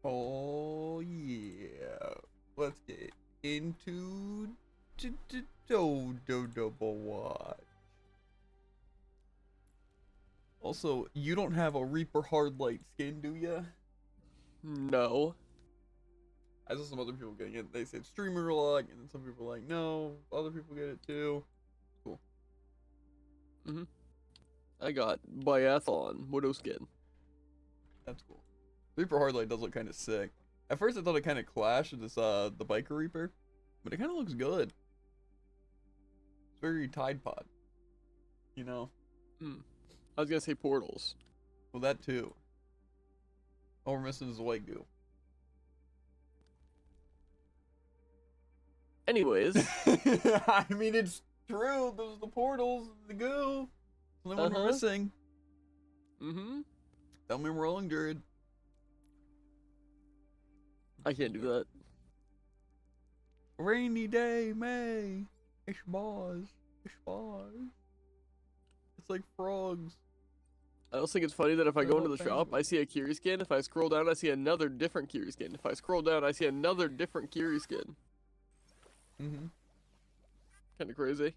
Oh yeah. Let's get into double watch. Also, you don't have a Reaper Hardlight skin, do ya? No. I saw some other people getting it. They said streamer log, and then some people were like, no. Other people get it too. Cool. I got Biathlon Widow skin. That's cool. Reaper Hardlight does look kind of sick. At first, I thought it kind of clashed with this the Biker Reaper, but it kind of looks good. It's very Tide Pod, you know. I was gonna say portals. Well, that too. All we're missing is the white goo. Anyways. I mean, it's true. Those are the portals, the goo. The only one we're missing. Tell me I'm wrong, Jared. I can't do that. Rainy day, May. Ish bars. Ish bars. It's like frogs. I also think it's funny that if I go into the shop, I see a Kiri skin. If I scroll down, I see another different Kiri skin. If I scroll down, I see another different Kiri skin. Kind of crazy.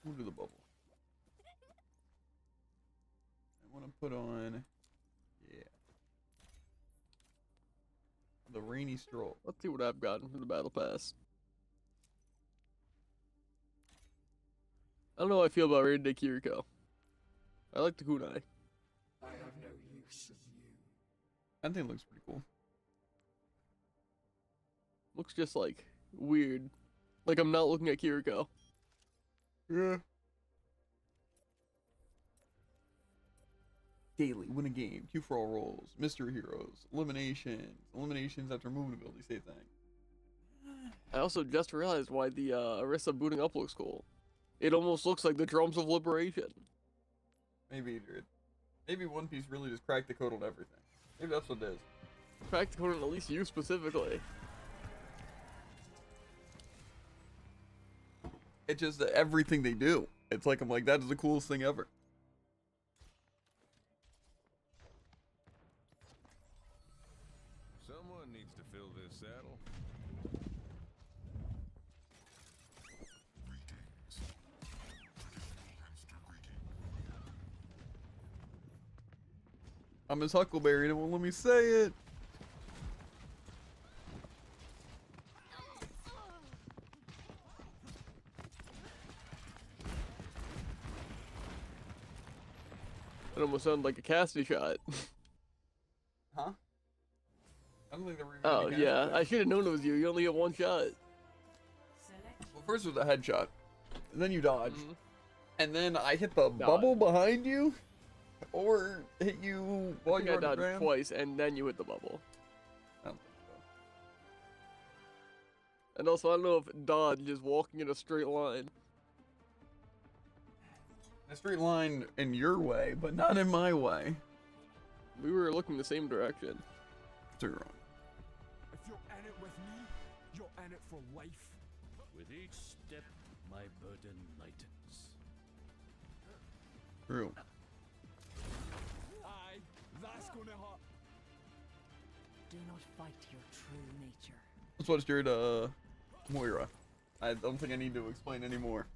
We'll do the bubble. I want to put on, the rainy stroll. Let's see what I've gotten from the battle pass. I don't know how I feel about Rainy Day Kiriko. I like the kunai. I have no use of you. I think it looks pretty cool. Looks just like weird. Like I'm not looking at Kiriko. Yeah. Daily, win a game, queue for all roles, mystery heroes, eliminations, eliminations after movement ability, same thing. I also just realized why the Arisa booting up looks cool. It almost looks like the drums of liberation. Maybe, dude. Maybe One Piece really just cracked the code on everything. Maybe that's what it is. Cracked the code on at least you specifically. It's just that everything they do. It's like, I'm like, that is the coolest thing ever. Someone needs to fill this saddle. I'm his Huckleberry and it won't let me say it. It almost sounded like a Cassidy shot. Huh? I don't think they were even Oh, gonna yeah. cast I it. should have known it was you. You only get one shot. Well, first it was a headshot. And then you dodged. And then I hit the bubble behind you. Or hit you I while think you I were on the dodged ground. twice, and then you hit the bubble. I don't think so. And also, I don't know if dodge is walking in a straight line. A straight line in your way, but not in my way. We were looking the same direction. So you're wrong. If you're in it with me, you're in it for life. With each step, my burden lightens. True. Aye, that's gonna hurt. Do not fight your true nature. Let's watch Jared, Moira. I don't think I need to explain anymore.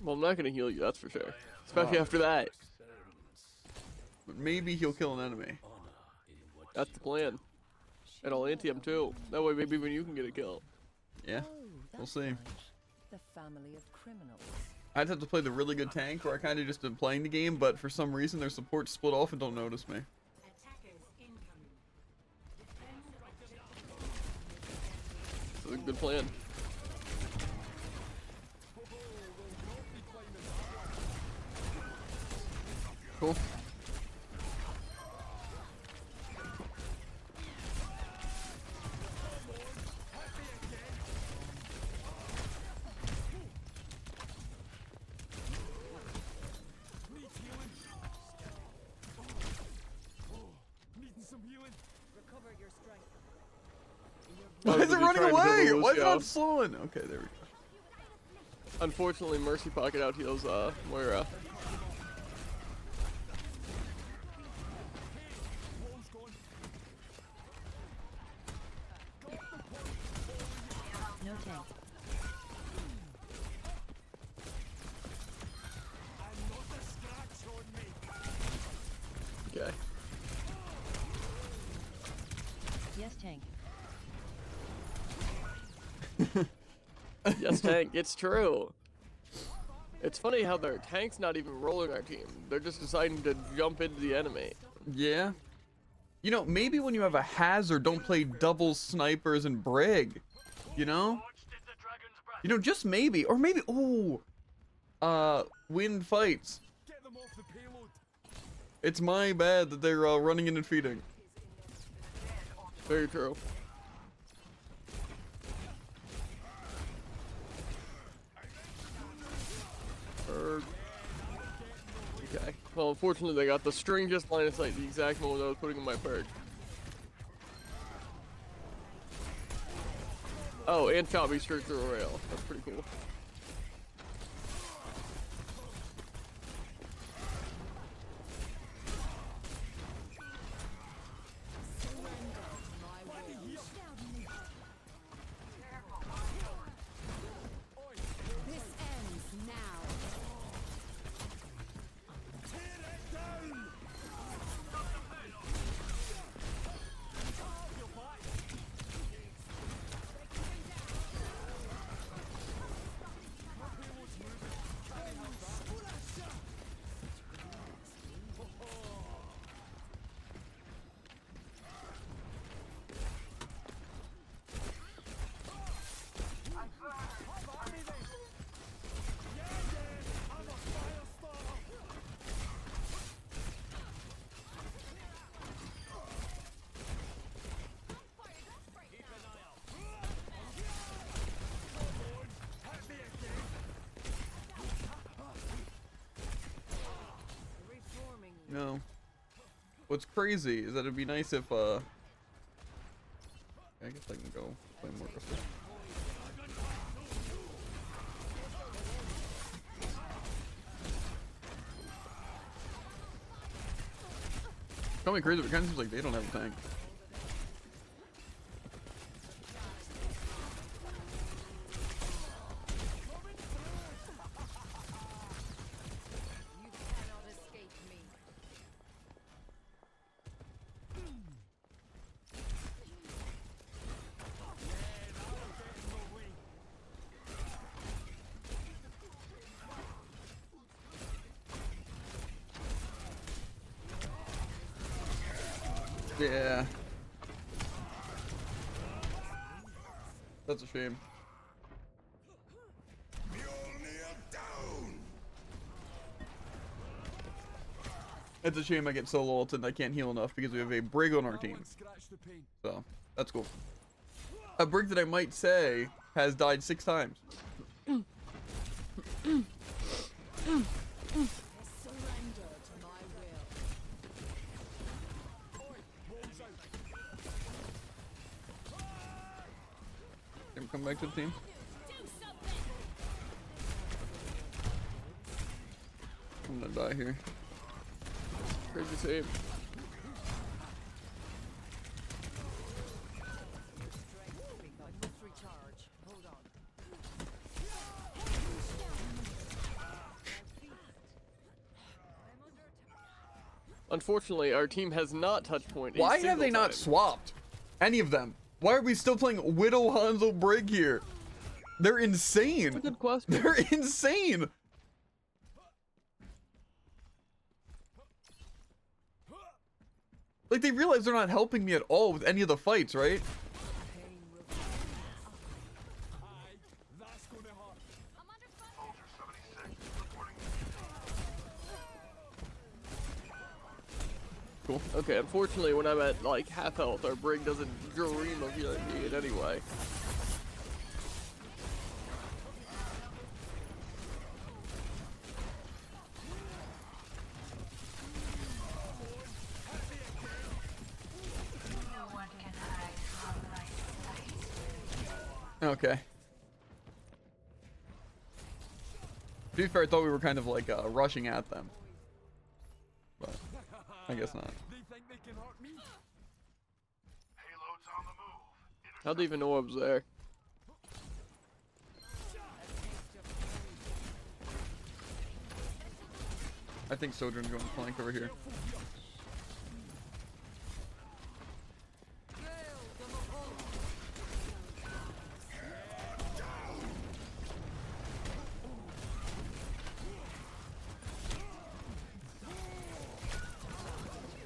Well, I'm not gonna heal you, that's for sure. Especially after that. But maybe he'll kill an enemy. That's the plan. And I'll anti him too. That way maybe even you can get a kill. Yeah, Oh, we'll that's see. right. The family of criminals. I'd have to play the really good tank where I kind of just been playing the game, but for some reason their support split off and don't notice me. That's a good plan. Cool. Needing some healing. Recover your strength. Why is it running trying to kill away? the Why is it Lucio. not slowing? Okay, there we go. Unfortunately, Mercy Pocket out heals Moira. No tank. Okay. Yes, tank. Yes, tank. It's true. It's funny how their tank's not even rolling our team. They're just deciding to jump into the enemy. Yeah. You know, maybe when you have a hazard, don't play double snipers and brig. You know? You know, just maybe. Or maybe, oh. Win fights. Get them off the payload. It's my bad that they're running in and feeding. Very true. Okay. Well, unfortunately, they got the strangest line of sight, the exact moment I was putting in my perk. Oh, and shot me straight through a rail. That's pretty cool. This ends now. No. What's crazy is that it'd be nice if, I guess I can go play more Crystal. Call me crazy, but it kind of seems like they don't have a tank. You cannot escape me. Yeah. That's a shame. It's a shame I get solo ulted and I can't heal enough because we have a Brig on our team. Scratch the pain. So, that's cool. A Brig that I might say has died 6 times. Surrender to my will. Can we come back to the team? I'm gonna die here. Crazy save. I must recharge. Hold on. Unfortunately, our team has not touched point. Why have they not swapped? Any of them? Why are we still playing Widow Hanzo Brig here? They're insane. That's a good question. They're insane. Like, they realize they're not helping me at all with any of the fights, right? Pain will Aye, that's gonna hurt. I'm under fire. Cool. Okay, unfortunately, when I'm at like half health, our Brig doesn't dream of healing me in any way. Okay. To be fair, I thought we were kind of like rushing at them. But I guess not. They think they can hurt me. How'd they even know I was there? I think Sojourn's going to flank over here.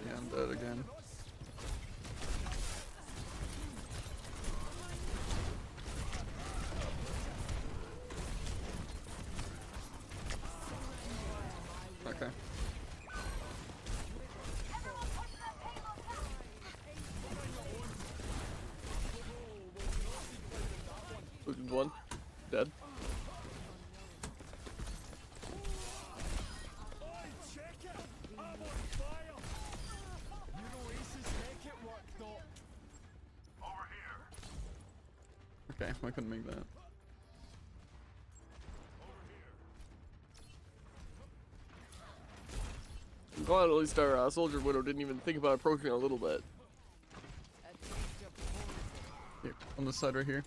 Yeah, I'm dead again. Okay. Lucian's one. Dead. Check it. I'm on fire. You know Ace's make it work, Doc. Okay, I couldn't make that. I'm glad at least our soldier widow didn't even think about approaching a little bit. Here, on this side right here.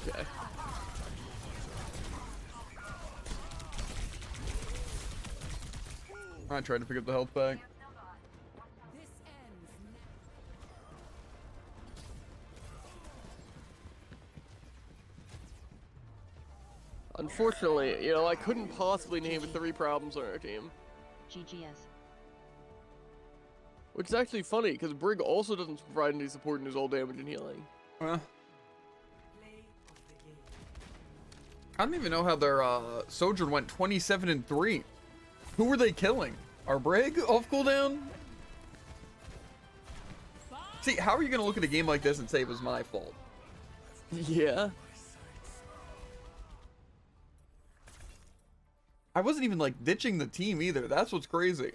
Okay. I tried to pick up the health pack. This ends now. Unfortunately, you know, I couldn't possibly name 3 problems on our team. GGS. Which is actually funny, because Brig also doesn't provide any support in his old damage and healing. I don't even know how their Sojourn went 27-3. Who were they killing? Our Brig off cooldown? See, how are you gonna look at a game like this and say it was my fault? Yeah. I wasn't even like ditching the team either. That's what's crazy.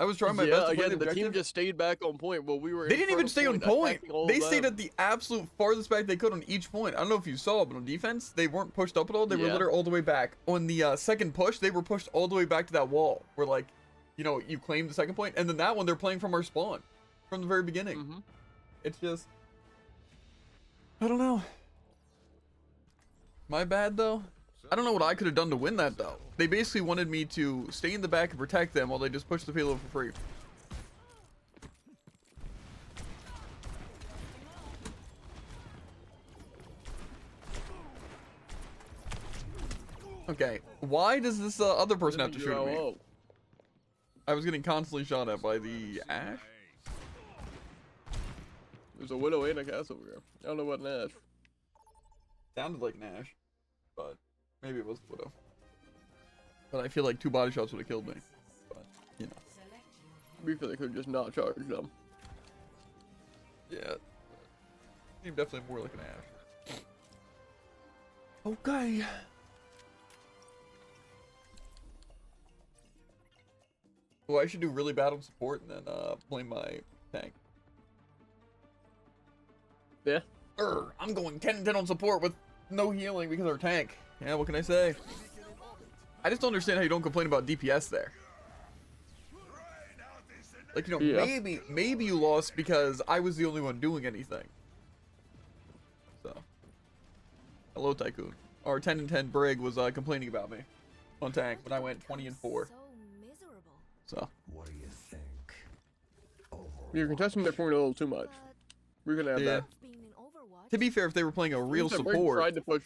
I was trying my best to play again, the the team objective. just stayed back on point while we were They in didn't front even of stay on point. attacking all They of stayed them. at the absolute farthest back they could on each point. I don't know if you saw, but on defense, they weren't pushed up at all. They were Yeah. literally all the way back. On the second push, they were pushed all the way back to that wall where, like, you know, you claimed the second point, and then that one they're playing from our spawn from the very beginning. Mm-hmm. It's just, I don't know. My bad though. I don't know what I could have done to win that though. They basically wanted me to stay in the back and protect them while they just pushed the payload for free. Okay, why does this other person have to shoot at me? Oh, I was getting constantly shot at by the Ash. there's a widow and a cast over here. I don't know what Nash. Sounded like Nash, but maybe it was the Widow. But I feel like 2 body shots would have killed me. But, you know. To be fair, they could have just not charged them. Yeah. Seemed definitely more like an Ash. Okay. Well, I should do really bad on support and then play my tank. Yeah. I'm going 10-10 on support with no healing because of our tank. Yeah, what can I say? I just don't understand how you don't complain about DPS there. Like, you know, Yeah. maybe you lost because I was the only one doing anything. So, hello Tycoon. Our 10-10 Brig was complaining about me on tank when I went 20-4. So miserable. So, What do you think? You're contesting their point a little too much. We're gonna have Yeah. that. Being in Overwatch. to be fair, if they were playing a real Brig support tried to push.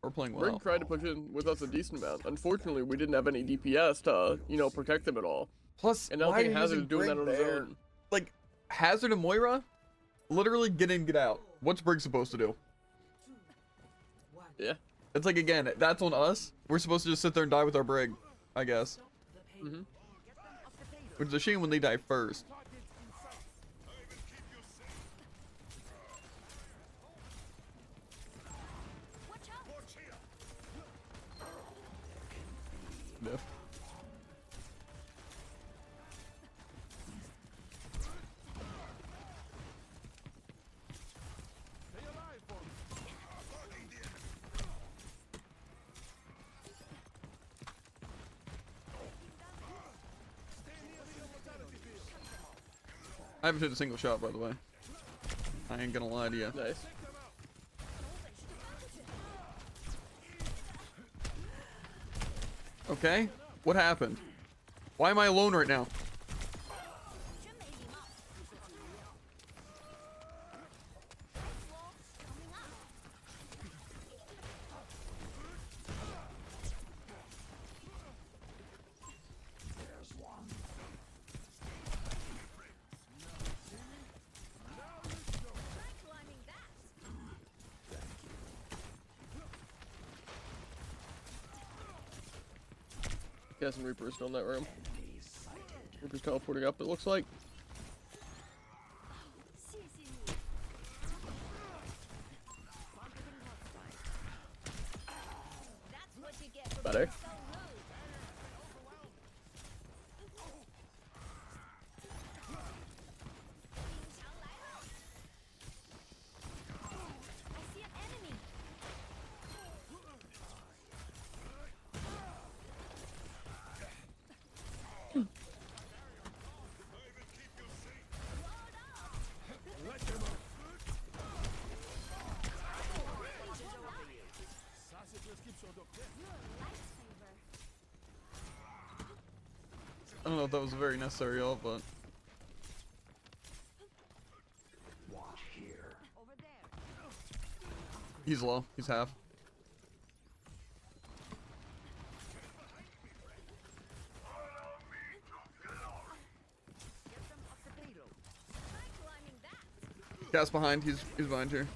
or playing Brig well, tried to push in with us a decent amount. Unfortunately, we didn't have any DPS to, you know, protect them at all. plus And I don't why think are you Hazard's using doing that Brig on his there? own. Like Hazard and Moira, literally get in, get out. What's Brig supposed to do? Yeah. It's like, again, that's on us. We're supposed to just sit there and die with our brig, I guess. Mm-hmm. Which is a shame when they die first. Diff. I haven't hit a single shot, by the way. I ain't gonna lie to you. Nice. Okay, what happened? Why am I alone right now? Got some Reapers still in that room. Reapers teleporting up, it looks like. Better. I don't know if that was very necessary, all, but he's low. He's half. Gas behind. He's behind here.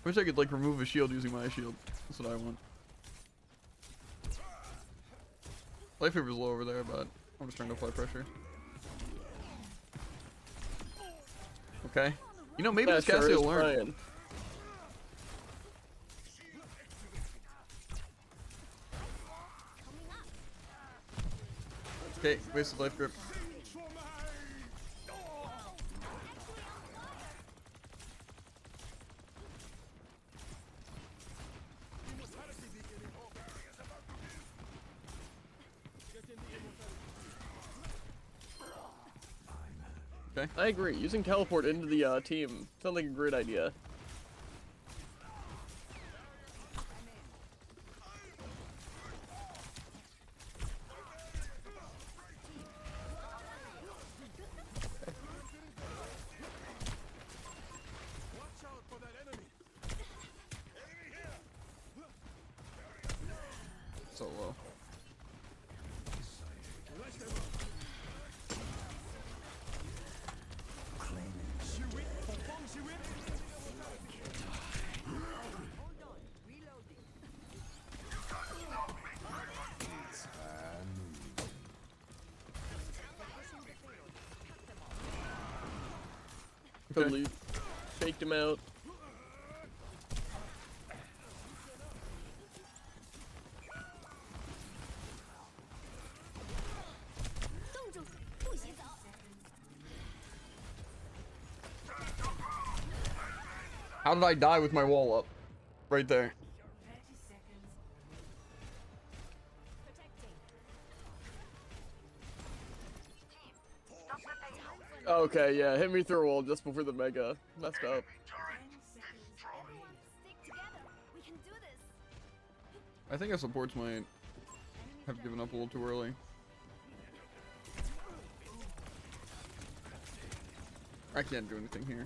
Wish I could like remove a shield using my shield. That's what I want. Life Weaver's low over there, but I'm just trying to apply pressure. Okay. You know, maybe this Cassie will learn. Trying. Okay, wasted life grip. Okay. I agree. Using teleport into the team sounds like a great idea. So low. Totally faked him out. How did I die with my wall up? Right there. Okay, yeah, hit me through a wall just before the mega messed up. I think our supports might have given up a little too early. I can't do anything here.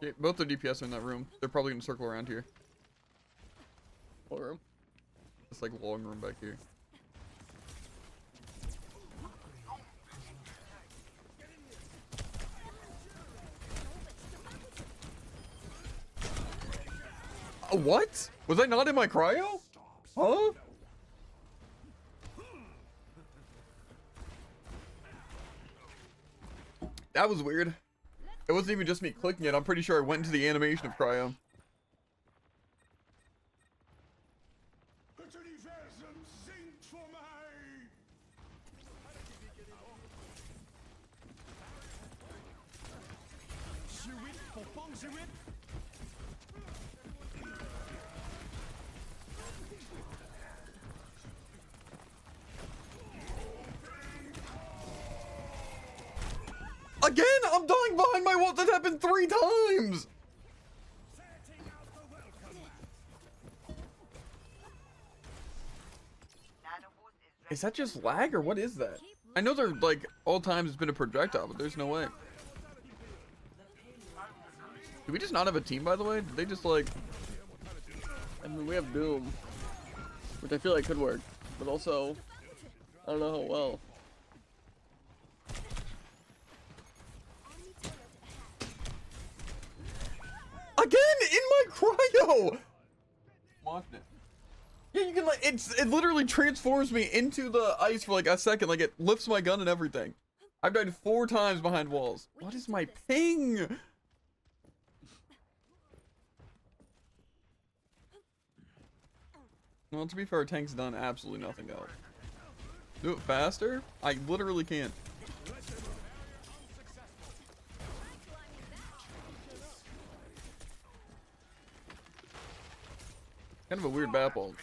Okay, both the DPS are in that room. They're probably gonna circle around here. What room? It's like long room back here. What? Was I not in my cryo? Huh? That was weird. It wasn't even just me clicking it. I'm pretty sure I went into the animation of cryo. Again, I'm dying behind my wall. That happened 3 times. Is that just lag or what is that? I know they're like all times it's been a projectile, but there's no way. Do we just not have a team, by the way? Did they just like... I mean, we have Doom, which I feel like could work, but also, I don't know how well. Again, in my cryo! Watched it. Yeah, you can like, it literally transforms me into the ice for like a second, like it lifts my gun and everything. I've died 4 times behind walls. What is my ping? Well, to be fair, tank's done absolutely nothing else. Do it faster? I literally can't. Kind of a weird bat ult.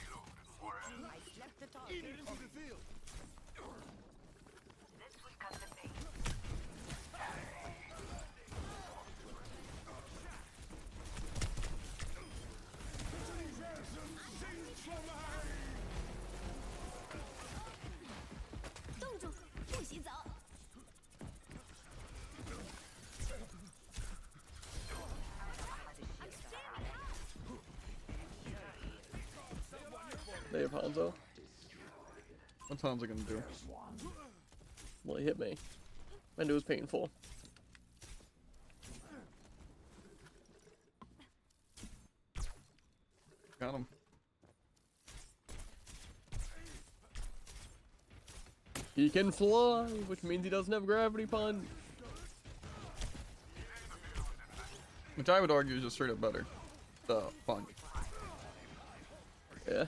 They have Hanzo. What's Hanzo gonna do? Well, he hit me. And it was painful. Got him. He can fly, which means he doesn't have gravity punch. Which I would argue is just straight up better. The punch. Yeah.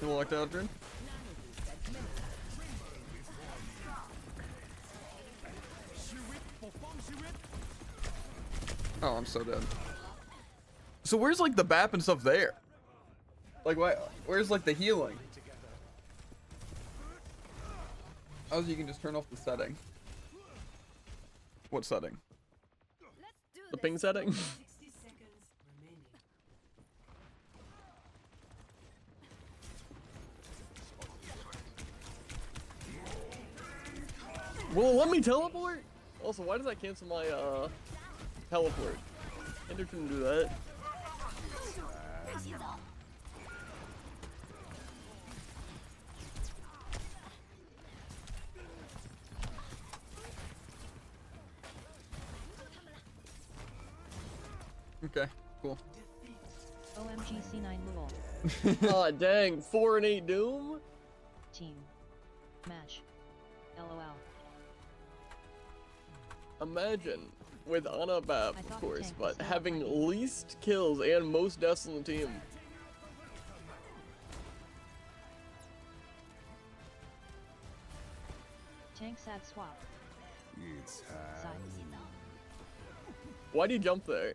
You locked out, Drin? Oh, I'm so dead. So where's like the BAP and stuff there? Like why? Where's like the healing? Oh, you can just turn off the setting. What setting? The ping setting. Well, let me teleport. Also, why does that cancel my teleport? Ender couldn't do that. Okay, cool. OMG C9 Lul. Aw, dang. 4 and 8 Doom? Team. Match. LOL. Imagine, with Ana Bab, I of thought course, tank but was having least kills and most deaths on the team. Tank sad swap. It's Side. Why do you jump there?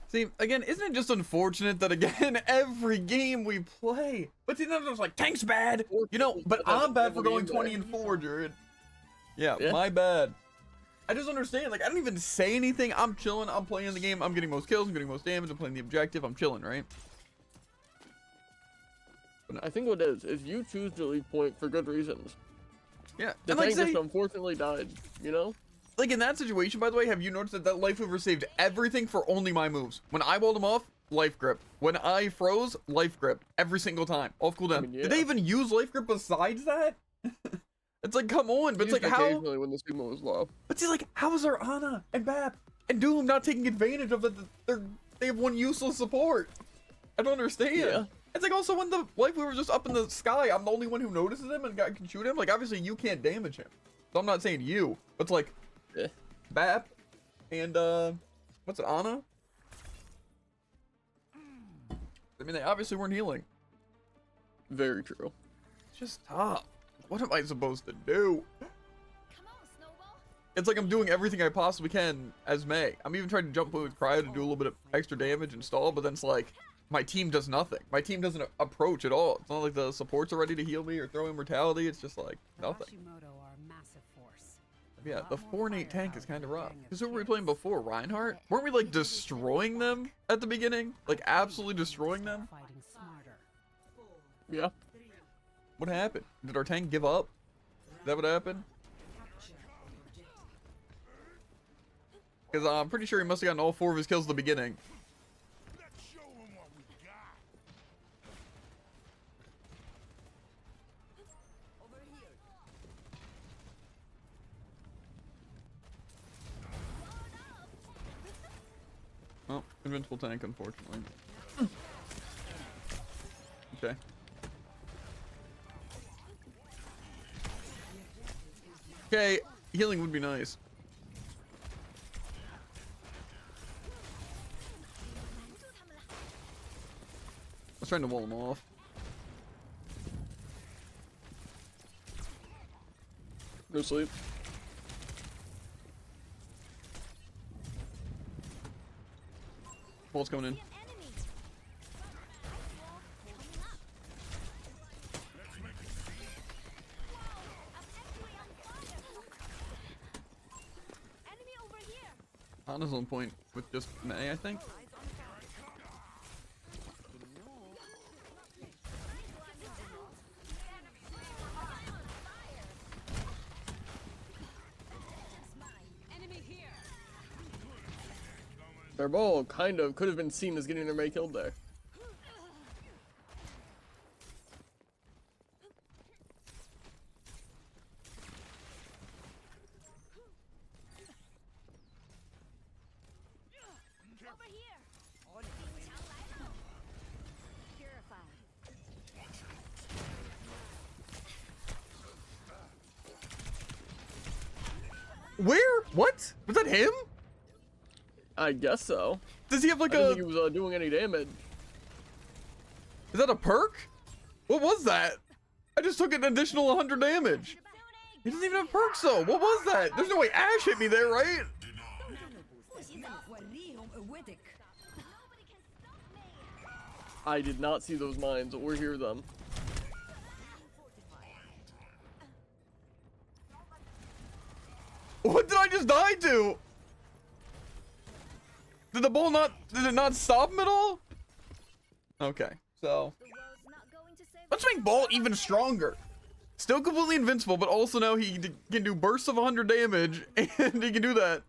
See, again, isn't it just unfortunate that, again, every game we play, but see, then there's like, tank's bad, you know, but I'm bad for going 20 and 4, Jared. Yeah, my bad. I just understand, like, I don't even say anything. I'm chilling, I'm playing the game, I'm getting most kills, I'm getting most damage, I'm playing the objective, I'm chilling, right? I think what it is you choose to leave point for good reasons. Yeah, The and like, tank just unfortunately died, you know? like in that situation, by the way, have you noticed that that life mover saved everything for only my moves? When I walled him off, life grip. When I froze, life grip. Every single time. Off cooldown. I mean, yeah. Did they even use life grip besides that? It's like, come on. But it's like, how? Occasionally when the sumo was low. But see, like, how is our Ana and Bap and Doom not taking advantage of it? They have one useless support. I don't understand. Yeah. It's like also when the life mover was just up in the sky, I'm the only one who notices him and can shoot him. Like, obviously, you can't damage him. So I'm not saying you. But it's like, Bap and what's it, Ana? I mean, they obviously weren't healing. Very true. It's just tough. What am I supposed to do? Come on, Snowball. It's like I'm doing everything I possibly can as May. I'm even trying to jump with Cryo to do a little bit of extra damage and stall, but then it's like my team does nothing. My team doesn't approach at all. It's not like the supports are ready to heal me or throw immortality. It's just like nothing. Hashimoto are a massive force. Yeah, the 4 and 8 tank is kind of rough. Because who were we playing before? Reinhardt? Weren't we like destroying them at the beginning? Like absolutely destroying them? Fighting smarter. Yeah. What happened? Did our tank give up? Is that what happened? Because I'm pretty sure he must have gotten all 4 of his kills at the beginning. Let's show 'em what we got. Over here. Oh, invincible tank, unfortunately. Okay. Okay, healing would be nice. I was trying to wall him off. Go sleep. Ball's coming in. Enemy. Enemy over here. Ana's on point with just May, I think. Enemy here. Their ball kind of could have been seen as getting their May killed there. Over here. Purified. Where? What? Was that him? I guess so. Does he have I like didn't a... think he was doing any damage. Is that a perk? What was that? I just took an additional 100 damage. He doesn't even have perks though. What was that? There's no way Ash hit me there, right? I did not see those mines or hear them. What did I just die to? Did the ball not... Did it not stop him at all? Okay, so... The world's not going to save Let's make Ball even stronger. Still completely invincible, but also now he can do bursts of 100 damage, and he can do that.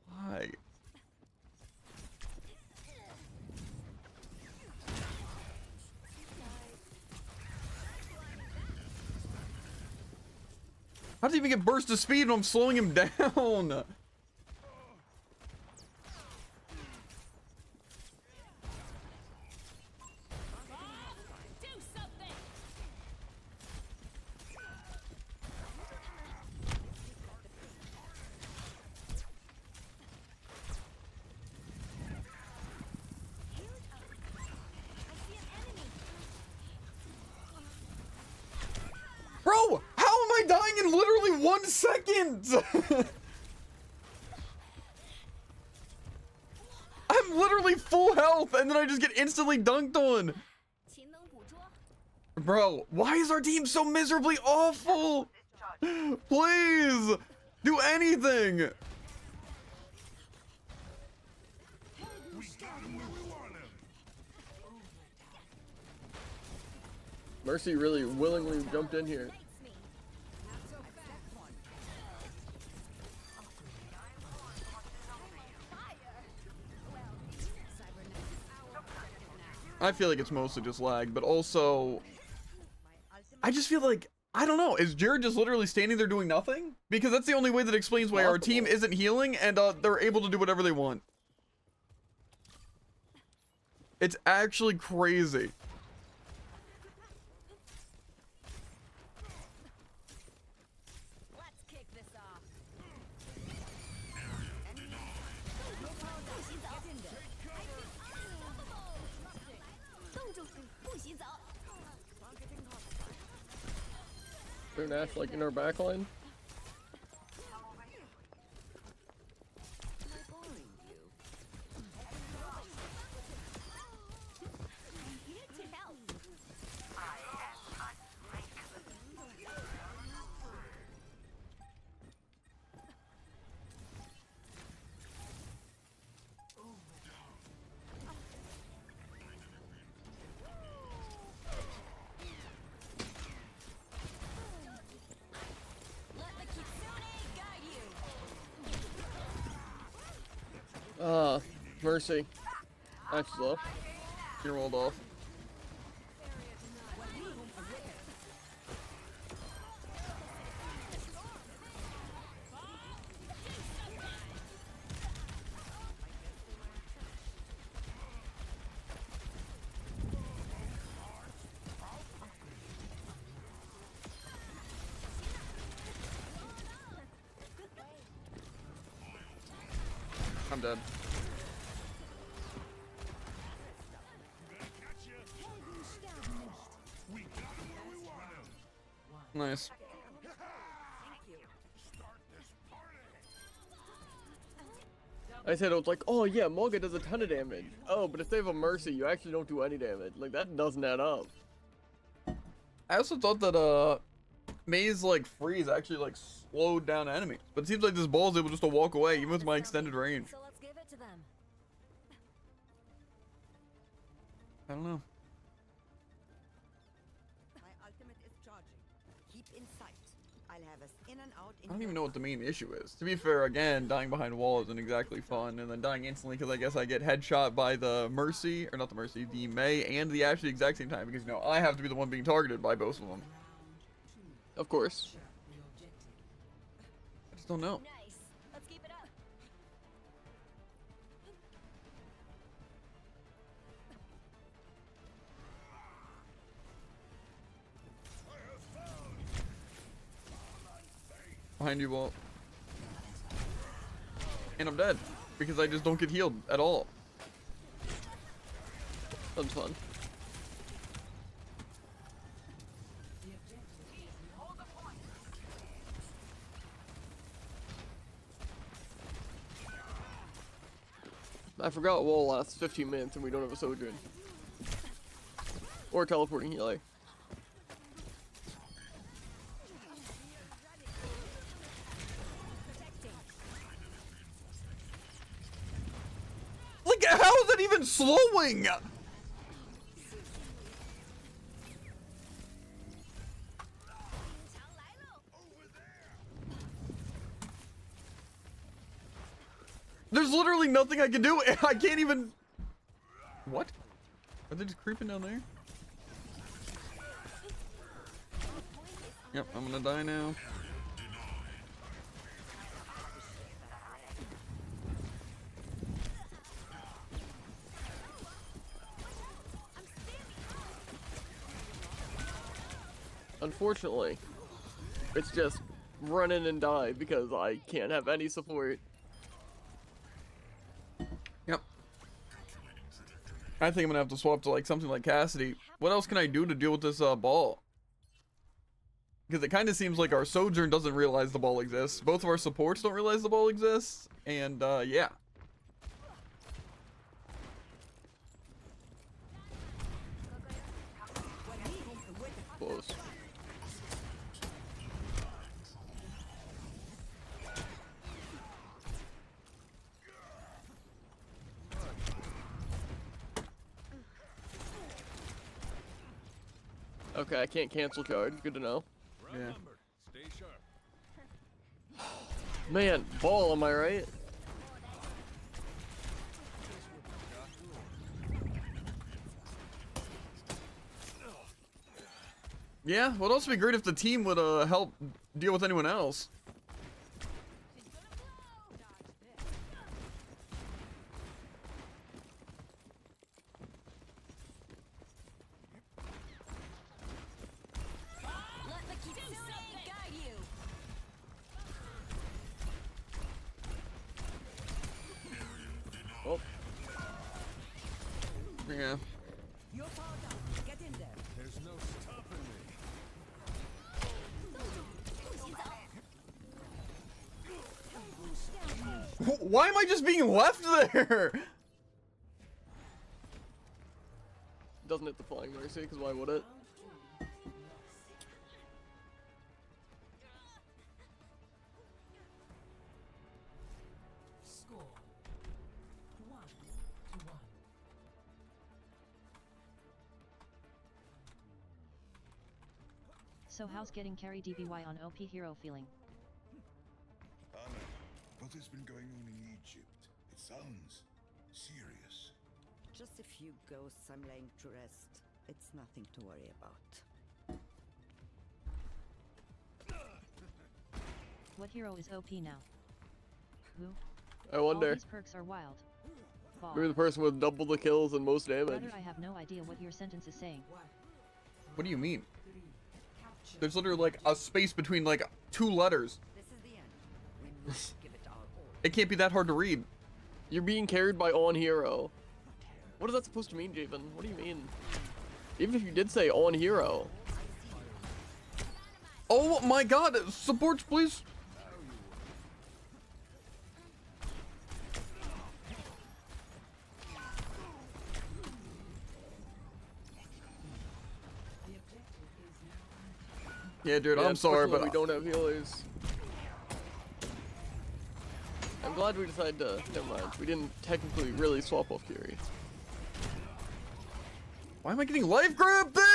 Why? How does he even get burst of speed when I'm slowing him down? do something. I see an enemy. Bro, how am I dying in literally 1 second? I'm literally full health, and then I just get instantly dunked on. 勤能捕捉。 Bro, why is our team so miserably awful? Please, do anything. Mercy really willingly jumped in here. Lights me. I feel like it's mostly just lag, but also, I just feel like, I don't know, is Jared just literally standing there doing nothing? Because that's the only way that explains why our team isn't healing and they're able to do whatever they want. It's actually crazy. Let's kick this off. 冻住，不许走。 They're Nash like in our back line. Need to help. Let the Kitsune guide you. Mercy. That's low. She rolled off. I'm dead. Nice. I said, it was like, oh yeah, Mulga does a ton of damage. Oh, but if they have a Mercy, you actually don't do any damage. Like, that doesn't add up. I also thought that May's like freeze actually like slowed down enemies, but it seems like this ball is able just to walk away even with my extended range. So let's give it to them. I don't know. My ultimate is charging. Keep in sight. I'll have us in and out. I don't even know what the main issue is. To be fair, again, dying behind a wall isn't exactly fun, and then dying instantly because I guess I get headshot by the Mercy, or not the Mercy, the May and the Ashe at the exact same time, because, you know, I have to be the one being targeted by both of them. Of course. I just don't know. Nice. Let's keep it up. Behind you, Walt. And I'm dead, because I just don't get healed at all. That's fun. I forgot wall lasts 15 minutes and we don't have a Sojourn. Or teleporting healer. Like, how is it even slowing? There's literally nothing I can do. I can't even... What? Are they just creeping down there? Yep, I'm gonna die now. Unfortunately, it's just run in and die because I can't have any support. Yep. I think I'm gonna have to swap to like something like Cassidy. What else can I do to deal with this ball? Because it kind of seems like our Sojourn doesn't realize the ball exists. Both of our supports don't realize the ball exists. And yeah. close. Okay, I can't cancel charge. Good to know. Yeah. Outnumbered. Stay sharp. Man, ball, am I right? Yeah, well, it'd also be great if the team would help deal with anyone else. Let the kitsune guide you. Oh, Yeah. You're powered up. Get in there. There's no stopping me. Why am I just being left there? doesn't hit the flying mercy, because why would it? Score 1-1. So how's getting carry DBY on OP hero feeling? Anna, what has been going on in Egypt? It sounds serious. Just a few ghosts I'm laying to rest. It's nothing to worry about. What hero is OP now? Who? I All wonder. these perks are wild. Ball. Maybe the person with double the kills and most damage. Brother, I have no idea what your sentence is saying. What do you mean? There's literally like a space between like 2 letters. This is the end. We must give it our all. It can't be that hard to read. You're being carried by on hero. What is that supposed to mean, Javen? What do you mean? Even if you did say on hero. Oh my god, supports please. Yeah, dude, Yeah, I'm sorry, unfortunately, but we don't have healers. I'm glad we decided to. Never mind. We didn't technically really swap off Fury. why am I getting life grab there?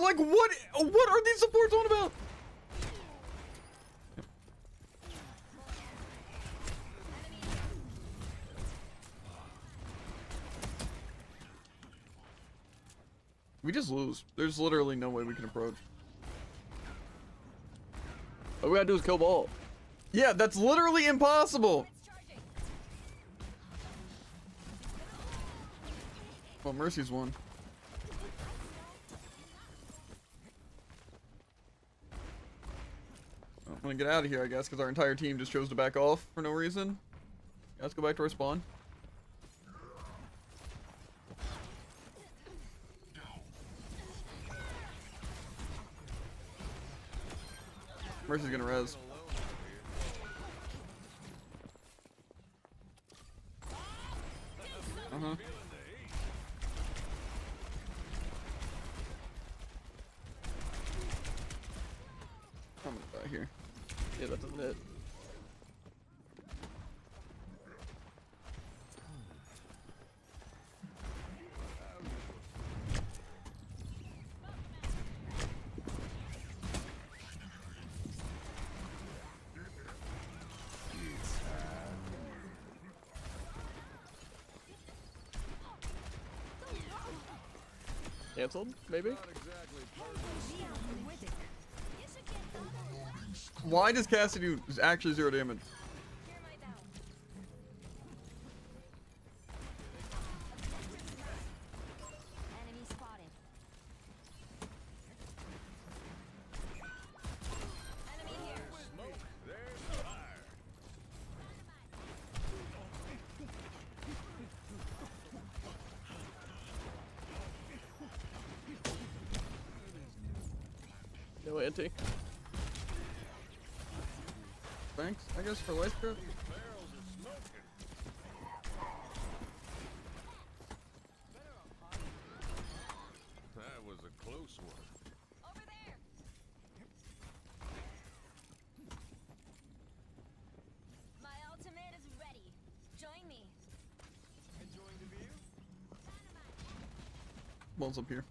Like, what are these supports on about? We just lose. There's literally no way we can approach. All we gotta do is kill ball. Yeah, that's literally impossible. It's charging. Well, Mercy's won. I'm gonna get out of here, I guess, because our entire team just chose to back off for no reason. Yeah, let's go back to our spawn. Mercy's gonna res. Uh-huh. I'm gonna die here. Yeah, that doesn't hit. Cancelled, maybe? Why does Cassidy do actually 0 damage? Hear my bell. Enemy spotted. Enemy here. There's fire. No anti. Thanks, I guess, for life grip. Barrels are smoking. That was a close one. Over there. Ball's up here.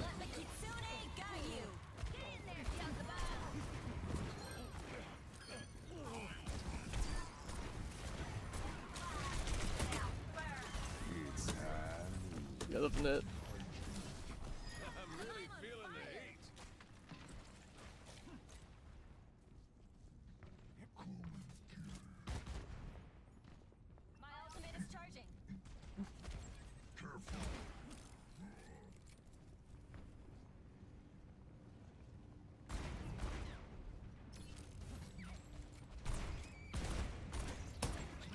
Let the kitsune guide you. Get in there, Beelzebub. Yeah, that's it. I'm really feeling the heat. My ultimate is charging.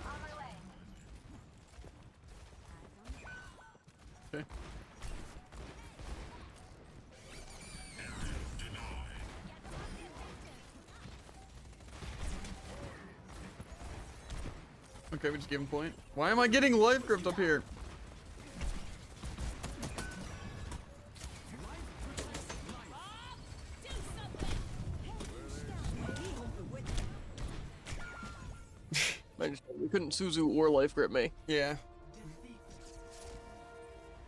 On my way. Okay. Okay, we just gave him point. Why am I getting life gripped up here? Do something. Man, you couldn't Suzu or life grip me. Yeah.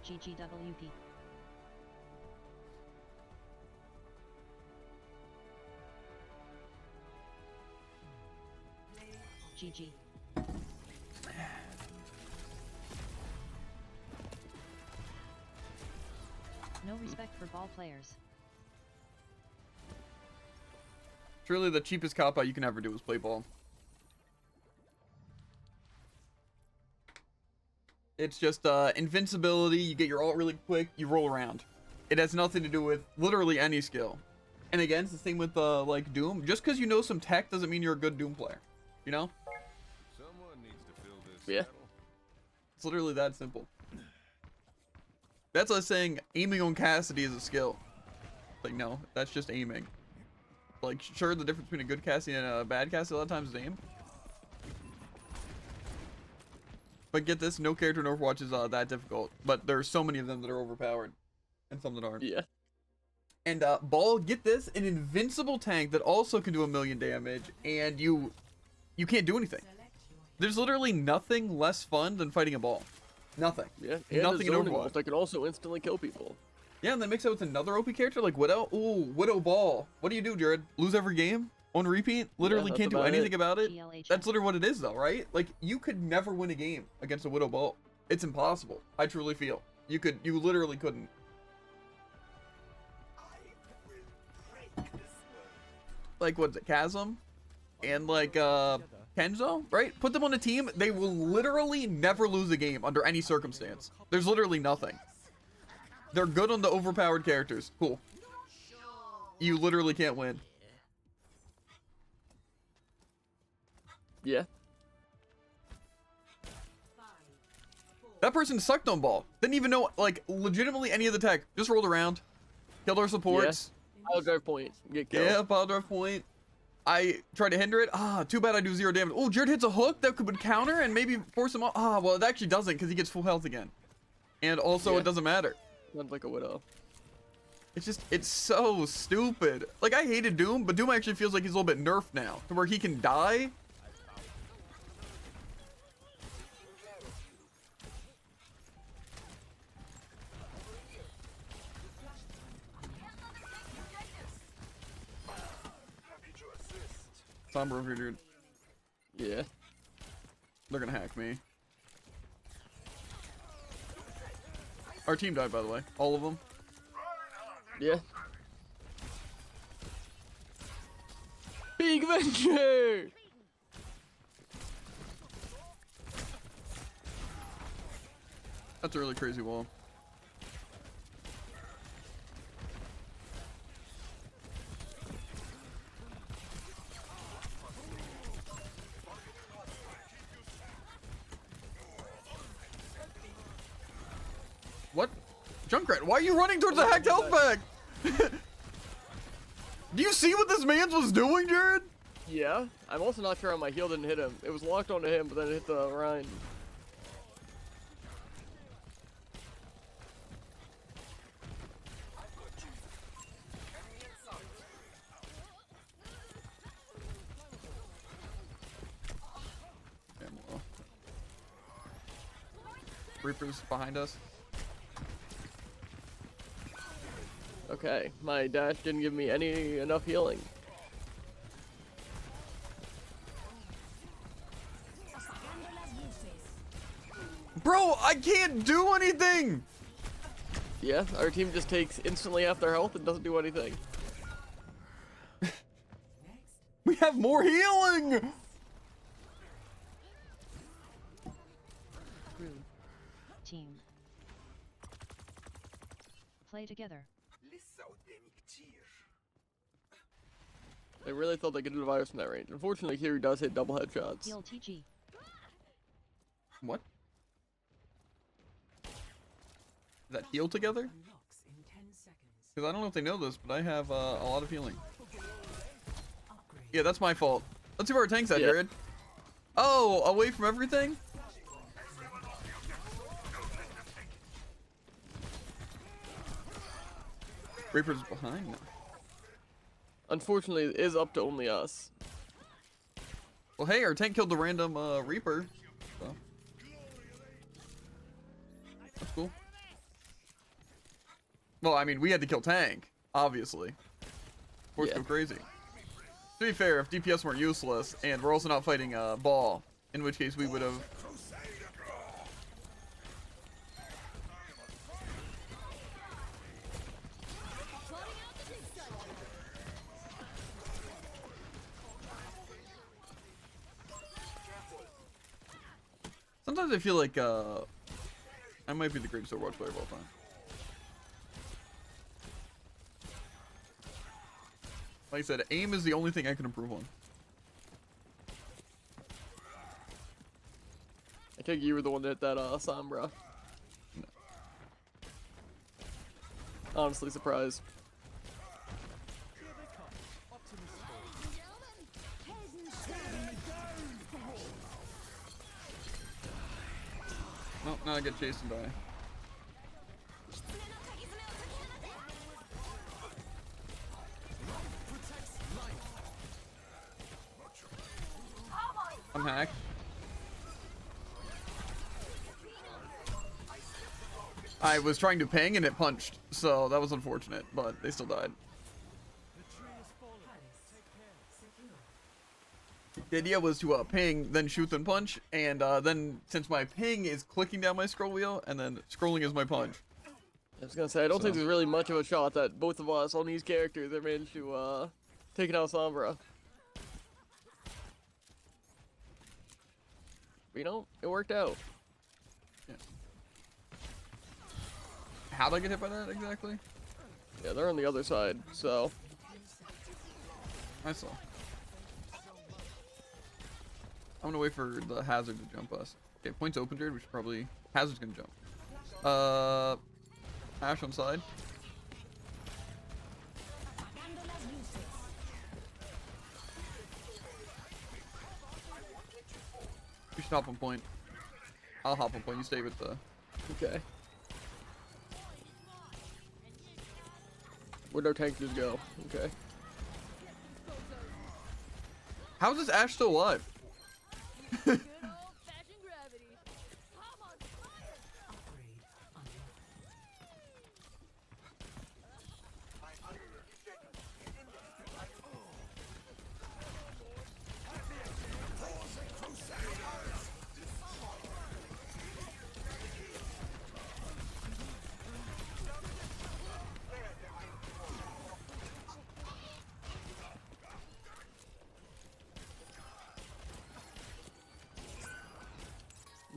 GGWP. GG. No respect for ball players. Truly the cheapest cop-out you can ever do is play ball. It's just invincibility, you get your ult really quick, you roll around. It has nothing to do with literally any skill. And again, it's the same with like Doom. Just because you know some tech doesn't mean you're a good Doom player. You know? Someone needs to fill this Yeah. battle. It's literally that simple. That's like saying aiming on Cassidy is a skill. Like, no, that's just aiming. Like, sure, the difference between a good Cassidy and a bad Cassidy a lot of times is aim. But get this, no character in Overwatch is that difficult. But there are so many of them that are overpowered. And some that aren't. Yeah. And Ball, get this, an invincible tank that also can do 1,000,000 damage, and you can't do anything. There's literally nothing less fun than fighting a Ball. Nothing. Yeah. And Nothing in the zoning Overwatch. ult that can also instantly kill people. Yeah, and then mix it with another OP character like Widow. Ooh, Widow Ball. What do you do, Jared? Lose every game? On repeat? Literally that's can't do about anything it. about it? GLHF. That's literally what it is, though, right? Like, you could never win a game against a Widow Ball. It's impossible. I truly feel. You literally couldn't. Like, what's it, Chasm? And, like, Kenzo, right? Put them on a team, they will literally never lose a game under any circumstance. There's literally nothing. They're good on the overpowered characters. Cool. You literally can't win. Yeah. That person sucked on Ball. Didn't even know, like, legitimately any of the tech. Just rolled around. Killed our supports. I'll drive point. Get killed. Yeah, power drive point. I tried to hinder it. Ah, too bad I do 0 damage. Oh, Jared hits a hook that could counter and maybe force him off. Ah, well, it actually doesn't because he gets full health again. And also, Yeah. it doesn't matter. Sounds like a widow. It's just, it's so stupid. Like, I hated Doom, but Doom actually feels like he's a little bit nerfed now. To where he can die. Sombra over here, dude. Yeah. They're gonna hack me. Our team died, by the way. All of them. Yeah. Big venture! That's a really crazy wall. What? Junkrat, why are you running towards the hacked health bag? Do you see what this man's was doing, Jared? Yeah. I'm also not sure how my heal didn't hit him. It was locked onto him, but then it hit the Rhine. Reaper's behind us. Okay, my dash didn't give me enough healing. Bro, I can't do anything! Yeah, our team just takes instantly half their health and doesn't do anything. We have more healing! Rude. Team. Play together. They really thought they could do the virus from that range. Unfortunately, Kiri does hit double headshots. Heal TG. What? Is that heal together? Because I don't know if they know this, but I have a lot of healing. Yeah, that's my fault. Let's see where our tank's at, Yeah. Jared. Oh, away from everything? Reaper's behind now. Unfortunately, it is up to only us. Well, hey, our tank killed the random Reaper. So. That's cool. Well, I mean, we had to kill tank, obviously. Force Yeah. go crazy. To be fair, if DPS weren't useless, and we're also not fighting ball, in which case we would have. Sometimes I feel like I might be the greatest Overwatch player of all time. Like I said, aim is the only thing I can improve on. I think you were the one that hit that Sombra. No. Honestly surprised. Nope, now I get chased and die. I'm hacked. I was trying to ping and it punched, so that was unfortunate, but they still died. The idea was to ping, then shoot, then punch, and then since my ping is clicking down my scroll wheel, and then scrolling is my punch. I was gonna say, I don't think So- there's really much of a shot that both of us on these characters have managed to take out Sombra. But, you know, it worked out. How'd I get hit by that exactly? Yeah, they're on the other side, so. I saw. I'm gonna wait for the hazard to jump us. Okay, points open, Jared. We should probably. Hazard's gonna jump. Ash on side. You should hop on point. I'll hop on point. You stay with the. Okay. Where'd our tank just go? Okay. How is this Ash still alive?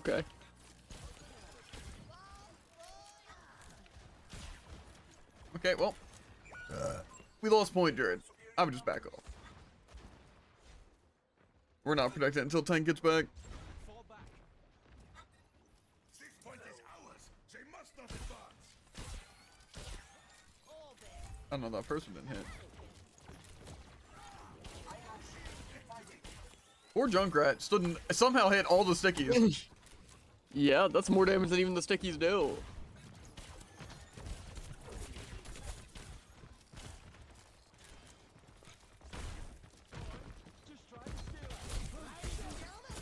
Okay. Okay, well. We lost point, Jared. I would just back off. We're not protected until tank gets back. Fall back. 6 point is ours. They must not advance. I don't know, that person didn't hit. Poor Junkrat stood somehow hit all the stickies. Yeah, that's more damage than even the stickies do. Just try to steal it.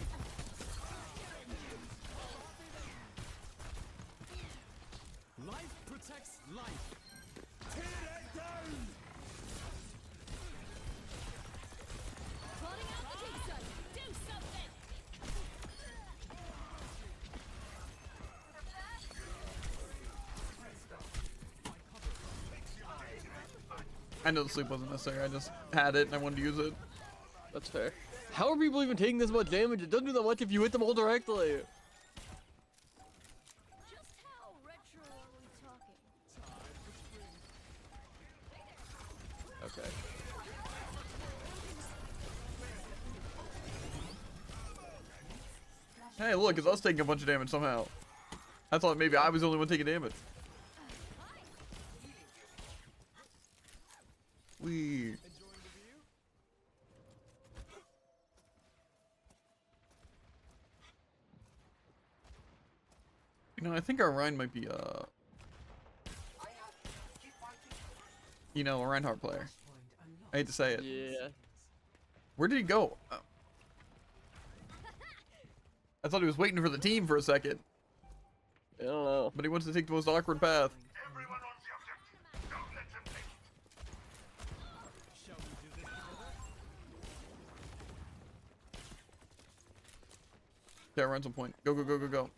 I know the sleep wasn't necessary. I just had it and I wanted to use it. That's fair. How are people even taking this much damage? It doesn't do that much if you hit them all directly. Just how retro are we talking? Okay. Hey, look, it's us taking a bunch of damage somehow. I thought maybe I was the only one taking damage. We. You know, I think our Rhine might be you know, a Reinhardt player. I hate to say it. Yeah. Where did he go? Oh. I thought he was waiting for the team for a second, I don't know. but he wants to take the most awkward path. Everyone on the objective. Don't let them take it. Shall we do this together? Yeah, run some point. Go, go, go, go, go.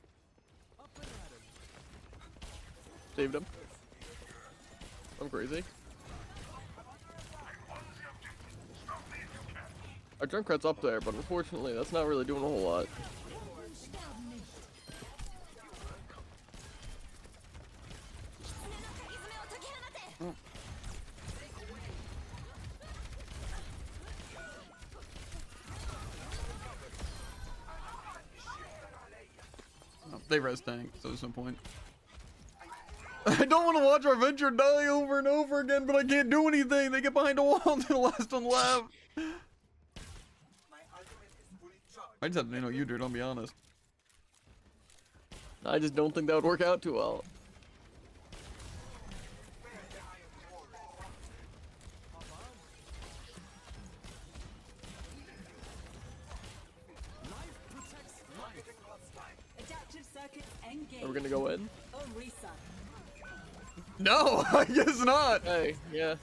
Up and at him. Saved him. I'm crazy. Our Junkrat's up there, but unfortunately, that's not really doing a whole lot. Oh, they res tank, so there's no point. I don't want to watch our Venture die over and over again, but I can't do anything. They get behind a wall and the last one left. I just have to know you, dude. I'll be honest. I just don't think that would work out too well. Life protects life. Adaptive circuits engaged. Are we gonna go in? On reset. No, I guess not. Hey, yeah.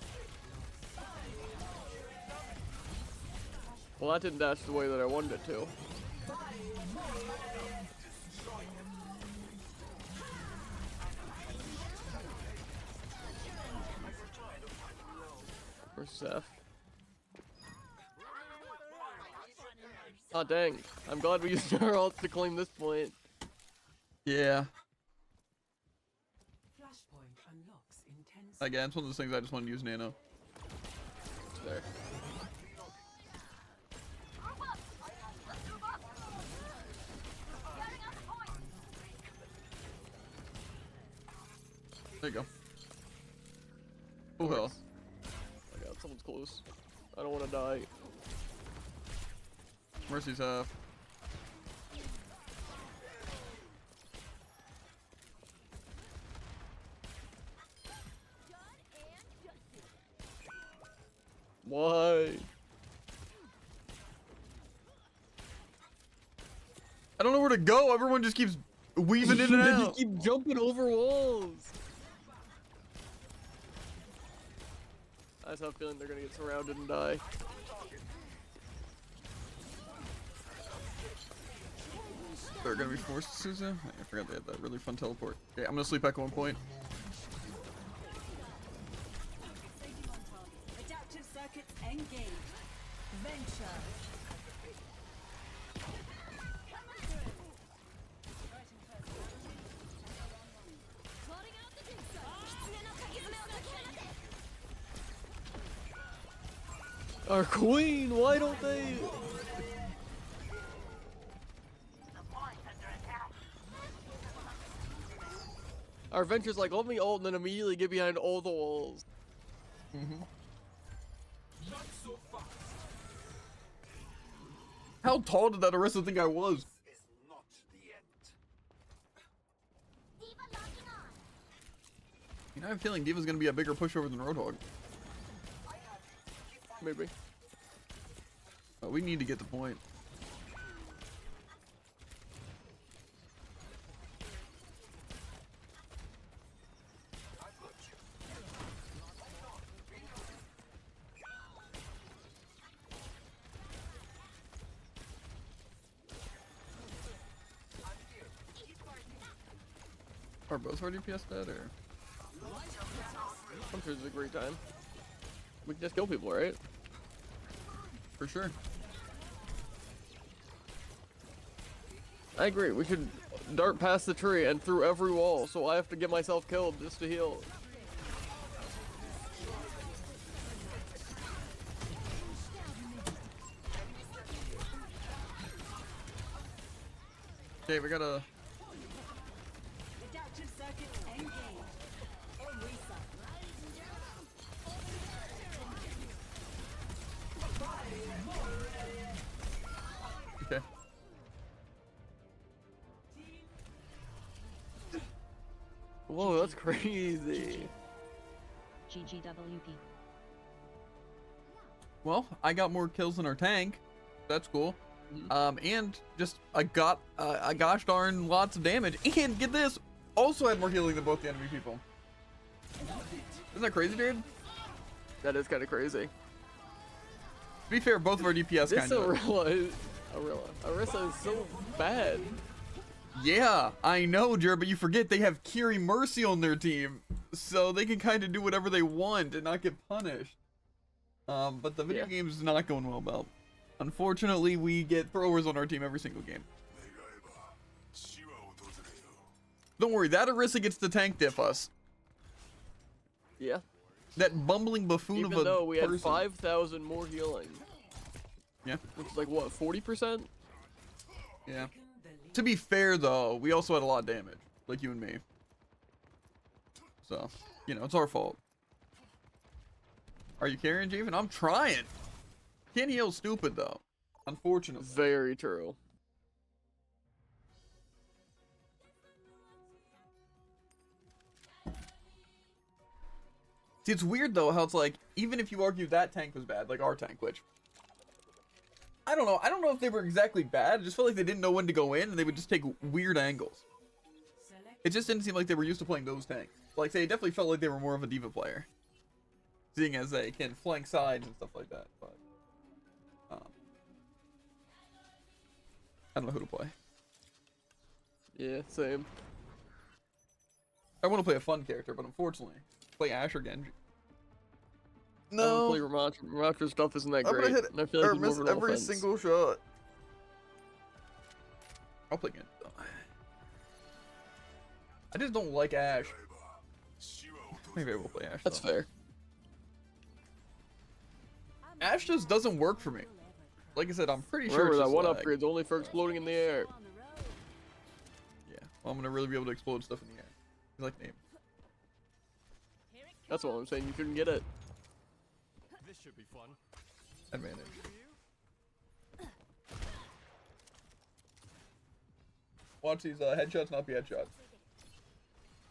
Well, that didn't dash the way that I wanted it to. Where's Seth? Oh dang! I'm glad we used our ult to claim this point. Yeah. Flashpoint unlocks in 10 seconds. Again, it's one of those things I just want to use Nano. There. There you go. Oh hell. Oh my god, someone's close. I don't want to die. Mercy's half. Why? I don't know where to go. Everyone just keeps weaving in and They out. just keep jumping over walls. I just have a feeling they're gonna get surrounded and die. They're gonna be forced to Susan. I forgot they had that really fun teleport. Okay, I'm gonna sleep back at one point. Adaptive circuits engaged. Venture. Plotting out the jigsaw. 狐の鍵爪を解き放て Our queen, why don't they? Our Venture's like, let me ult and then immediately get behind all the walls. How tall did that Arista think I was? Is not the end. Diva locking on. You know, I have a feeling Diva's gonna be a bigger pushover than Roadhog. Maybe. But we need to get the point. Are both our DPS dead or? I'm sure it's a great time. we can just kill people, right? For sure. I agree. We should dart past the tree and through every wall, so I have to get myself killed just to heal. Okay, we gotta. Adaptive circuits engaged. Or reset. Okay. Whoa, that's crazy. GGWP. Well, I got more kills than our tank. That's cool. Mhm. And just I got a gosh darn lots of damage. And get this, also had more healing than both the enemy people. Isn't that crazy, dude? That is kind of crazy. To be fair, both of our DPS This kind of. Arissa is so bad. Yeah, I know, Jared, but you forget they have Kiri Mercy on their team, so they can kind of do whatever they want and not get punished. But the video game is not going well, Belt. Unfortunately, we get throwers on our team every single game. Don't worry, that Arissa gets the tank diff us. Yeah. That bumbling buffoon Even of a though we had person. 5,000 more healing. Yeah. Which is like, what, 40%? Yeah. To be fair, though, we also had a lot of damage, like you and me. So, you know, it's our fault. Are you carrying, Javen? I'm trying. Can't heal stupid, though. Unfortunately. Very true. See, it's weird, though, how it's like, even if you argue that tank was bad, like our tank, which... I don't know. I don't know if they were exactly bad. I just felt like they didn't know when to go in, and they would just take weird angles. It just didn't seem like they were used to playing those tanks. Like, they definitely felt like they were more of a diva player. Seeing as they can flank sides and stuff like that, but... I don't know who to play. Yeah, same. I want to play a fun character, but unfortunately, play Ash or Genji. I don't play Ramatra's stuff isn't that I'm great. gonna hit And I feel like or it's miss more of an every offense. single shot. I'll play Genji though. I just don't like Ash. Maybe I will play Ash. That's though. fair. Ash just doesn't work for me. Like I said, I'm pretty sure Remember it's that just one lag. upgrade's only for exploding in the air. Yeah, well, I'm gonna really be able to explode stuff in the air. You like name? That's what I'm saying. You shouldn't get it. This should be fun. Advantage. Watch these headshots not be headshots.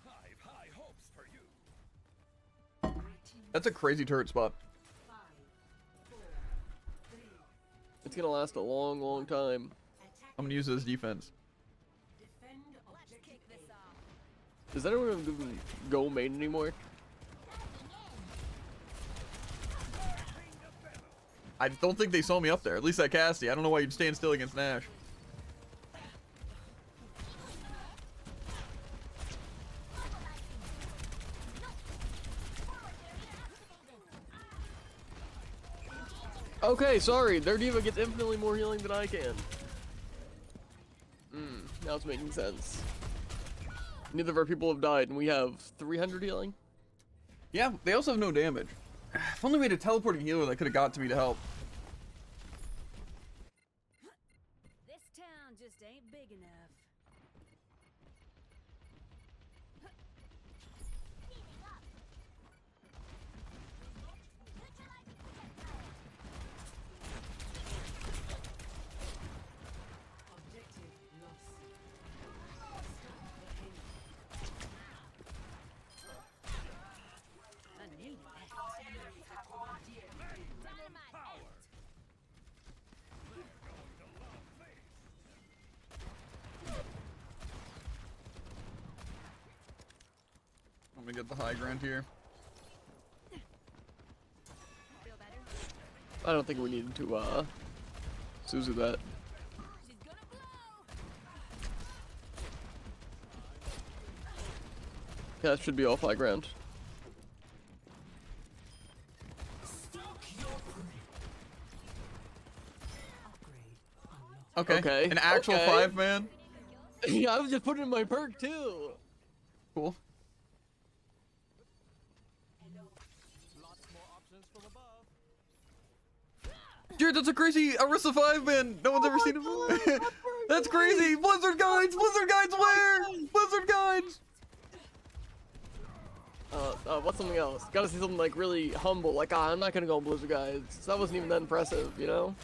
High hopes for you. That's a crazy turret spot. It's gonna last a long, long time. I'm gonna use it as defense. Let's kick this off. Does anyone even go main anymore? I don't think they saw me up there. At least that Cassie. I don't know why you'd stand still against Nash. Okay, sorry. Their diva gets infinitely more healing than I can. Now it's making sense. Neither of our people have died, and we have 300 healing. Yeah, they also have no damage. If only we had a teleporting healer that could have got to me to help. This town just ain't big enough. I need that. Dynamite out. I'm gonna get the high ground here. Feel better? I don't think we needed to, Suzu that. She's gonna blow. Yeah, that should be off high ground. Steal Okay. An actual okay. 5-man. Yeah, I was just putting in my perk too. Cool. Lots more options from above. Dude, that's a crazy Arissa 5-man. No one's ever seen it before. That's crazy. Blizzard guides. Blizzard guides where? Blizzard guides. What's something else? Gotta see something like really humble, like, I'm not gonna go Blizzard Guides. That wasn't even that impressive, you know?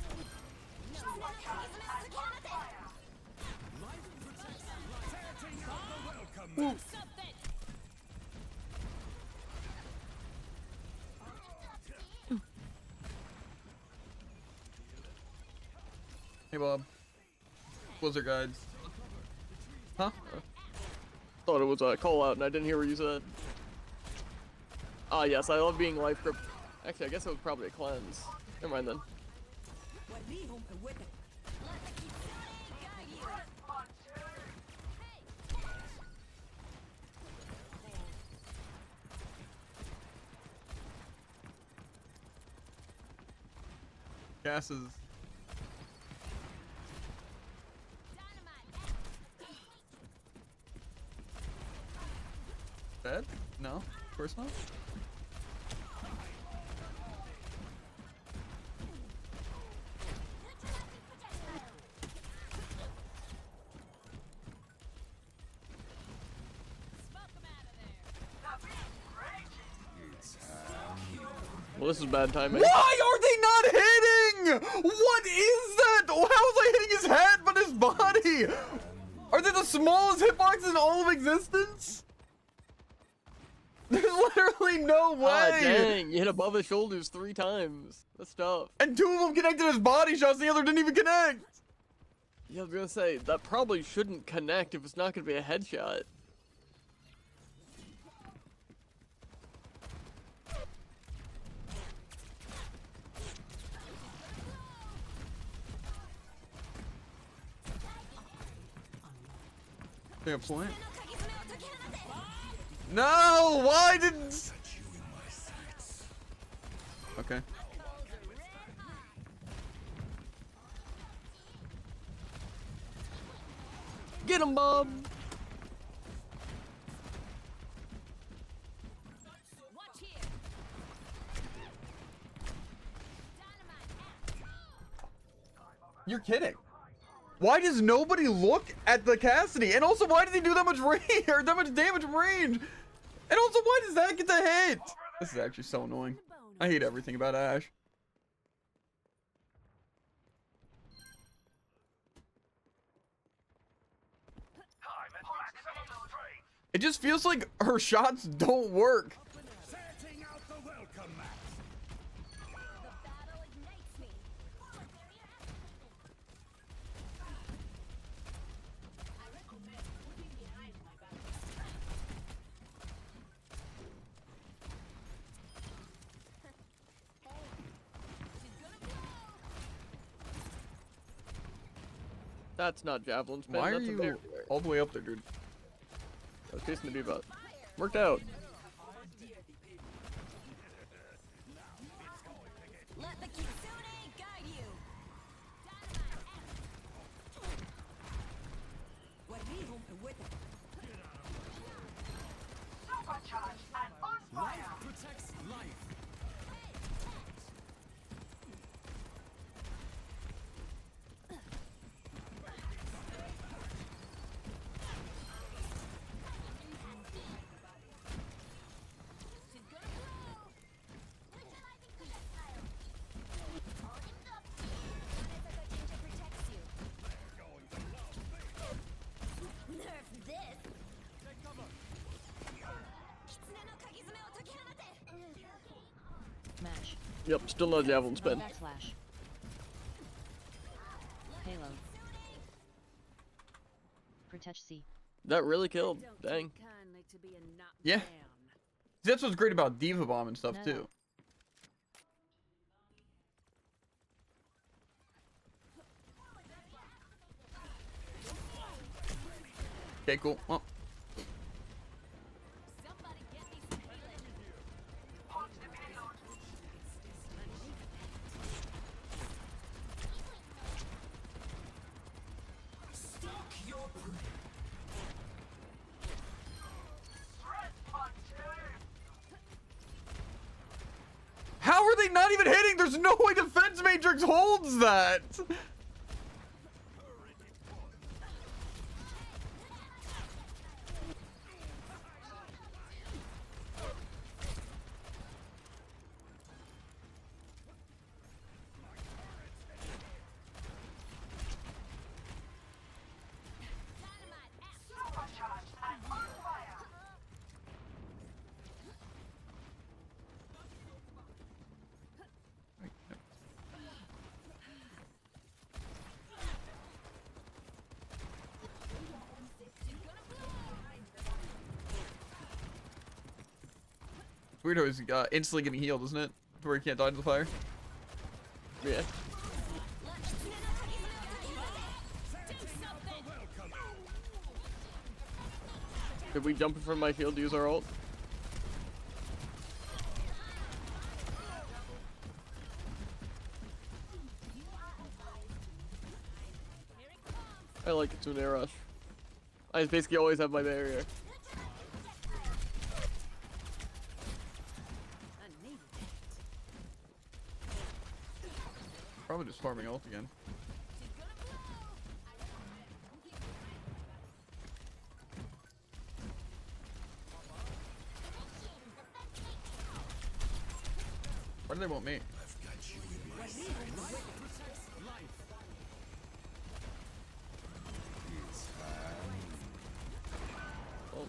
Hey, Bob. Blizzard guides. Huh? Thought it was a call out and I didn't hear what you said. Ah, yes, I love being life grip. Actually, I guess it was probably a cleanse. Never mind then. Gases. Dead? No, of course not. Well, this is bad timing. Why are they not hitting? What is that? How is I hitting his head but his body? Are they the smallest hitboxes in all of existence? There's literally no way. Ah, dang, you hit above his shoulders 3 times. That's tough. And 2 of them connected his body shots, the other didn't even connect. Yeah, I was gonna say, that probably shouldn't connect if it's not gonna be a headshot. They have a point. No, why didn't? Okay. Get him, Bob! Watch here. You're kidding. Why does nobody look at the Cassidy? And also, why did he do that much range or that much damage from range? And also, why does that get the hit? This is actually so annoying. I hate everything about Ash. It just feels like her shots don't work. Setting out the welcome mat. The battle ignites me. That's not javelin spin. Why are that's a you bear. all the way up there, dude? I was chasing the Bebop. Worked out. Let the Kitsune guide you. Life protects life. Nerf this. Take cover. Smash. Yep, still no javelin spin. Backslash. Halo. Protect C. That really killed. Dang. Yeah. That's what's great about Diva Bomb and stuff, No. too. Okay, cool. Well, Somebody get me some healing. hitting, not even hitting. There's no way defense matrix holds that. Weirdo is instantly getting healed, isn't it? To where he can't dodge the fire. Yeah. Did we jump in front of my field to use our ult? I like it to an air rush. I just basically always have my barrier. Probably just farming ult again. Why do they want me? I've got you in my sights. It's Oh,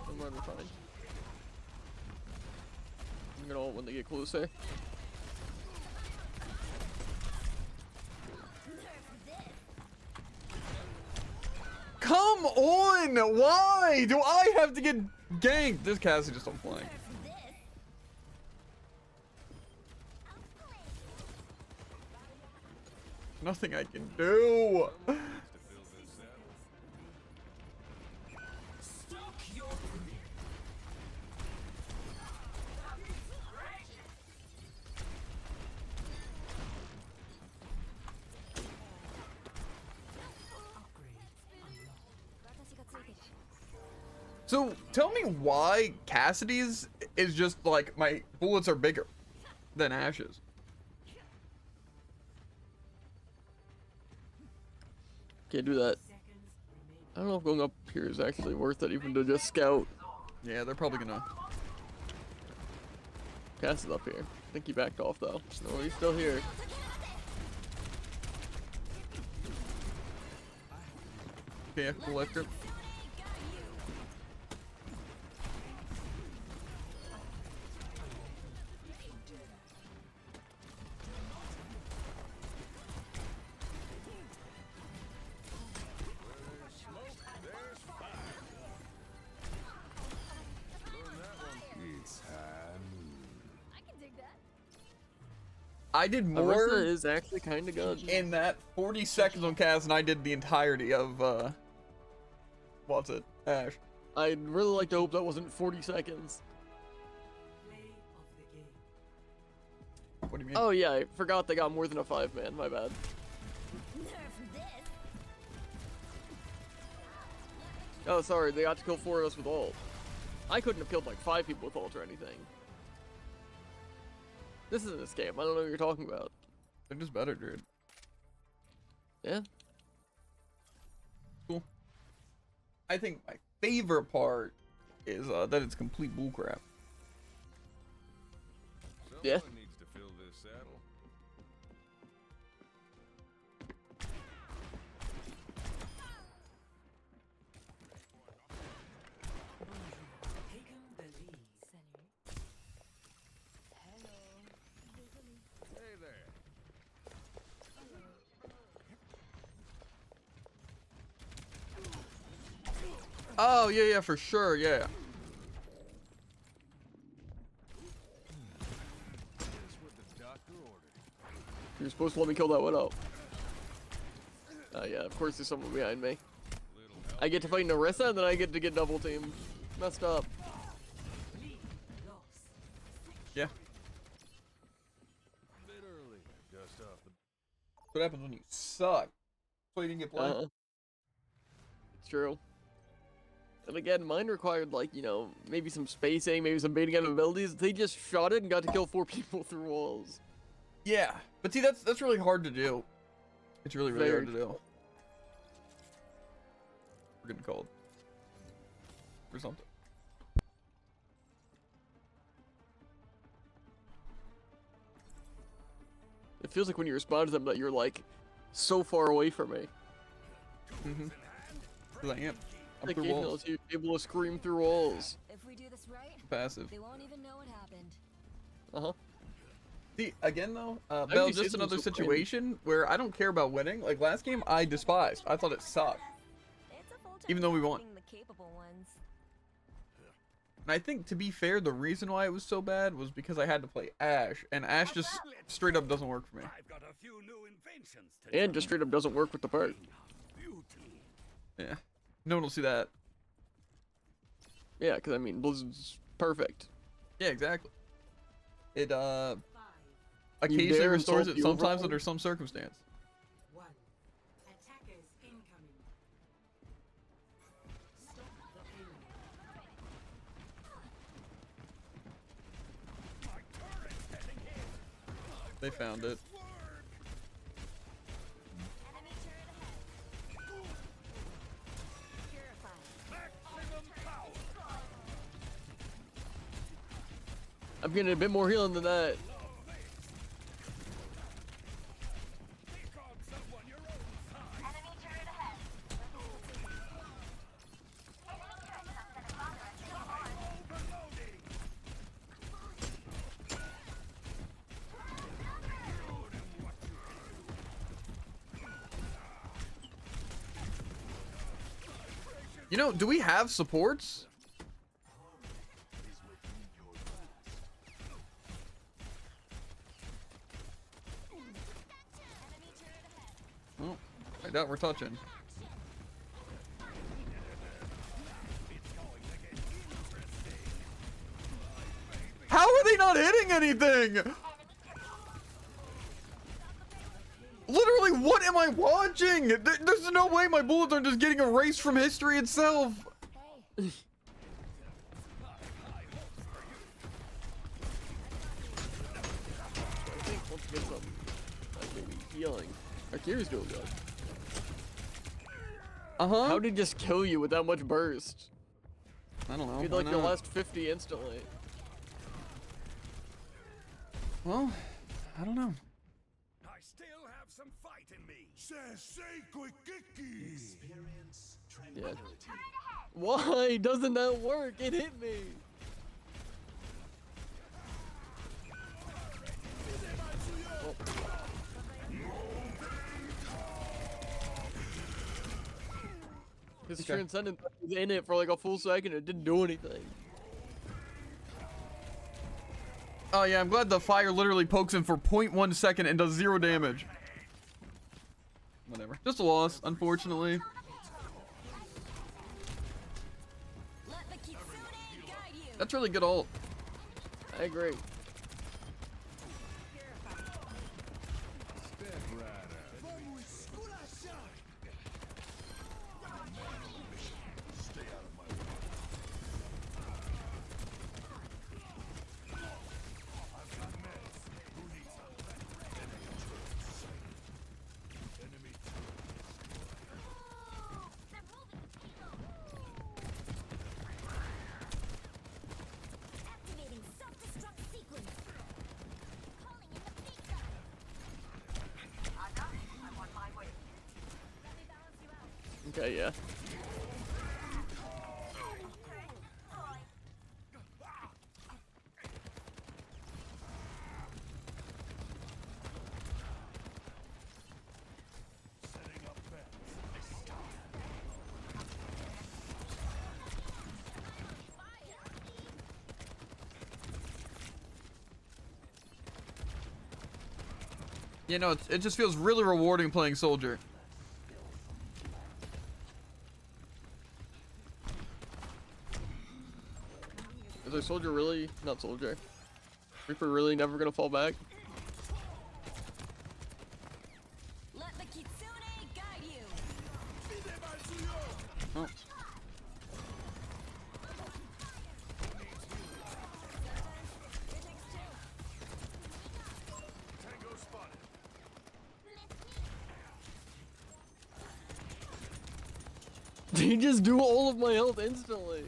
I'm running fine. I'm gonna ult when they get closer. Come on! Why do I have to get ganked? This Cassie just don't play. Nothing I can do. So tell me why Cassidy's is just like my bullets are bigger than Ash's. Can't do that. I don't know if going up here is actually worth it, even to just scout. Yeah, they're probably gonna. Cass is up here. I think he backed off though. No, he's still here. Okay, cool left grip. I did more Arista is actually kind of good. in that 40 seconds on Cass than I did the entirety of, what's it? Ash. I'd really like to hope that wasn't 40 seconds. What do you mean? Oh yeah, I forgot they got more than a 5-man, my bad. Oh, sorry, they got to kill 4 of us with ult. I couldn't have killed like 5 people with ult or anything. This is an escape, I don't know what you're talking about. They're just better, dude. Yeah? Cool. I think my favorite part is that it's complete bullcrap. Yeah. Someone needs to fill this saddle. Hey there. Oh, yeah, yeah, for sure, yeah. That's what the doctor ordered. You're supposed to let me kill that widow. Yeah, of course there's someone behind me. Little help. I get to fight Narissa and then I get to get double teamed. Messed up. Yeah. Bit early. Dust off the. What happens when you suck? That's why you didn't get played. It's true. And again, mine required like, you know, maybe some spacing, maybe some baiting out of abilities. They just shot it and got to kill 4 people through walls. Yeah, but see, that's really hard to do. It's really Very hard to do. We're getting called or something. It feels like when you respond to them that you're like so far away from me. Mhm. 'Cause I am. I'm Like through walls. you're able to scream through walls. If we do this right, Passive. they won't even know what happened. Uh-huh. See, again though, Bell, Actually, just season's another so crazy. situation where I don't care about winning. Like last game, I despised. I thought it sucked. It's a full-time Even though we job won. being the capable ones. And I think, to be fair, the reason why it was so bad was because I had to play Ash, and Ash just straight up doesn't work for me. I've got a few new inventions to And just straight up doesn't work with the perk. beauty. Yeah, no one will see that. Yeah, because I mean, Blizzard's perfect. Yeah, exactly. It You occasionally dare restores insult it the sometimes overlord? under some circumstance. One. Attackers incoming. Stop the payload. They found it. Enemy turret ahead. Purified. I'm getting a bit more healing than that. Enemy turret ahead. You know, do we have supports? Oh, I doubt we're touching. How are they not hitting anything? Literally, what am I watching? There's no way my bullets are just getting erased from history itself. Hey, I think once we get some like maybe healing, Akira's doing good. Uh-huh. How did he just kill you with that much burst? I don't know. He had why like your not? last 50 instantly. Well, I don't know. I still have some fight in me. Yeah. Why doesn't that work? It hit me. His Okay. transcendent was in it for like a full second. It didn't do anything. Oh yeah, I'm glad the fire literally pokes him for 0.1 second and does 0 damage. Whatever. Just a loss, unfortunately. let the Kitsune guide you. That's really good ult. I agree. Activating self-destruct sequence. Calling in the big gun. I'm on my way. Let me balance you out. Okay, yeah. You know, it just feels really rewarding playing Soldier. Is our soldier really not soldier? Reaper really never gonna fall back? Let the Kitsune guide you. Oh. he just do all of my health instantly?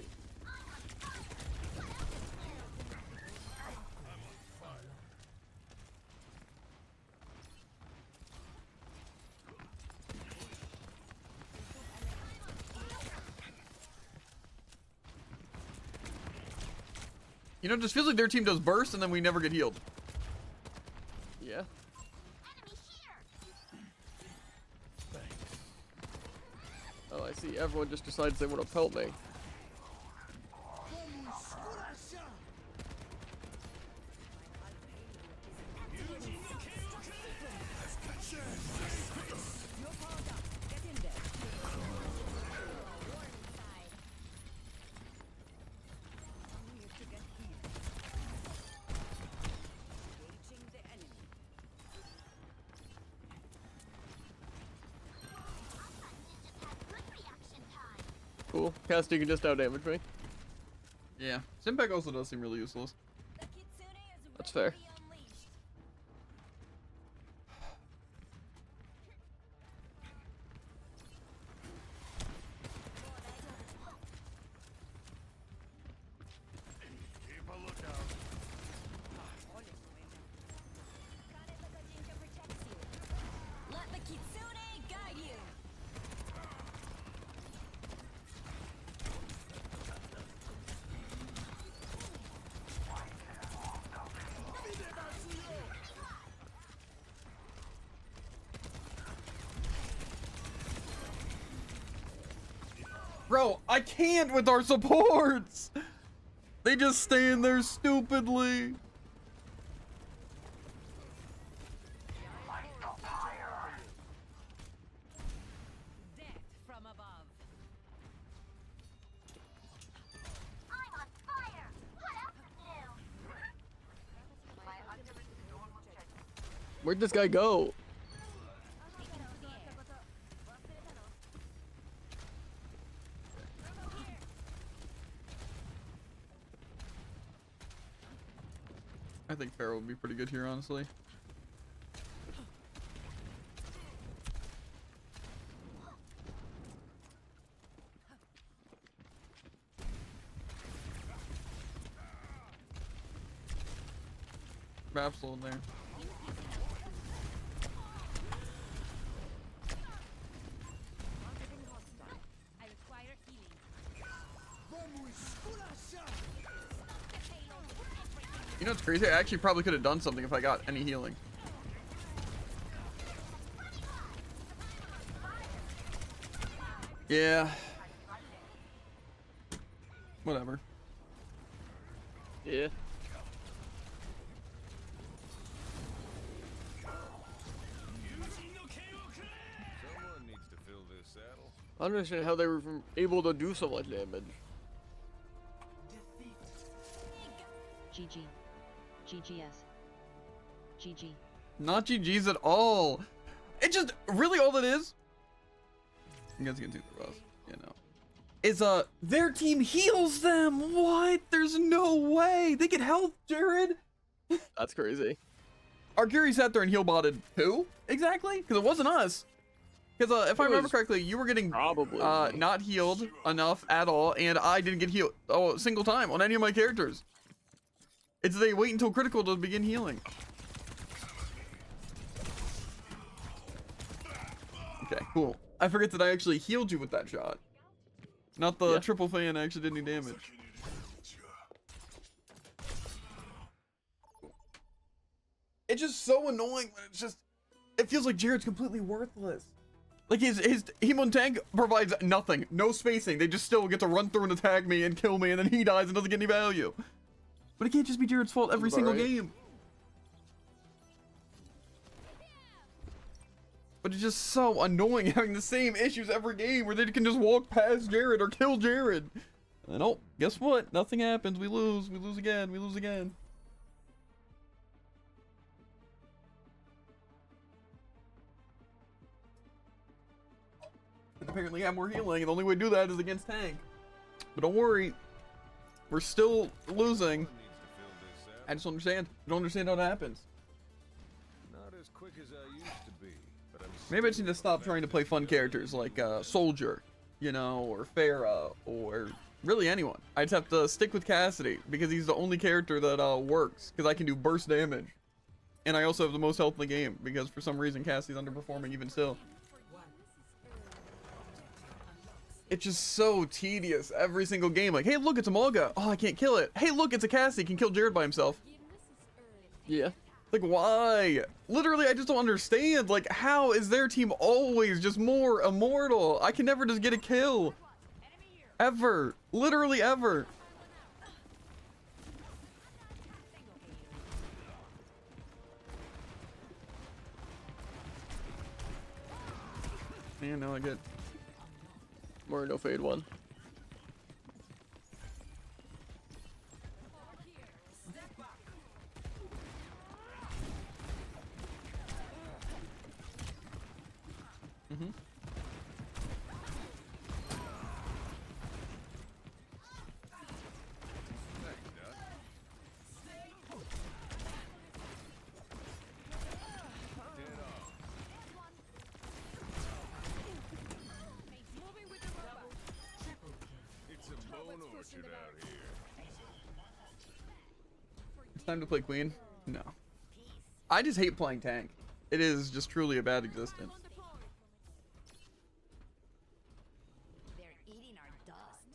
You know, it just feels like their team does burst and then we never get healed. Yeah. Oh, I see. Everyone just decides they want to pelt me. Cool. Casting can just out-damage me. Yeah. Simpec also does seem really useless. That's fair. Keep a lookout. Let the kitsune guide you. Bro, I can't with our supports! They just stand there stupidly. Death from above. I'm on fire. What else to do? Where'd this guy go? I think Pharaoh would be pretty good here, honestly. Babsel in there. I require healing. You know what's crazy? I actually probably could have done something if I got any healing. Yeah. Whatever. Yeah. Someone needs to fill this saddle. I don't understand how they were able to do so much damage. GG. GGS. GG. Not GG's at all. It just really all it is. You guys can do the rest, you know. Is their team heals them. What? There's no way. They get health, Jared. That's crazy. Argiri sat there and heal botted who? Exactly? Because it wasn't us. Because if I remember correctly, you were getting probably not healed enough at all, and I didn't get healed a single time on any of my characters. It's they wait until critical to begin healing. Okay, cool. I forget that I actually healed you with that shot. Not the triple fan actually did any damage. It's just so annoying when it's just, it feels like Jared's completely worthless. Like his Hemon tank provides nothing, no spacing. They just still get to run through and attack me and kill me, and then he dies and doesn't get any value. But it can't just be Jared's fault every single game. But it's just so annoying having the same issues every game where they can just walk past Jared or kill Jared. And oh, guess what? Nothing happens. We lose. We lose again. We lose again. And apparently have more healing, and the only way to do that is against tank. But don't worry. We're still losing. I just don't understand. I don't understand how it happens. Not as quick as I used to be, but I'm Maybe I just need to stop trying to play fun characters like Soldier you know, or Farah, or really anyone. I just have to stick with Cassidy because he's the only character that works because I can do burst damage. And I also have the most health in the game because for some reason Cassidy's underperforming even still. It's just so tedious every single game. Like, hey, look, it's a Mulga. Oh, I can't kill it. Hey, look, it's a Cassidy. Can kill Jared by himself. Yeah. Like, why? Literally, I just don't understand. Like, how is their team always just more immortal? I can never just get a kill. Ever. Literally ever. Man, now I get... More no fade one. Mm-hmm. It's time to play Queen? No. I just hate playing tank. It is just truly a bad existence. They're eating our dust.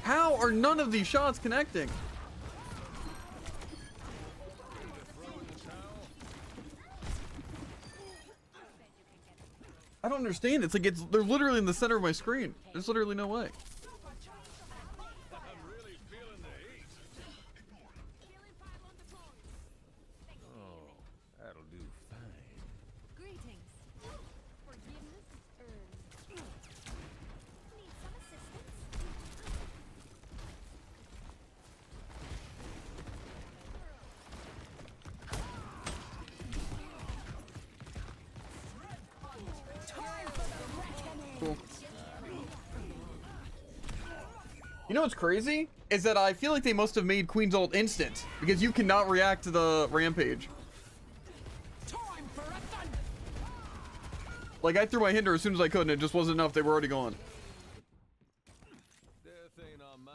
How are none of these shots connecting? I don't understand. It's like they're literally in the center of my screen. There's literally no way. I'm really feeling the heat. Oh, that'll do fine. Greetings. Forgiveness is earned. Need some assistance? Cool. You know what's crazy? Is that I feel like they must have made Queen's ult instant because you cannot react to the rampage. Like I threw my hinder as soon as I could and it just wasn't enough. They were already gone.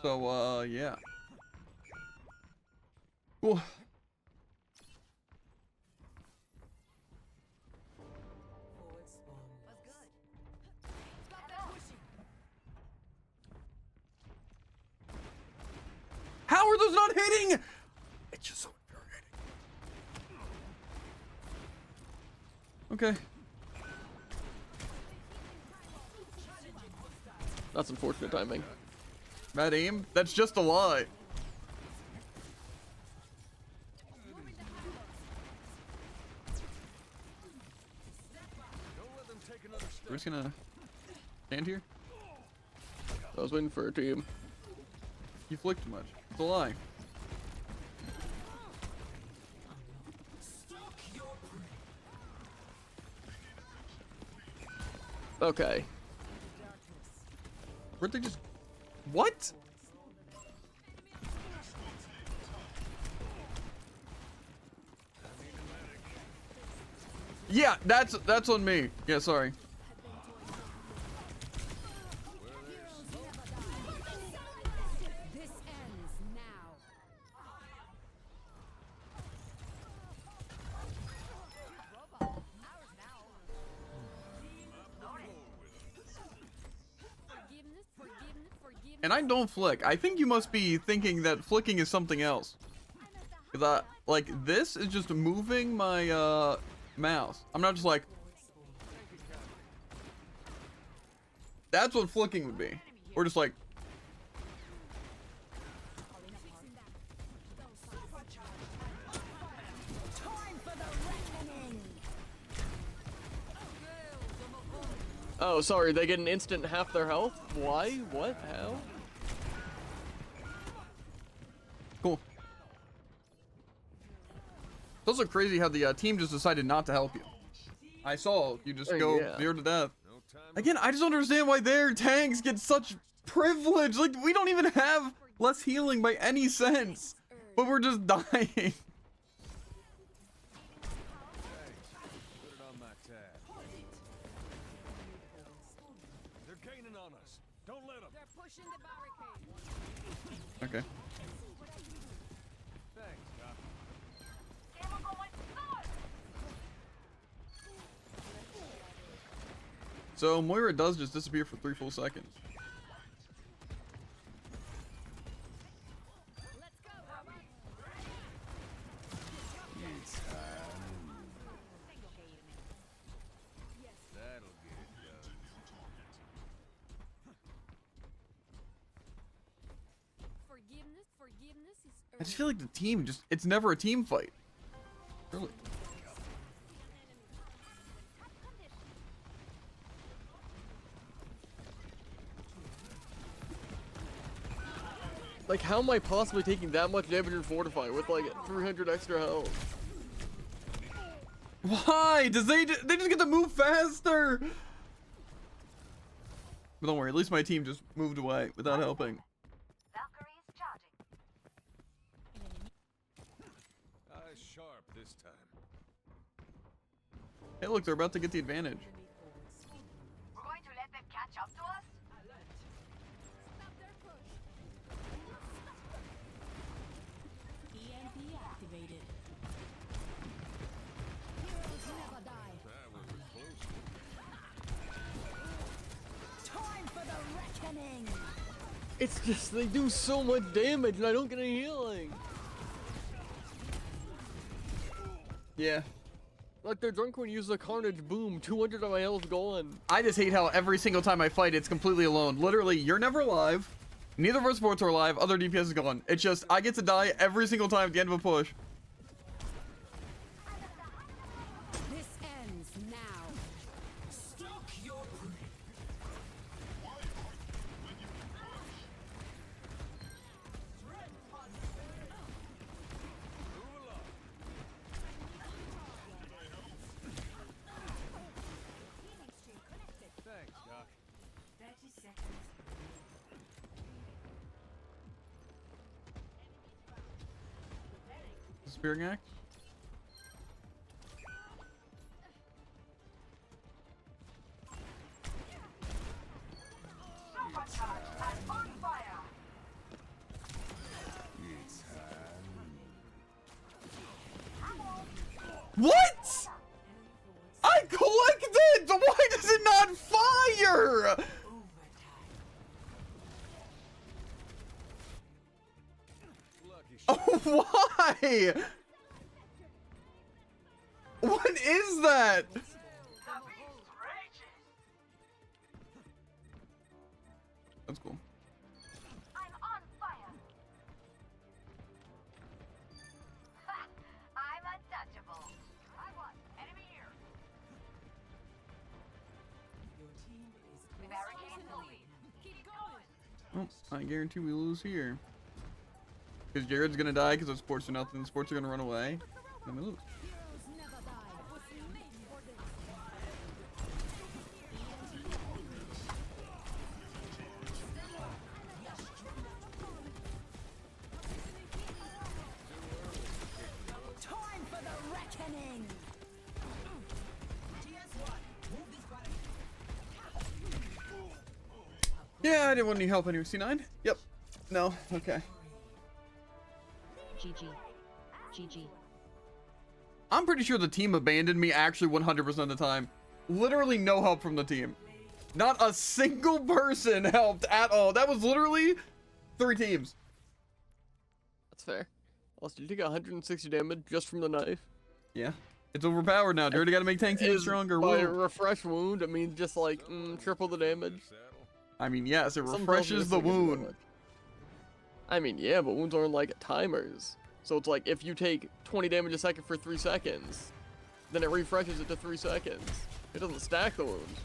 So yeah. Cool. Forward spawn. Was good. Stop that pushing. How are those not hitting? It's just so infuriating. Okay. That's unfortunate timing. Bad aim? That's just a lie. We're just gonna stand here. I was waiting for a team. You flick too much. It's a lie. Okay. Weren't they just... What? Yeah, that's on me. Yeah, sorry. This ends now. Robot. Ours now. Forgiveness. And I don't flick. I think you must be thinking that flicking is something else. Cause like this is just moving my mouse. I'm not just like. That's what flicking would be. Or just like. Oh, sorry, they get an instant half their health? Why? What? How? Cool. It's also crazy how the team just decided not to help you. I saw you just go Yeah. 0 to death. No time Again, I just don't understand why their tanks get such privilege. Like, we don't even have less healing by any sense. But we're just dying. Put it on my tab. They're gaining on us. Don't let them. They're pushing the barricade. Okay. Thanks, Doc. So Moira does just disappear for 3 full seconds. Let's go, Robert. That'll get it done. Forgiveness is I just feel like the team just, it's never a team fight. Really. Like, how am I possibly taking that much damage in Fortify with like 300 extra health? Why? Does they just get to move faster? But don't worry, at least my team just moved away without helping. Eyes sharp this time. Hey, look, they're about to get the advantage. We're going to let them catch up to us? Stop their push. EMP activated. Heroes never die. That was a close one. Time for the reckoning. It's just they do so much damage and I don't get any healing. Yeah. Like their drunk when uses a carnage, boom, 200 of my health gone. I just hate how every single time I fight, it's completely alone. Literally, you're never alive. Neither of our supports are alive. Other DPS is gone. It's just, I get to die every single time at the end of a push. This ends now. Thanks, Doc. 30 seconds. Spearing axe? What? I collected! Why does it not fire? Lucky shot. Oh, why? What is that? That's cool. I'm on fire. I'm untouchable. I want enemy here. Your team is Barricade in the lead. Keep going. Oh, I guarantee we lose here. Because Jared's gonna die because the sports are nothing. The sports are gonna run away. Then we lose. Heroes never die. I was made for this. Time for the reckoning. Yeah, I didn't want any help anyway. C9? Yep. No. Okay. GG. GG. I'm pretty sure the team abandoned me actually 100% of the time. Literally no help from the team. Not a single person helped at all. That was literally 3 teams. That's fair. Also, you take 160 damage just from the knife. Yeah. It's overpowered now. Dirty gotta make tanks even Is stronger. by Woo. refresh wound, I mean just like triple the damage. Saddle. I mean, yes, it Some refreshes the tells me this thing isn't that wound. much. I mean, yeah, but wounds aren't like timers. So it's like if you take 20 damage a second for 3 seconds, then it refreshes it to 3 seconds. It doesn't stack the wounds.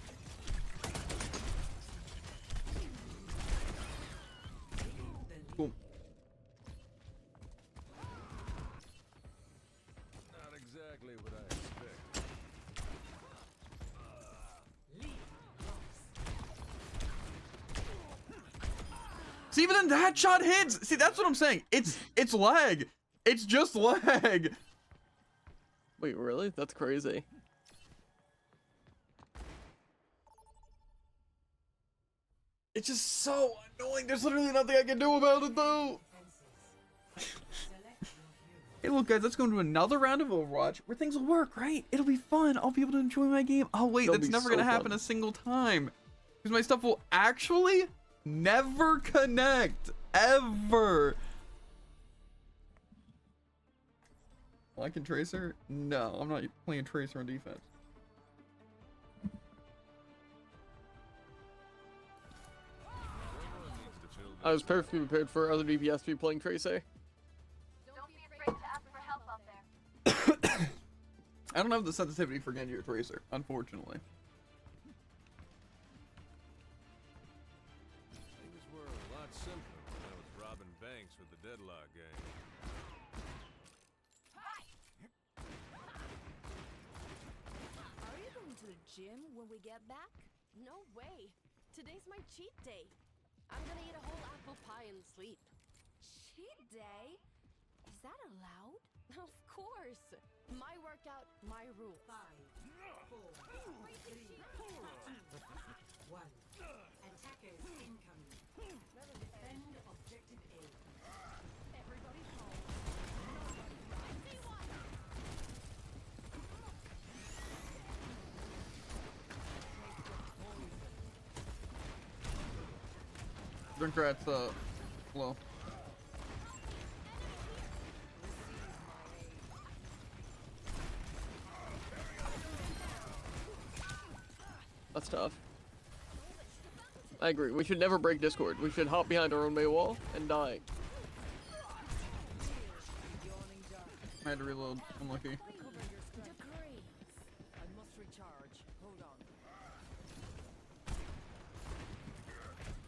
See, even then that shot hits. See, that's what I'm saying. It's lag. It's just lag. Wait, really? That's crazy. It's just so annoying. There's literally nothing I can do about it, though. Hey, look, guys, let's go into another round of Overwatch where things will work, right? It'll be fun. I'll be able to enjoy my game. Oh, wait, It'll that's be never so going to happen fun. a single time. Because my stuff will actually never connect. Ever. Well, I can Tracer? No, I'm not playing Tracer on defense. I was perfectly prepared for other DPS to be playing Tracer. Don't be afraid to ask for help out there. I don't have the sensitivity for Genji or Tracer, unfortunately. Things were a lot simpler when I was robbing banks for the Deadlock gang. Are you going to the gym when we get back? No way. Today's my cheat day. I'm gonna eat a whole apple pie and sleep. Cheat day? Is that allowed? Of course. My workout, my rules. 5, 4, 3, 2, 1. Attackers incoming. Defend objective A. Everybody's home. Junkrat's low. That's tough. I agree. We should never break Discord. We should hop behind our own May wall and die. I had to reload. Unlucky. Decrease. I must recharge. Hold on. Your end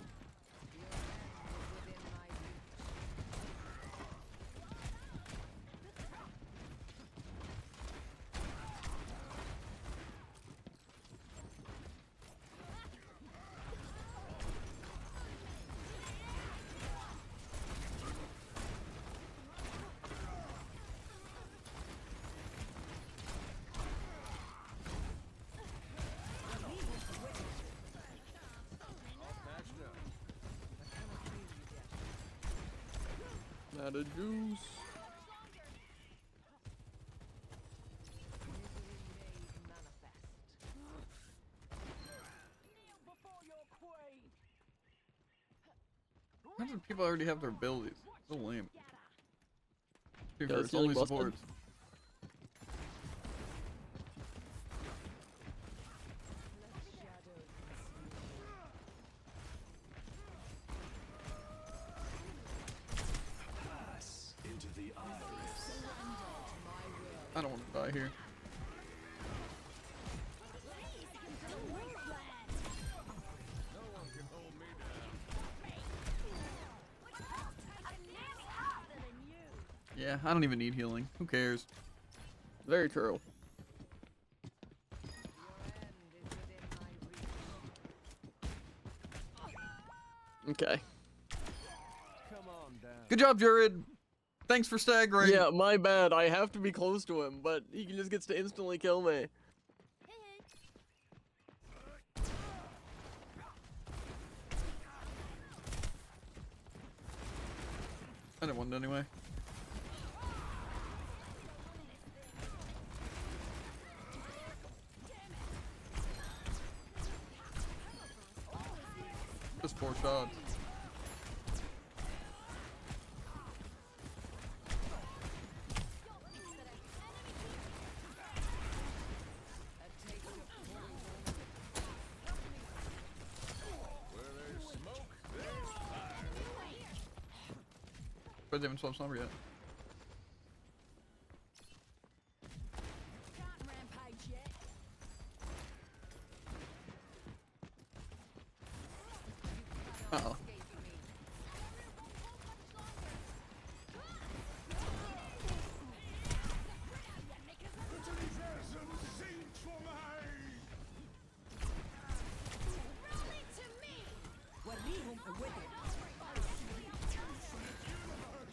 is within my reach. Not a juice. How do people already have their abilities? So lame. Dude, Yeah, it's it's healing only busted. supports. Into the iris. I don't want to die here. No one can hold me down. Yeah, I don't even need healing. Who cares? Very true. Okay. Come on down. Good job, Jared. Thanks for staggering. Yeah, my bad. I have to be close to him, but he just gets to instantly kill me. I didn't want it anyway. Just 4 shots. Where there's smoke, there's fire. But they haven't swapped number yet. Can't rampage yet. Uh-oh.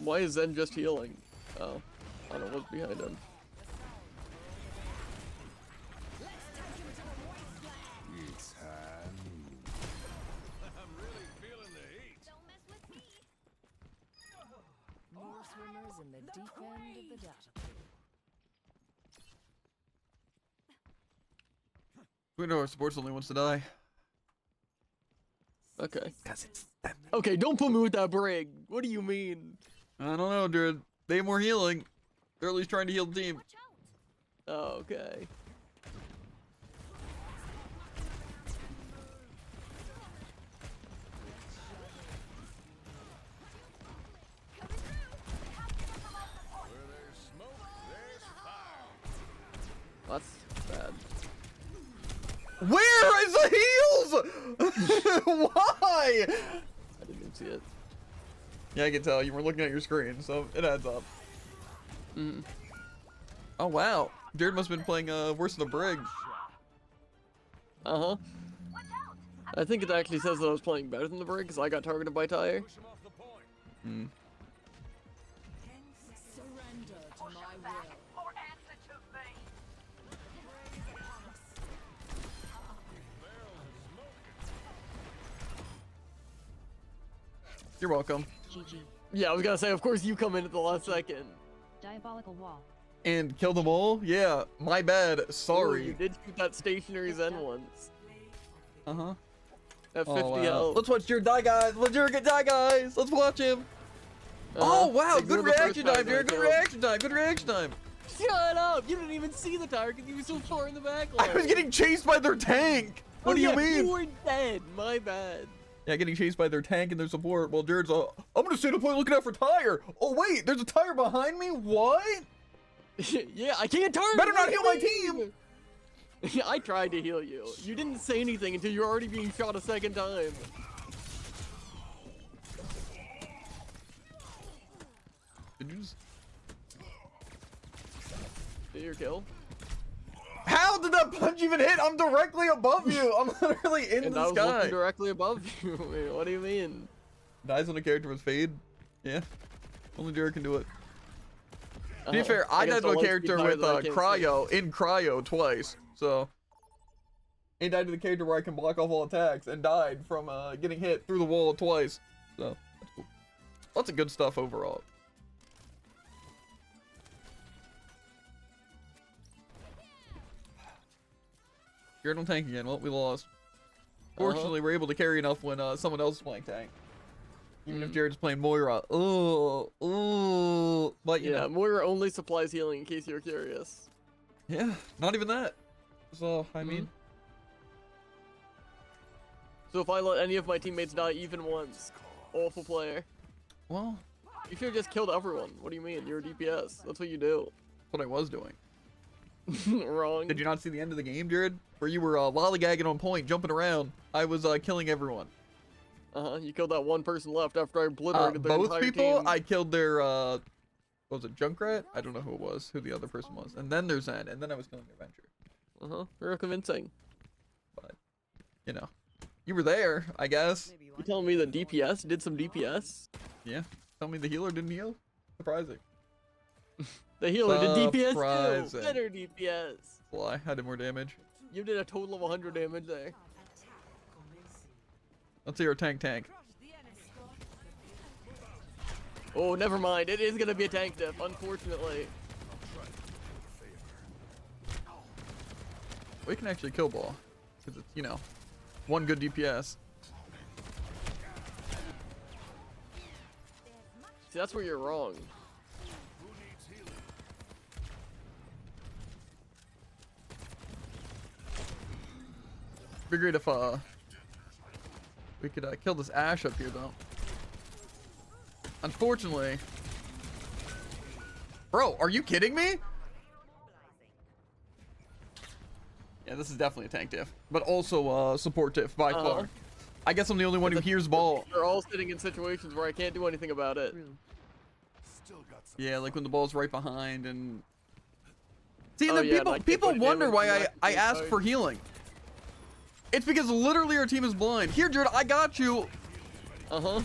Why is Zen just healing? Oh, I don't know what's behind him. It's high noon. I'm really feeling the heat. Don't mess with me. More swimmers in the deep end of the data pool. We know our sports only wants to die. Okay. Cause it's them. Okay, don't put me with that brig. What do you mean? I don't know, dude. They have more healing. They're at least trying to heal the team. Watch out. Oh, okay. Where there's smoke, there's fire. That's bad. Where is the heals? Why? I didn't even see it. Yeah, I can tell. You were looking at your screen, so it adds up. Mm. Oh, wow. Jared must have been playing worse than the brig. Uh-huh. I think it actually says that I was playing better than the brig because I got targeted by Tyre. Push him off the point. Hmm. Surrender to my will. You're welcome. GG. Yeah, I was gonna say, of course you come in at the last second. Diabolical wall. And kill them all? Yeah, my bad. Ooh, you Sorry. did shoot that stationary Zen once. Uh-huh. At 50 Oh, wow. health. Let's watch Jared die, guys. Let Jared get die, guys. Let's watch him. Oh, wow. Ignore Good the first reaction guy time, that I Jared. Good killed. reaction time. Good reaction time. Shut up! You didn't even see the Tyre because you were so far in the back line. I was getting chased by their tank. What do you mean? You were dead. My bad. Yeah, getting chased by their tank and their support. Well, Jared's I'm gonna stay to play looking out for Tyre. Oh, wait. There's a Tyre behind me? What? Yeah, I can't turn. Better not What heal do my you team. mean? I tried to heal you. You didn't say anything until you're already being shot a second time. Did you just... Did your kill? How did that punch even hit? I'm directly above you. I'm literally in And the I was sky. looking directly above you. I mean, what do you mean? Dies when a character with fade. Yeah. Only Jared can do it. To be Uh-huh. fair, I Against died to a light speed character Tyre with that I can't see. cryo in cryo twice. So he died to the character where I can block off all attacks and died from getting hit through the wall twice. So that's cool. Lots of good stuff overall. Jared on tank again. Well, we lost. Fortunately, we're able to carry enough when someone else is playing tank. Even if Jared's playing Moira. Oh, but you Yeah, know. Moira only supplies healing in case you're curious. Yeah, not even that. So, I mean, So if I let any of my teammates die even once, awful player. well, You should have just killed everyone. What do you mean? You're a DPS. That's what you do. what I was doing. Wrong. Did you not see the end of the game, Jared? Where you were lollygagging on point, jumping around. I was killing everyone. Uh-huh. You killed that one person left after I obliterated their Both entire people, team. I killed their, what was it, Junkrat? I don't know who it was, who the other person was. And then there's Zen, and then I was killing their Venture. Uh-huh. Very convincing. But, you know, you were there, I guess. You telling me the DPS did some DPS? Yeah. Tell me the healer didn't heal? Surprising. The healer did DPS too. Surprising. Better DPS. Fly, I did more damage. You did a total of 100 damage there. Let's see our tank. Oh, never mind. It is gonna be a tank diff, unfortunately. We can actually kill ball. Because it's, you know, one good DPS. See, that's where you're wrong. Who needs healing? Be great if we could kill this Ash up here though. Unfortunately. Bro, are you kidding me? Yeah, this is definitely a tank diff, but also support diff by far. I guess I'm the only one who hears ball. They're all sitting in situations where I can't do anything about it. Yeah, like when the ball's right behind and see, and Oh, then yeah, and I people can't put wonder damage why to I that ask side. for healing. It's because literally our team is blind. Here, Jared, I got you. Uh-huh.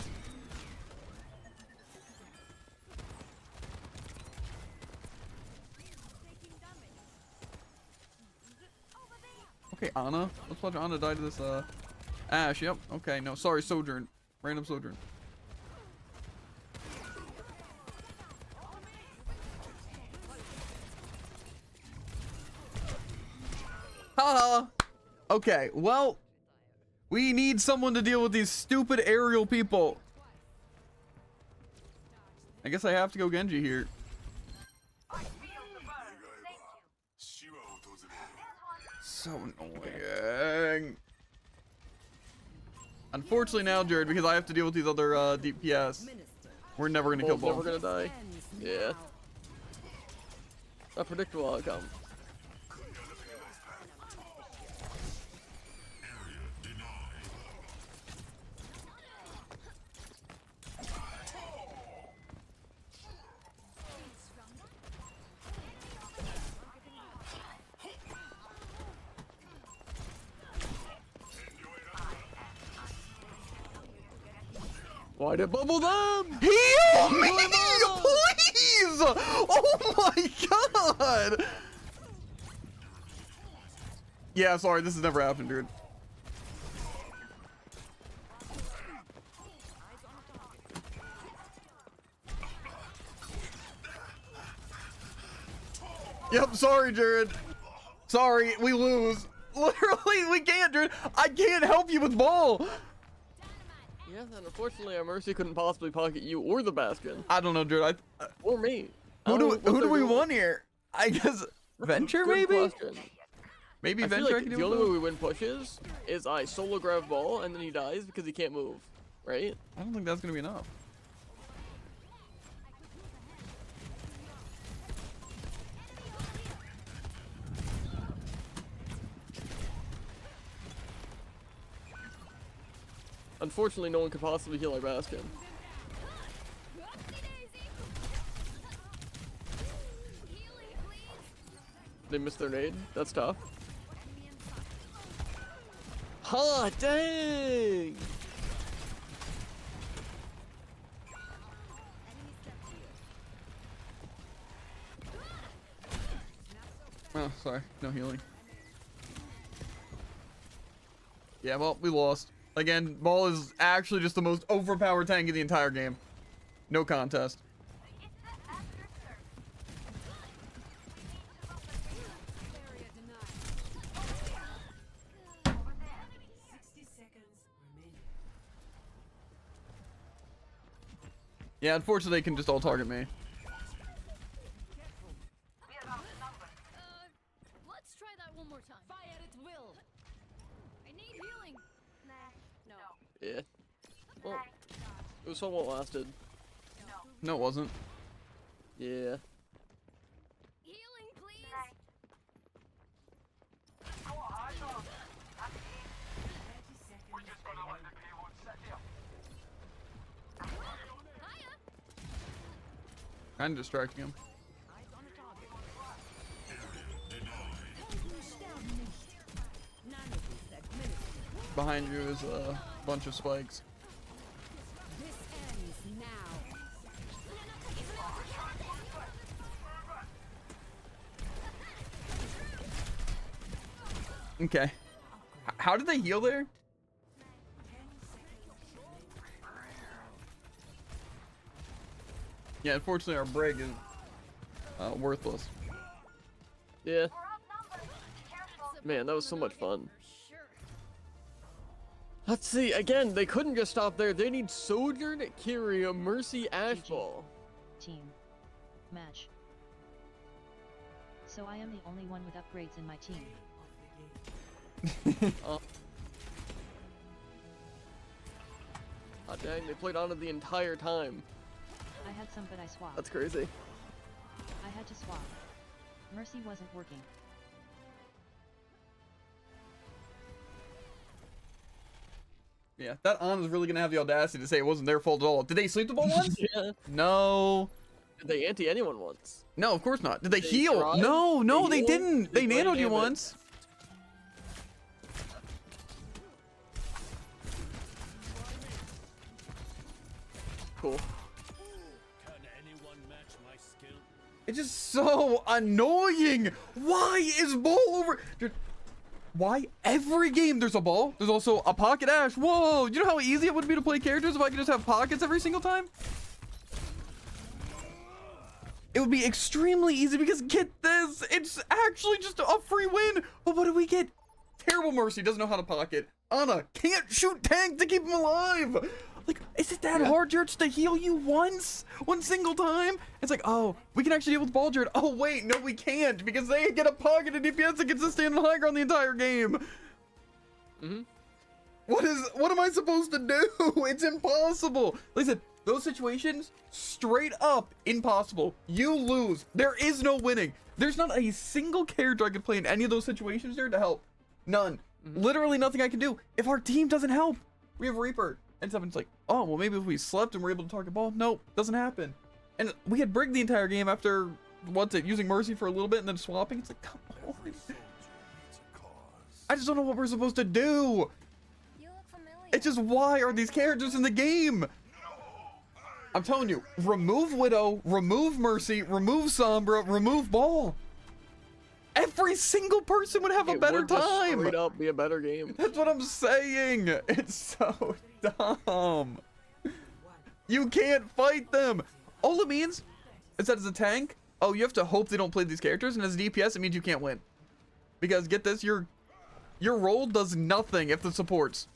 Okay, Ana. Let's watch Ana die to this, Ash. Yep. Okay, no. Sorry, Sojourn. Random Sojourn. Haha. Okay, well, we need someone to deal with these stupid aerial people. I guess I have to go Genji here. So annoying. Unfortunately now, Jared, because I have to deal with these other DPS, we're never gonna kill Never both. gonna die. Yeah. A predictable outcome. Why did bubble them? Heal me, please! Oh my god! Yeah, sorry, this has never happened, dude. Yep, sorry, Jared. Sorry, we lose. Literally, we can't, Jared. I can't help you with ball. Yeah, and unfortunately, our Mercy couldn't possibly pocket you or the Bastion. I don't know, Jared. Or me. Who do we want here? I guess Venture, Good maybe? question. Maybe I feel Venture. like the only way we win pushes is I solo grab ball and then he dies because he can't move, right? I don't think that's gonna be enough. Unfortunately, no one could possibly heal our Bastion. They missed their nade. That's tough. Ha! Dang! Oh, sorry. No healing. Yeah, well, we lost. Again, Ball is actually just the most overpowered tank in the entire game. No contest. Yeah, unfortunately, they can just all target me. Let's try that one more time. Fire at will. I need healing. No. Yeah. Well, it was somewhat lasted. No, it wasn't. Yeah. Healing, please. Kind of distracting him. Behind you is a bunch of spikes. This ends now. Okay. How did they heal there? Yeah, unfortunately our break is worthless. Yeah. Man, that was so much fun. Let's see, again, they couldn't just stop there. They need Sojourn, Kyria, Mercy, Ashball. Team. Match. So I am the only one with upgrades in my team. Oh, dang, they played on it the entire time. I had some, but I swapped. That's crazy. I had to swap. Mercy wasn't working. Yeah, that Ana's really gonna have the audacity to say it wasn't their fault at all. Did they sleep the ball once? Yeah. No. Did they anti anyone once? No, of course not. Did they They heal? tried? No, They they healed? didn't. They They nanoed you damage. once. Cool. Can anyone match my skill? It's just so annoying. Why is Bull over? Dude, Why every game there's a ball? There's also a pocket ash. Whoa, you know how easy it would be to play characters if I could just have pockets every single time? It would be extremely easy because get this, it's actually just a free win. But what do we get? Terrible Mercy doesn't know how to pocket. Ana can't shoot tank to keep him alive. Like, is it that hard, Jared, just to heal you once? One single time? It's like, oh, we can actually deal with ball, Jared. Oh, wait, no, we can't because they get a pocket and DPS that gets to stand on high ground the entire game. What am I supposed to do? It's impossible. Listen, those situations, straight up impossible. You lose. There is no winning. There's not a single character I could play in any of those situations there to help. None. Literally nothing I can do. If our team doesn't help, we have Reaper. And someone's like, oh, well, maybe if we slept and were able to target ball. Nope, doesn't happen. And we had Brig the entire game after, using Mercy for a little bit and then swapping. It's like, come on. I just don't know what we're supposed to do. It's just, why are these characters in the game? I'm telling you, remove Widow, remove Mercy, remove Sombra, remove Ball. Every single person would have a better time. Straight up be a better game. That's what I'm saying. It's so dumb. You can't fight them. All it means is that as a tank, oh, you have to hope they don't play these characters, and as a DPS, it means you can't win. Because get this, your role does nothing if the supports.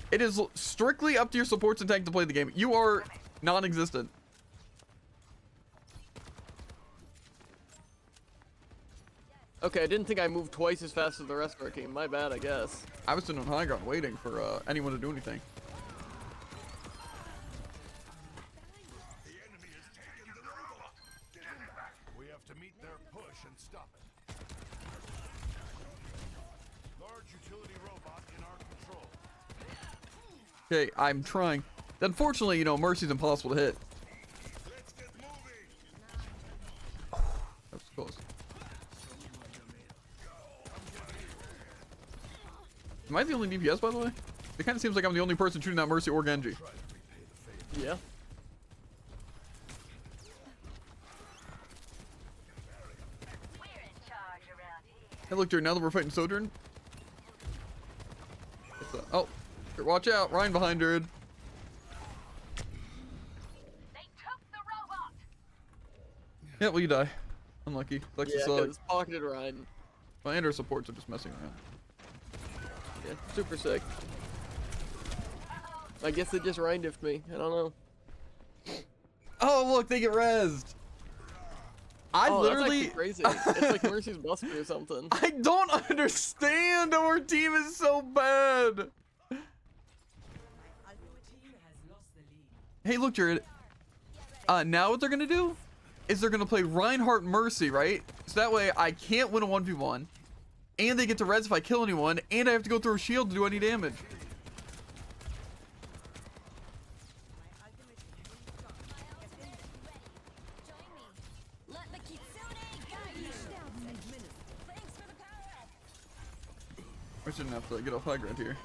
It is strictly up to your supports and tank to play the game. You are non-existent. Okay, I didn't think I moved twice as fast as the rest of our team. My bad, I guess. I was sitting on high ground waiting for anyone to do anything. We have to meet their push and stop it. Large utility robot in our control. Okay, I'm trying. Unfortunately, you know, Mercy's impossible to hit. Let's get moving. That was close. Am I the only DPS, by the way? It kind of seems like I'm the only person shooting that Mercy or Genji. Yeah. Hey, look, Jared, now that we're fighting Sojourn. Oh, watch out. Ryan behind, Jared. Yeah, well, you die. Unlucky. Yeah, because pocketed Ryan. Well, and our supports are just messing around. Yeah, super sick. I guess they just Ryan diffed me. I don't know. Oh, look, they get rezzed. I literally... That's crazy. It's like Mercy's buster or something. I don't understand how our team is so bad. Hey, look, Jared. Now what they're going to do is they're going to play Reinhardt Mercy, right? So that way I can't win a 1v1. And they get to res if I kill anyone. And I have to go through a shield to do any damage. I shouldn't have to get off high ground here.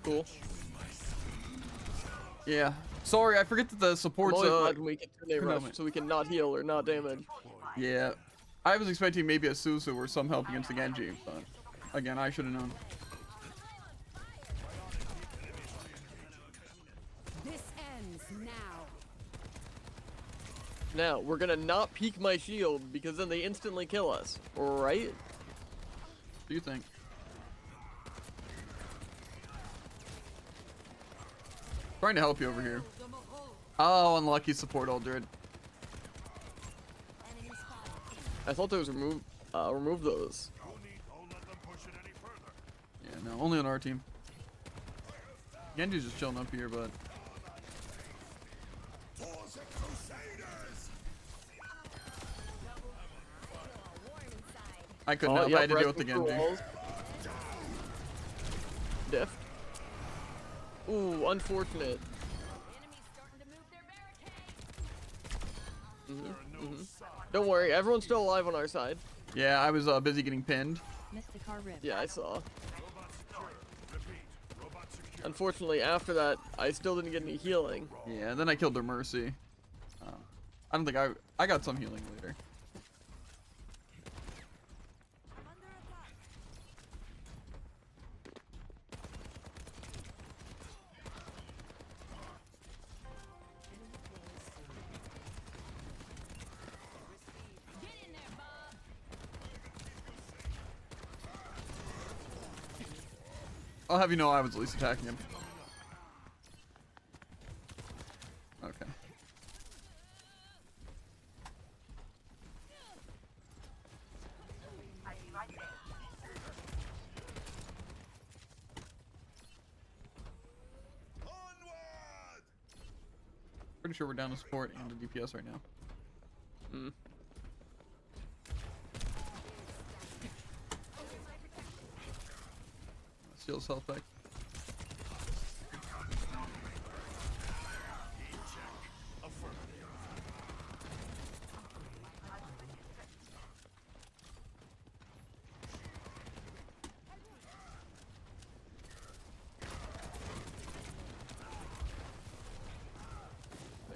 Cool. Yeah. Sorry, I forget that the supports when we get to rush, so we can not heal or not damage. Yeah. I was expecting maybe a Susu or some help against the Genji, but again, I should have known. This ends now. Now, we're gonna not peek my shield because then they instantly kill us, right? What do you think? Trying to help you over here. Oh, unlucky support, Aldred. I thought those remove those. Yeah, no, only on our team. Genji's just chilling up here, but I couldn't help. I had to deal with the Genji. Deft. Ooh, unfortunate. Don't worry, everyone's still alive on our side. Yeah, I was busy getting pinned. Missed the car rip. Yeah, I saw. Unfortunately, after that, I still didn't get any healing. Yeah, then I killed their Mercy. I don't think I got some healing later. I'll have you know I was at least attacking him. Okay. Pretty sure we're down to support and to DPS right now. Hmm. Steal his health back.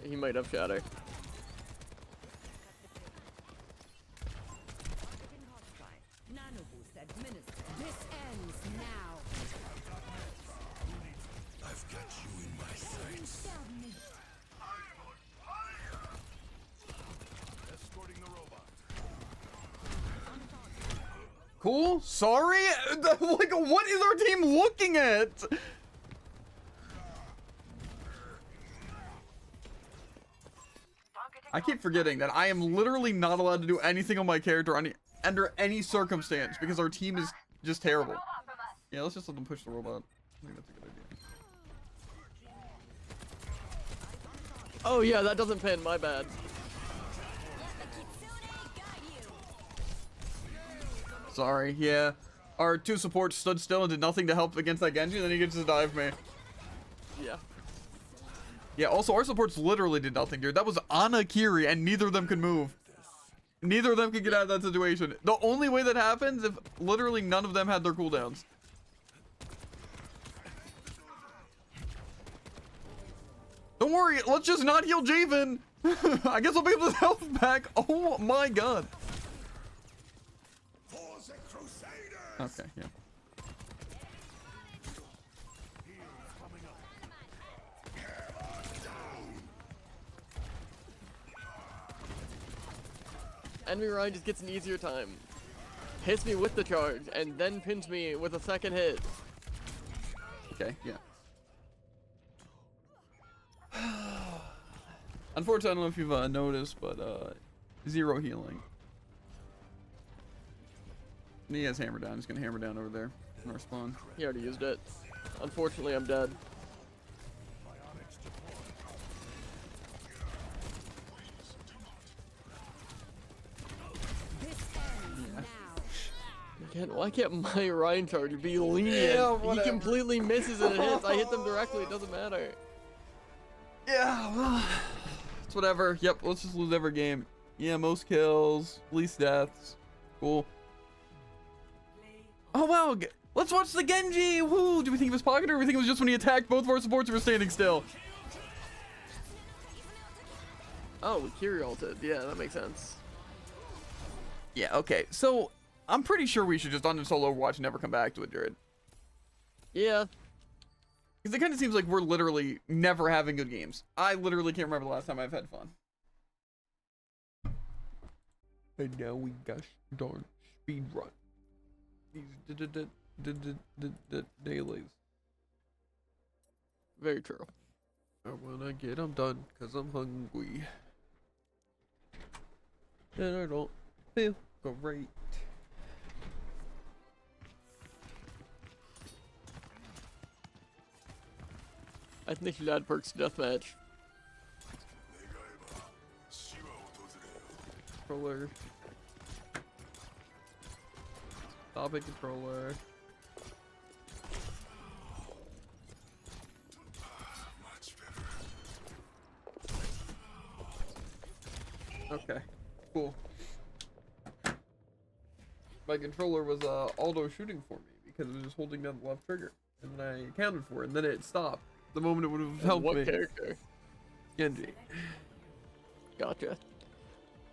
He might have shatter. Nanoboost administered. This ends now. I've got you in my sights. Escorting the robot. Cool. Sorry. Like, what is our team looking at? I keep forgetting that I am literally not allowed to do anything on my character under any circumstance because our team is just terrible. Yeah, let's just let them push the robot. I think that's a good idea. Oh yeah, that doesn't pin. My bad. Sorry. Yeah, our two supports stood still and did nothing to help against that Genji. Then he gets to dive me. Yeah. Yeah, also our supports literally did nothing, dude. That was Ana Kiri, and neither of them could move. Neither of them could get out of that situation. The only way that happens if literally none of them had their cooldowns. Don't worry, let's just not heal Javen. I guess I'll be able to health back. Oh my god. Okay, yeah. Enemy Ryan just gets an easier time. Hits me with the charge, and then pins me with a second hit. Okay, yeah. Unfortunately, I don't know if you've noticed, but zero healing. He has hammer down. He's gonna hammer down over there in our spawn. He already used it. Unfortunately, I'm dead. Again, why can't my Ryan charge be lenient? Yeah, he completely misses and it hits. I hit them directly. It doesn't matter. Yeah, well, it's whatever. Yep, let's just lose every game. Yeah, most kills, least deaths. Cool. Oh wow, let's watch the Genji. Woo! Do we think it was pocketed, or do we think it was just when he attacked both of our supports who were standing still? Oh, Kiri ulted. Yeah, that makes sense. Yeah. Okay. So I'm pretty sure we should just uninstall Overwatch and never come back to it, Jared. Yeah. Because it kind of seems like we're literally never having good games. I literally can't remember the last time I've had fun. And now we got darn speed run. These dailies. Very true. I wanna get them done because I'm hungry. And I don't feel great. I think they should add perks to deathmatch. Controller. Stop it, controller. Okay, cool. My controller was auto shooting for me because it was just holding down the left trigger. and I accounted for it, and then it stopped. The moment it would have helped What me. character? Genji. Gotcha.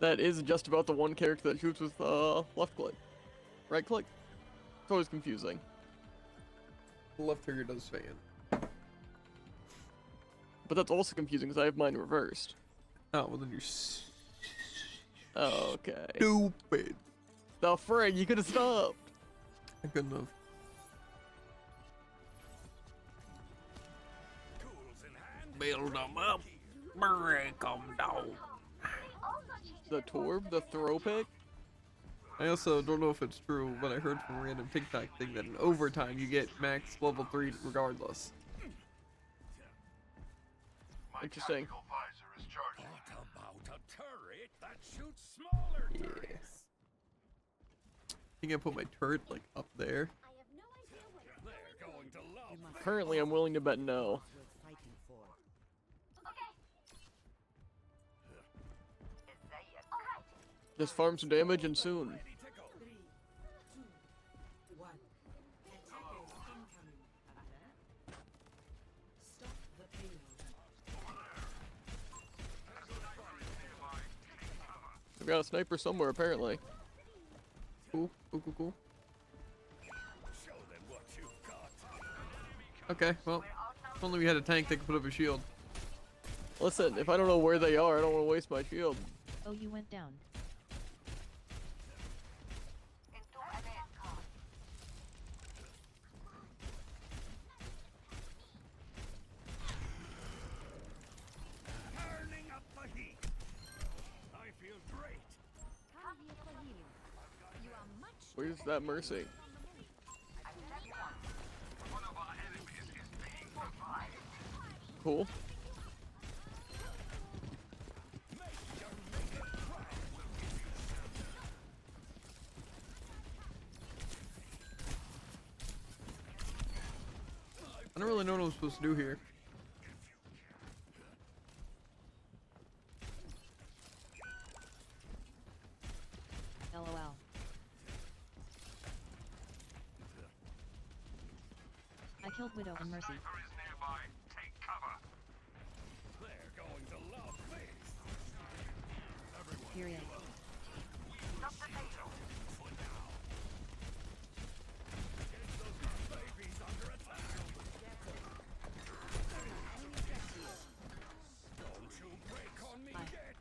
That is just about the one character that shoots with left click. Right click? It's always confusing. The left trigger does fan. But that's also confusing because I have mine reversed. Oh, well then you're Oh, okay. stupid. The frig, you could have stopped. I couldn't have. Build them up, break them down. The Torb, the throw pick? I also don't know if it's true, but I heard from a random TikTok thing that in overtime you get max level 3 regardless. Interesting. What about a turret that shoots smaller Yeah. turrets? I think I put my turret like up there. They're going to love Currently, I'm willing to bet no. Worth fighting for. Just farm some damage and soon. 3, 2, 1. Attackers incoming. Stop the payload. We've got a sniper somewhere, apparently. Cool, cool, cool, cool. Show them what you've got. Okay, well, if only we had a tank that could put up a shield. Listen, if I don't know where they are, I don't want to waste my shield. Oh, you went down. Turning up the heat. I feel great. Where's that Mercy? Cool. I don't really know what I'm supposed to do here. LOL. I killed Widow and Mercy. They're going to love this. Period. Baby's under attack. Don't you break on me Hi. yet.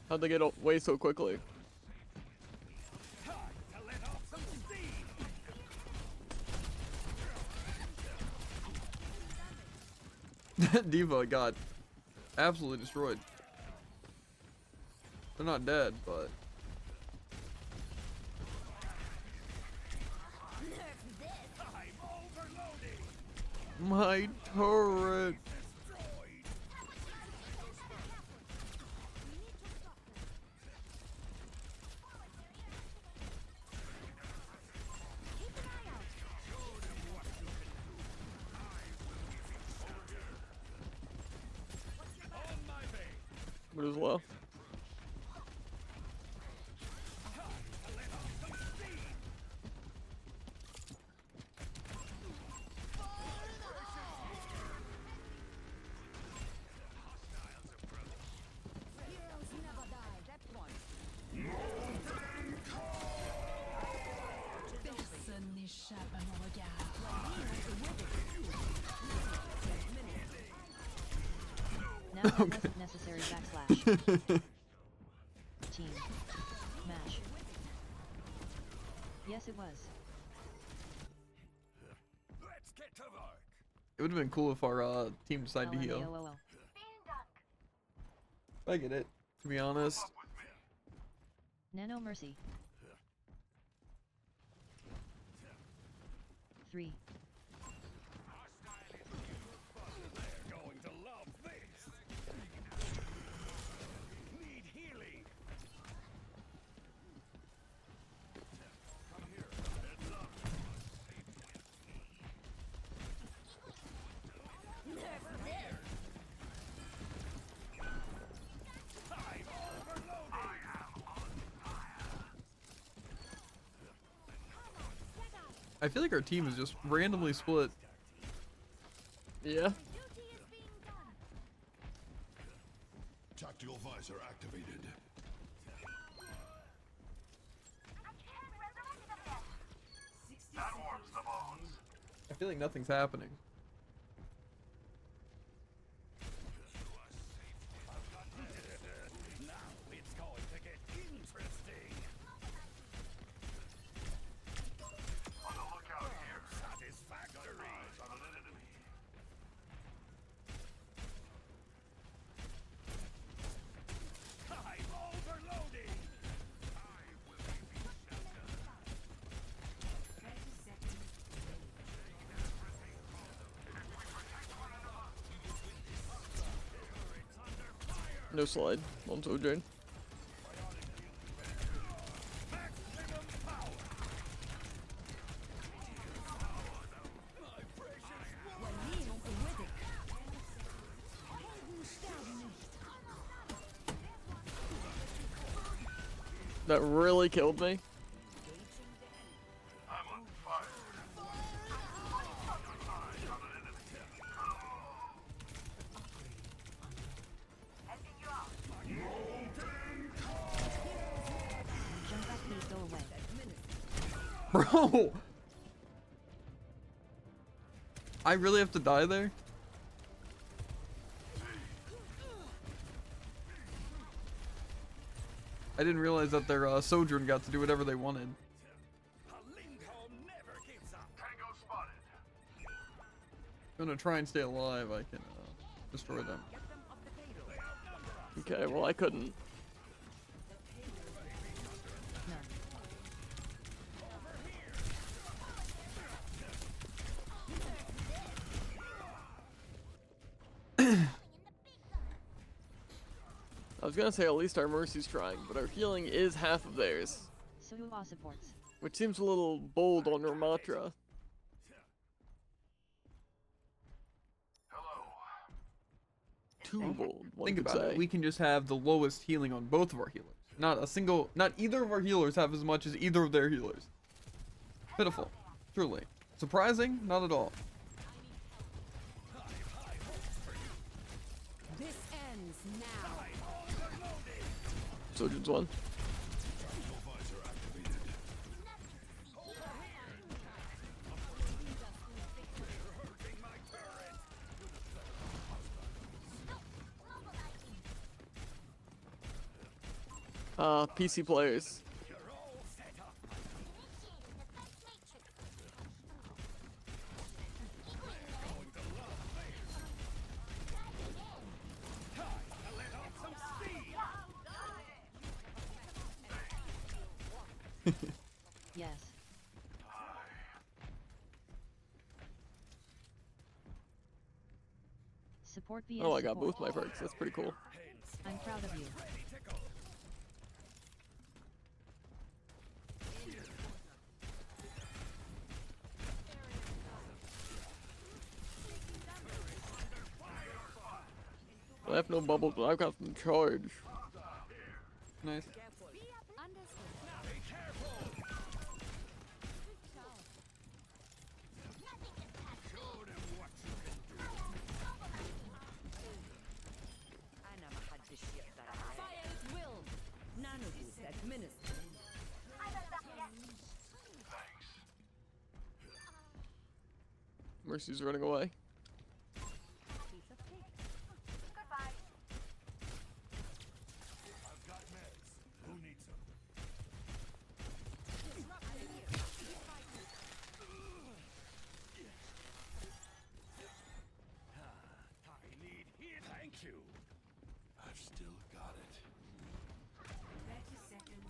How'd they get away so quickly? Time to let off some steam. Diva got absolutely destroyed. They're not dead, but I'm overloading. my turret. Destroyed. On my way. But as well. To let off some steam. Personne n'échappe à mon regard. Now that wasn't necessary backslash. Team. Mash. Yes, it was. Let's get to work. It would have been cool if our team decided to heal. LMAOOL. I get it, to be honest. Nano Mercy. 3. They're going to love this. Need healing. Come here. Heads up. I'm overloading. I feel like our team is just randomly split. Yeah. Tactical visor activated. I feel like nothing's happening. Now it's going to get interesting. On the lookout here. Satisfactory. On an enemy. I'm overloading. I will be shelter. 30 seconds. No slide on Sojourn. That really killed me. I'm on fire. Jump back, please go away. Bro! I really have to die there? I didn't realize that their Sojourn got to do whatever they wanted. Never gives up. Tango spotted. I'm gonna try and stay alive. I can destroy them. Okay, well I couldn't. I was gonna say at least our Mercy's trying, but our healing is half of theirs. So who all supports? Which seems a little bold on Ramatra. Too bold, one Think could about say. it. We can just have the lowest healing on both of our healers. Not either of our healers have as much as either of their healers. Pitiful. Truly. Surprising? Not at all. This ends now. Sojourn's one. PC players. Yes. Support via Oh, I got support. both my perks. That's pretty cool. I'm proud of you. I have no bubbles, but I've got some charge. Nice. Mercy's running away. I've got meds. Who needs them? I need here. Thank you. I've still got it. 30 seconds.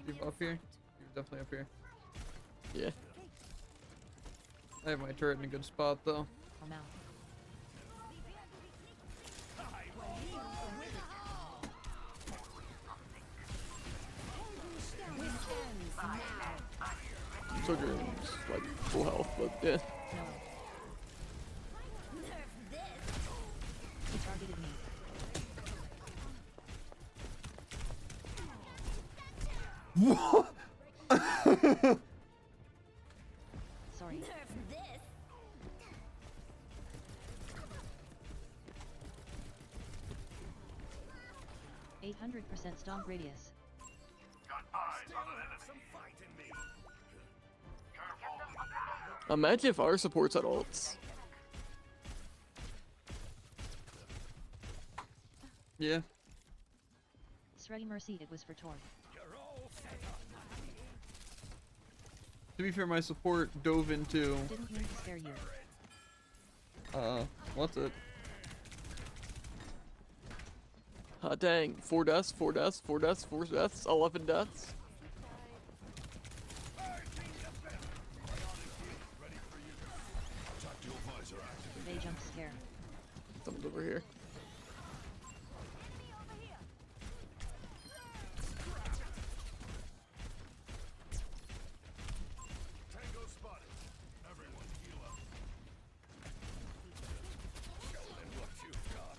You're up here? You're definitely up here. Yeah. I have my turret in a good spot though. I'm out. Sojourn's like full health, but yeah. He targeted me. What? Sorry. Nerf this. 800% stomp radius. Imagine if our supports had ults. Yeah. Shreddy Mercy, it was for Tor. To be fair, my support dove into Didn't mean to scare you. what's it? Dang. 4 deaths, 4 deaths, 4 deaths, 4 deaths, 11 deaths. They jump scare. Someone's over here. Tango spotted. Everyone heal up. Show them what you've got.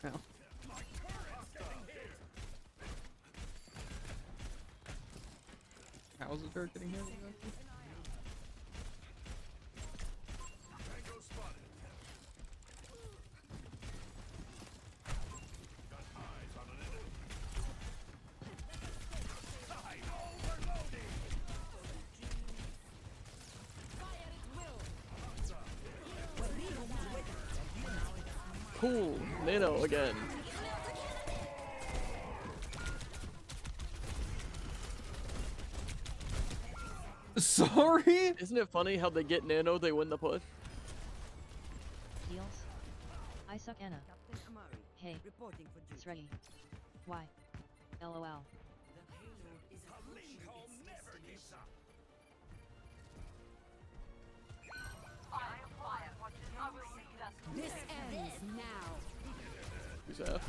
Ow. My turret's getting hit. How is the turret getting hit? Tango spotted. Got eyes on an enemy. Time overloading. Fire at will. Cool. Nano again. Sorry? Isn't it funny how they get Nano, they win the push? Heals. I suck Anna. Captain Amari, Hey. reporting for duty. Shreddy. Why? LOL. The payload is approaching its destination. This ends now. Who's that?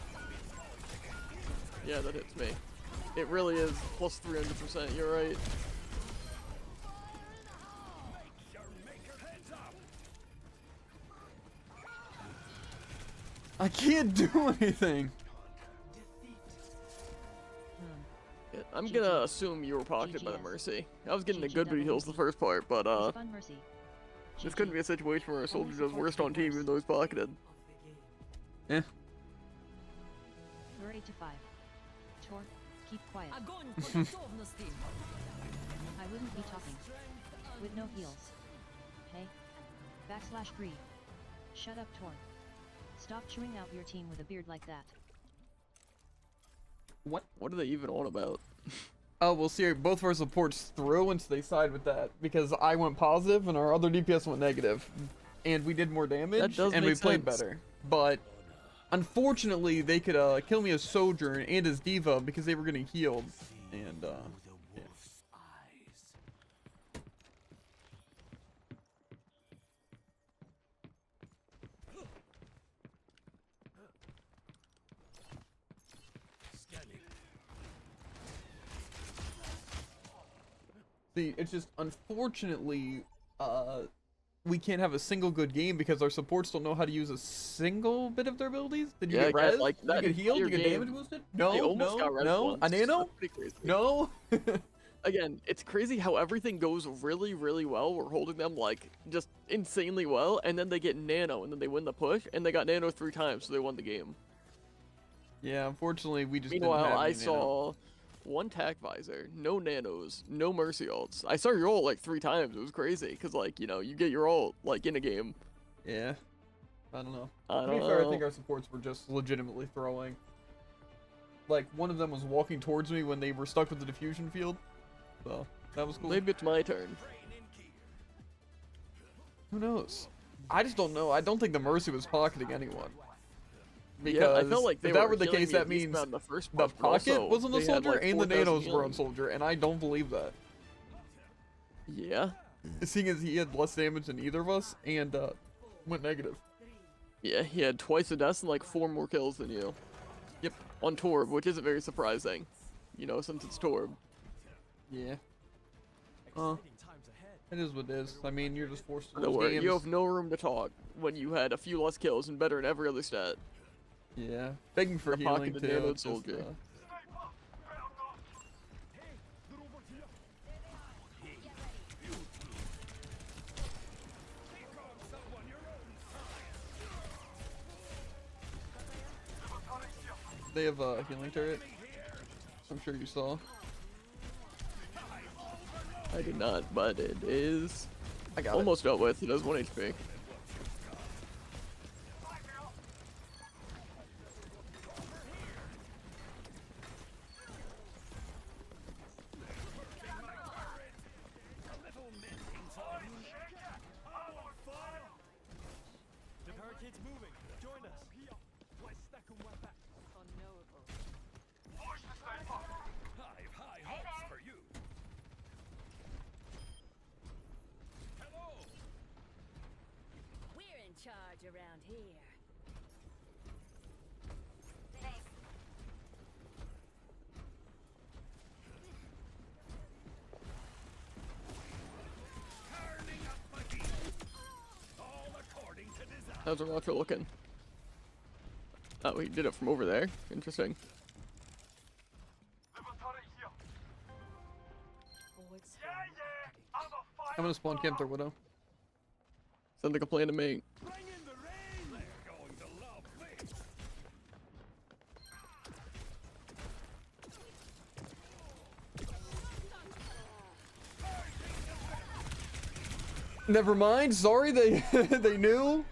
Yeah, that hits me. It really is plus 300%, you're right. I can't do anything. Yeah, I'm gonna assume you were pocketed by the GGS. Mercy. I was getting the GG good booty heals the first part, but It's fun Mercy. this GG. couldn't be a situation where a soldier does worst on team even though he's pocketed. Eh. We're 8 to 5. Tor, keep quiet. Огонь по готовности. I wouldn't be talking. With no heals. Hey. Backslash breathe. Shut up, Tor. Stop chewing out your team with a beard like that. What? What are they even on about? Oh, we'll see. Both of our supports threw, and so they side with that because I went positive and our other DPS went negative, and we did more damage does and we make played sense. better. But unfortunately, they could kill me as Sojourn and as Diva because they were getting healed, and yeah. See, it's just unfortunately, we can't have a single good game because our supports don't know how to use a single bit of their abilities. Did you Yeah, get res? like Did you that get healed? Did you get entire damage game, boosted? they No, almost got no, res no. once. A nano? That's pretty crazy. No. Again, it's crazy how everything goes really, really well. We're holding them like just insanely well, and then they get Nano, and then they win the push, and they got Nano 3 times, so they won the game. Yeah, unfortunately, we just Meanwhile, didn't have I any nano. saw one tac visor, no nanos, no mercy ults. I saw your ult like 3 times. It was crazy, because like, you know, you get your ult like in a game. Yeah. I don't know. I To don't be fair, I know. think our supports were just legitimately throwing. Like, one of them was walking towards me when they were stuck with the diffusion field. So, that was cool. Maybe it's my turn. Who knows? I just don't know. I don't think the Mercy was pocketing anyone. Because Yeah, I felt like they if that were were the killing case, me that at least means around the first the push, but pocket also was on the they had, soldier like, and the 4,000 nanos were on healing. soldier, and I don't believe that. Yeah? Seeing as he had less damage than either of us and went negative. Yeah, he had twice the deaths and like 4 more kills than you. Yep. On Torb, which isn't very surprising. You know, since it's Torb. Yeah. It is what it is. I mean, you're just forced to Don't lose worry, games. you have no room to talk when you had a few less kills and better in every other stat. Yeah. Begging for The healing pocketed too. nano It's just, soldier. They have a healing turret. I'm sure you saw. I did not, but it is I got almost dealt with. It does 1 HP. The barricade's moving. Join us. Let's stack 'em one back. Unknowable. I've high hopes for you. Hello. We're in charge around here. Turning up the heat. All according to design. How's our outro looking? Oh, he did it from over there. Interesting. Forward I'm gonna spawn camp their widow. Sounds like a plan to me. Bring in the rain. They're going to love this. Never mind. Sorry, they they knew.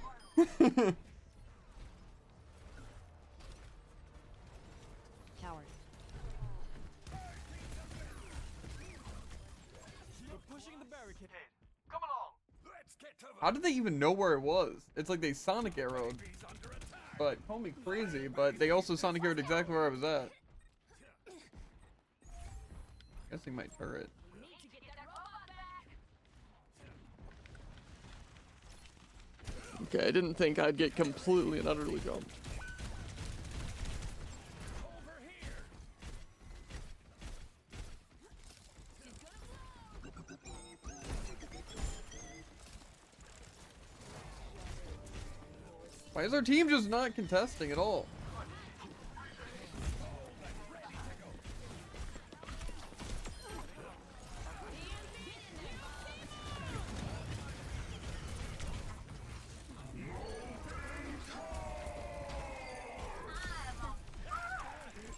Coward. We're pushing the barricade. Let's get to the How did they even know where it was? It's like they Sonic arrowed. babies under attack. But call me crazy, but they also Sonic arrowed exactly where I was at. Guessing my turret. Okay, I didn't think I'd get completely and utterly jumped. Over here. Why is our team just not contesting at all?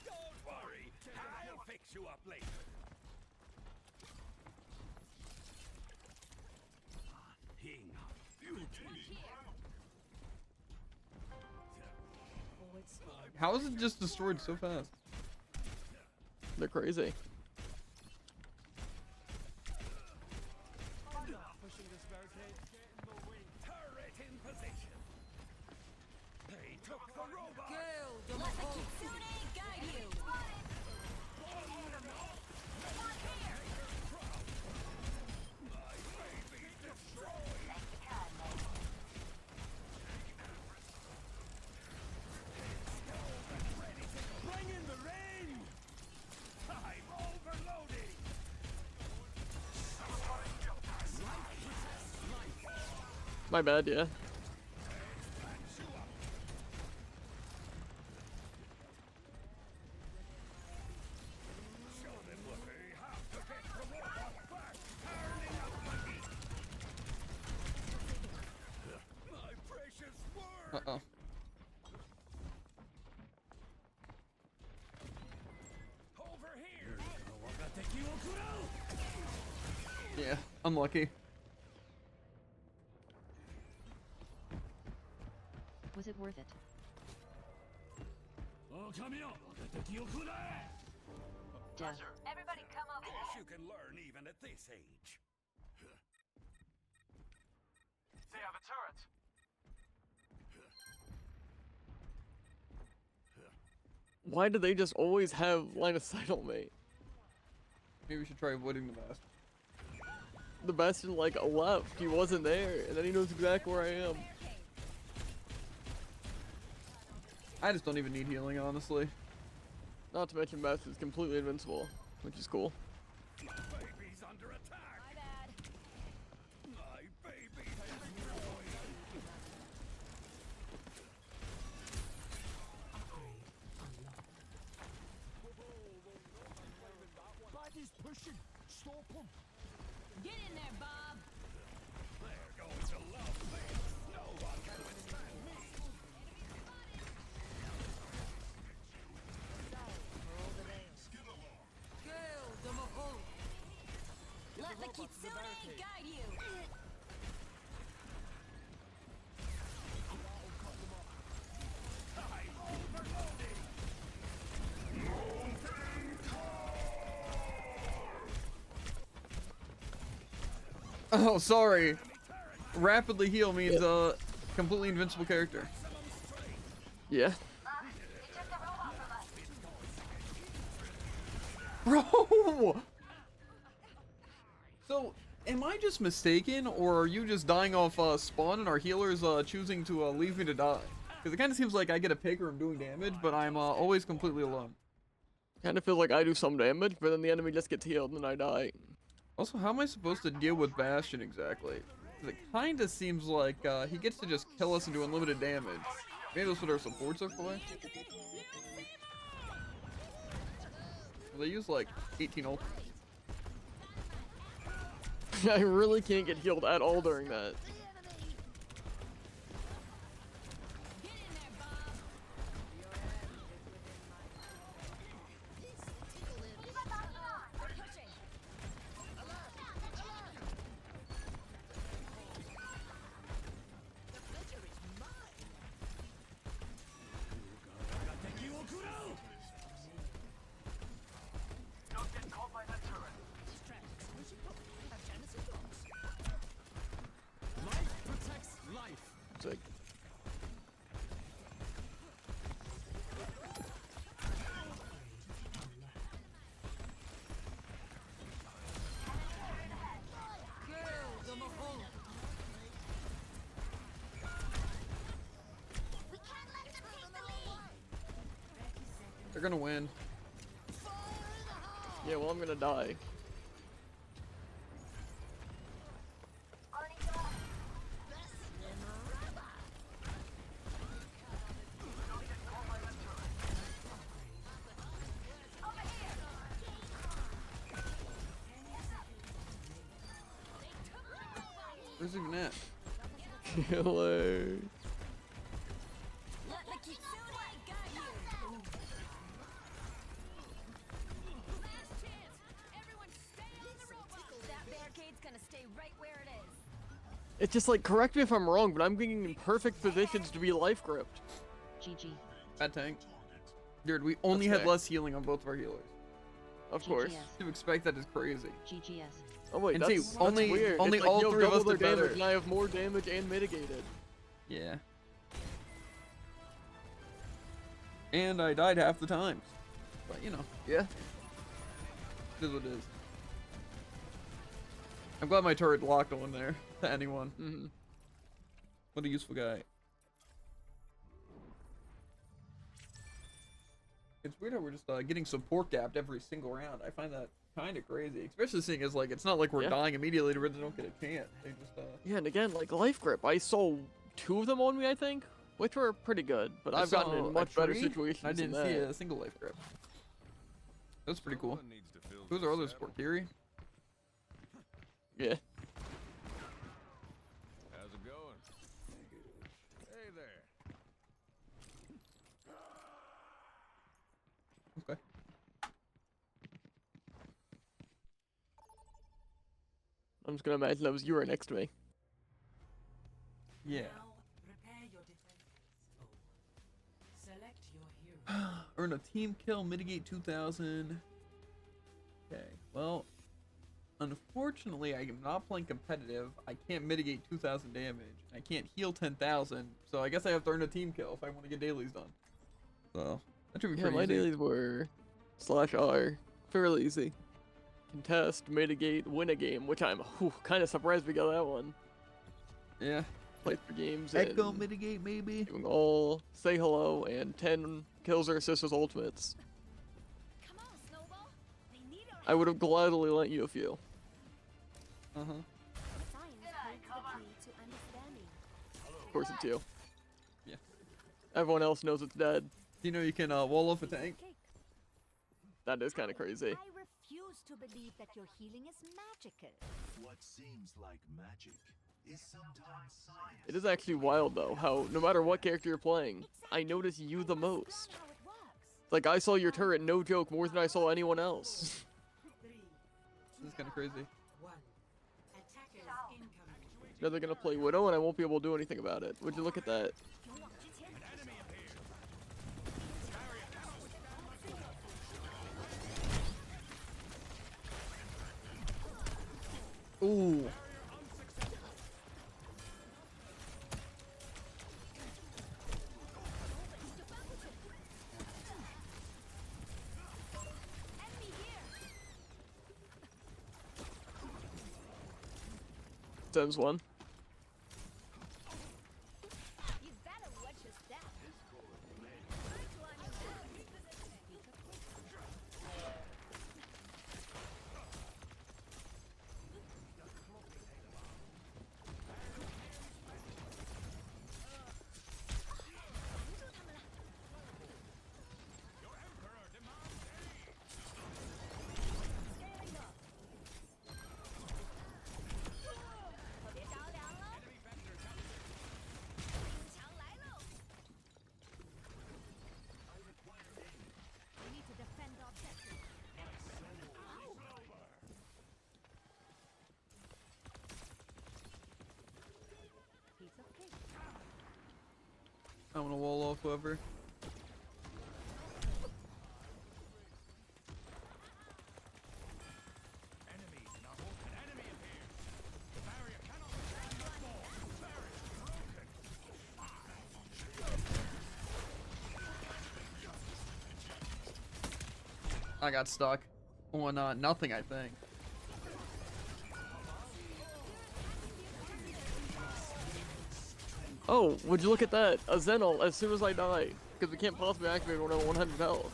Don't worry. I'll fix you up later. Hing up. Beauty. forward squad. How is it just destroyed so fast? They're crazy. Pushing this barricade. Get in the way. Turret in position. They took the robot. Let the Kitsune guide you. Bring in the rain. I'm overloading. My bad, yeah. Show them what they have to get the robot back. Turning up the heat. My precious word. Uh-oh. Over here. Yeah, unlucky. Was it worth it? Death. Everybody come over Guess you can learn even at this age. They have a turret. Why do they just always have line of sight on me? Maybe we should try avoiding the mask. The Bastion like left, he wasn't there, and then he knows exactly where I am. I just don't even need healing, honestly. Not to mention Bastion's completely invincible, which is cool. Baby's under attack. My bad. My baby's destroyed. Body's pushing. Stop him. Get in there, Bob. They're going to love this. No one can withstand me. Oh, sorry. Rapidly heal means completely invincible character. Yeah. Bro! So, am I just mistaken, or are you just dying off spawn and our healers choosing to leave me to die? Because it kind of seems like I get a pick or I'm doing damage, but I'm always completely alone. Kind of feel like I do some damage, but then the enemy just gets healed and then I die. Also, how am I supposed to deal with Bastion exactly? 'Cause it kind of seems like he gets to just kill us and do unlimited damage. Maybe that's what our supports are for? They use like 18 ult. I really can't get healed at all during that. It's like, They're gonna win. yeah, well, I'm gonna die. Where's he even at? Killer. It's just like, correct me if I'm wrong, but I'm getting in perfect positions to be life gripped. GG. Bad tank. Dude, we only That's had fair. less healing on both of our healers. Of course. GGS. To expect that is crazy. GGS. Oh wait, And that's, see, that's only- weird. only It's like, all yo, three of us double did their damage, better. and I have more damage and mitigated. Yeah. And I died half the times. But, you know, Yeah. it is what it is. I'm glad my turret locked on there to anyone. Mm-hmm. What a useful guy. It's weird how we're just getting support gapped every single round. I find that kind of crazy, especially seeing as like it's not like we're Yeah. dying immediately to where they don't get a chance. They just Yeah, and again, like life grip, I saw 2 of them on me, I think, which were pretty good. But I I've gotten saw in a much better tree. situations. I didn't than see that. a single life grip. That's pretty cool. Someone needs to fill Who's this our other saddle. support? Kiri? Yeah. How's it going? Hey there. Okay. I'm just gonna imagine that was you right next to me. Yeah. Now, prepare your defenses. Select your hero. Earn a team kill, mitigate 2,000. Okay, well, unfortunately, I am not playing competitive. I can't mitigate 2,000 damage. I can't heal 10,000, so I guess I have to earn a team kill if I want to get dailies done. So, that should be Yeah, pretty my easy. dailies were /R, fairly easy. Contest, mitigate, win a game, which I'm kind of surprised we got that one. Yeah. Play for games Echo and mitigate, maybe? doing all, say hello, and 10 kills or assists with ultimates. Come on, Snowball. We need our I would have gladly lent you a few. Uh-huh. science holds the key to understanding. Of course it's you. Yeah. Everyone else knows it's dead. You know you can wall off a tank? That is kind of crazy. I refuse to believe that your healing is magical. What seems like magic is sometimes science. It is actually wild though, how no matter what character you're playing, I notice you the most. How it works. Like I saw your turret, no joke, more than I saw anyone else. 3, This is kind of crazy. 1. Now they're gonna play Widow, and I won't be able to do anything about it. Would you look at that? Ooh. Zen's one. You better watch your step. I'm gonna wall off whoever. I got stuck on nothing, I think. Oh, would you look at that? A Zen ult as soon as I die. Because we can't possibly activate when I'm 100 health.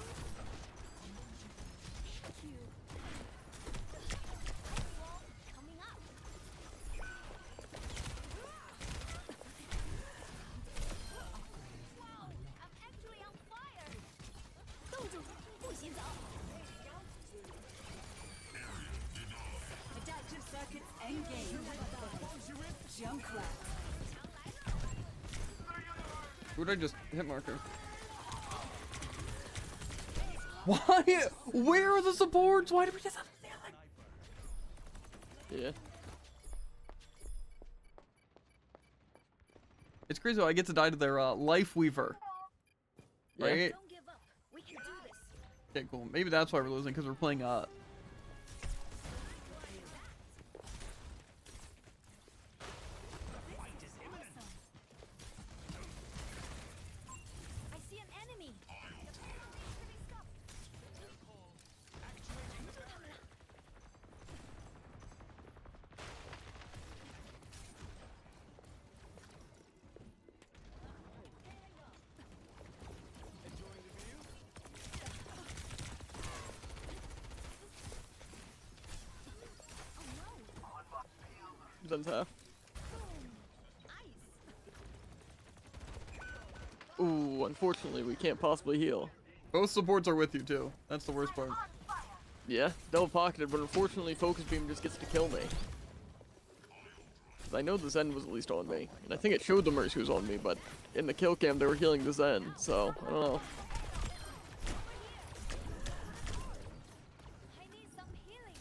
Adaptive circuits engaged. Junkrat. Who'd I just hit marker? Why? Where are the supports? Why did we just have Yeah. It's crazy how I get to die to their Life Weaver. Yeah. Right? Don't give up. We can do this. Okay, cool. Maybe that's why we're losing, because we're playing I see an enemy. Zen's half. Ooh, unfortunately we can't possibly heal. both supports are with you too. That's the worst part. Yeah, double pocketed, but unfortunately Focus Beam just gets to kill me. 'Cause I know the Zen was at least on me, and I think it showed the Mercy was on me, but in the kill cam they were healing the Zen, so I don't know. I need some healing.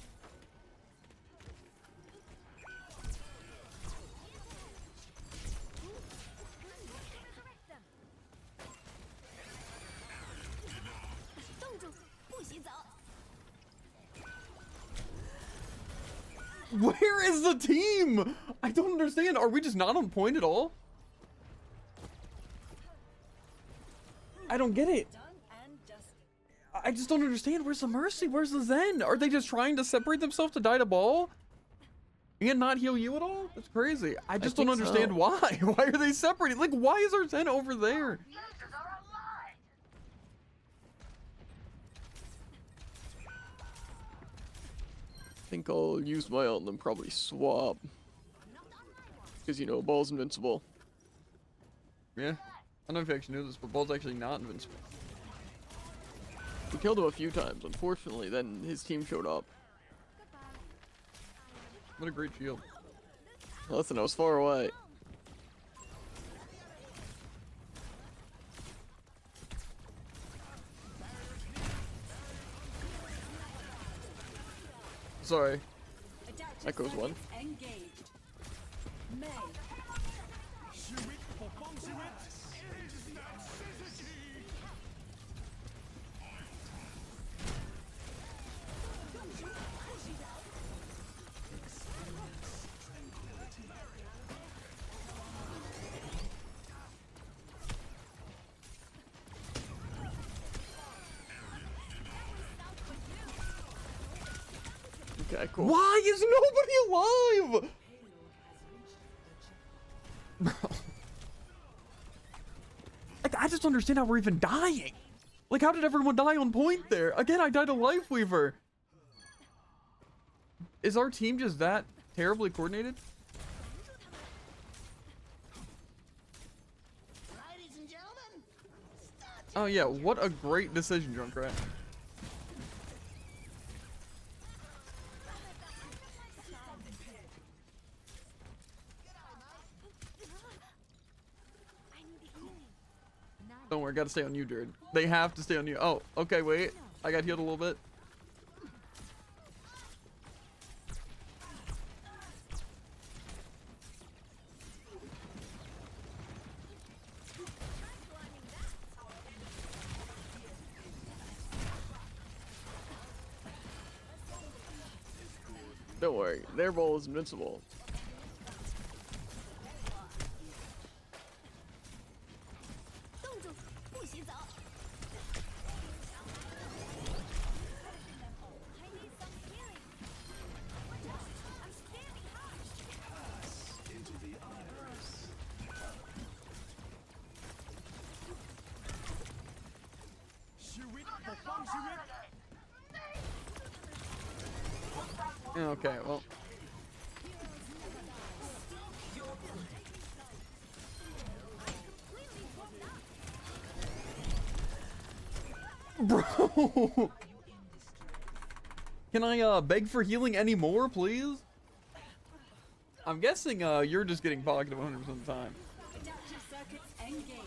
Resurrect them. 冻住，不许走。 Where is the team? I don't understand. Are we just not on point at all? I don't get it. Done and dusted. I just don't understand. Where's the Mercy? Where's the Zen? Are they just trying to separate themselves to die to ball? And not heal you at all? That's crazy. I just don't think understand so. why. Why are they separated? Like, why is our Zen over there? I think I'll use my ult and then probably swap. Because, you know, Ball's invincible. Yeah. I don't know if you actually knew this, but Ball's actually not invincible. We killed him a few times, unfortunately, then his team showed up. What a great shield. Listen, I was far away. Sorry. Adaptive That goes one. circuits engaged. Okay, cool. Why is nobody alive? Bro. Like, I just understand how we're even dying. Like, how did everyone die on point there? Again, I died a Life Weaver. Is our team just that terribly coordinated? Oh yeah, what a great decision, Junkrat. Don't worry, gotta stay on you, dude. They have to stay on you. Oh, okay, wait. I got healed a little bit. Don't worry, their ball is invincible. Okay, well. Bro! Can I beg for healing anymore, please? I'm guessing you're just getting pocketed 100% of the time. Adaptive circuits engaged.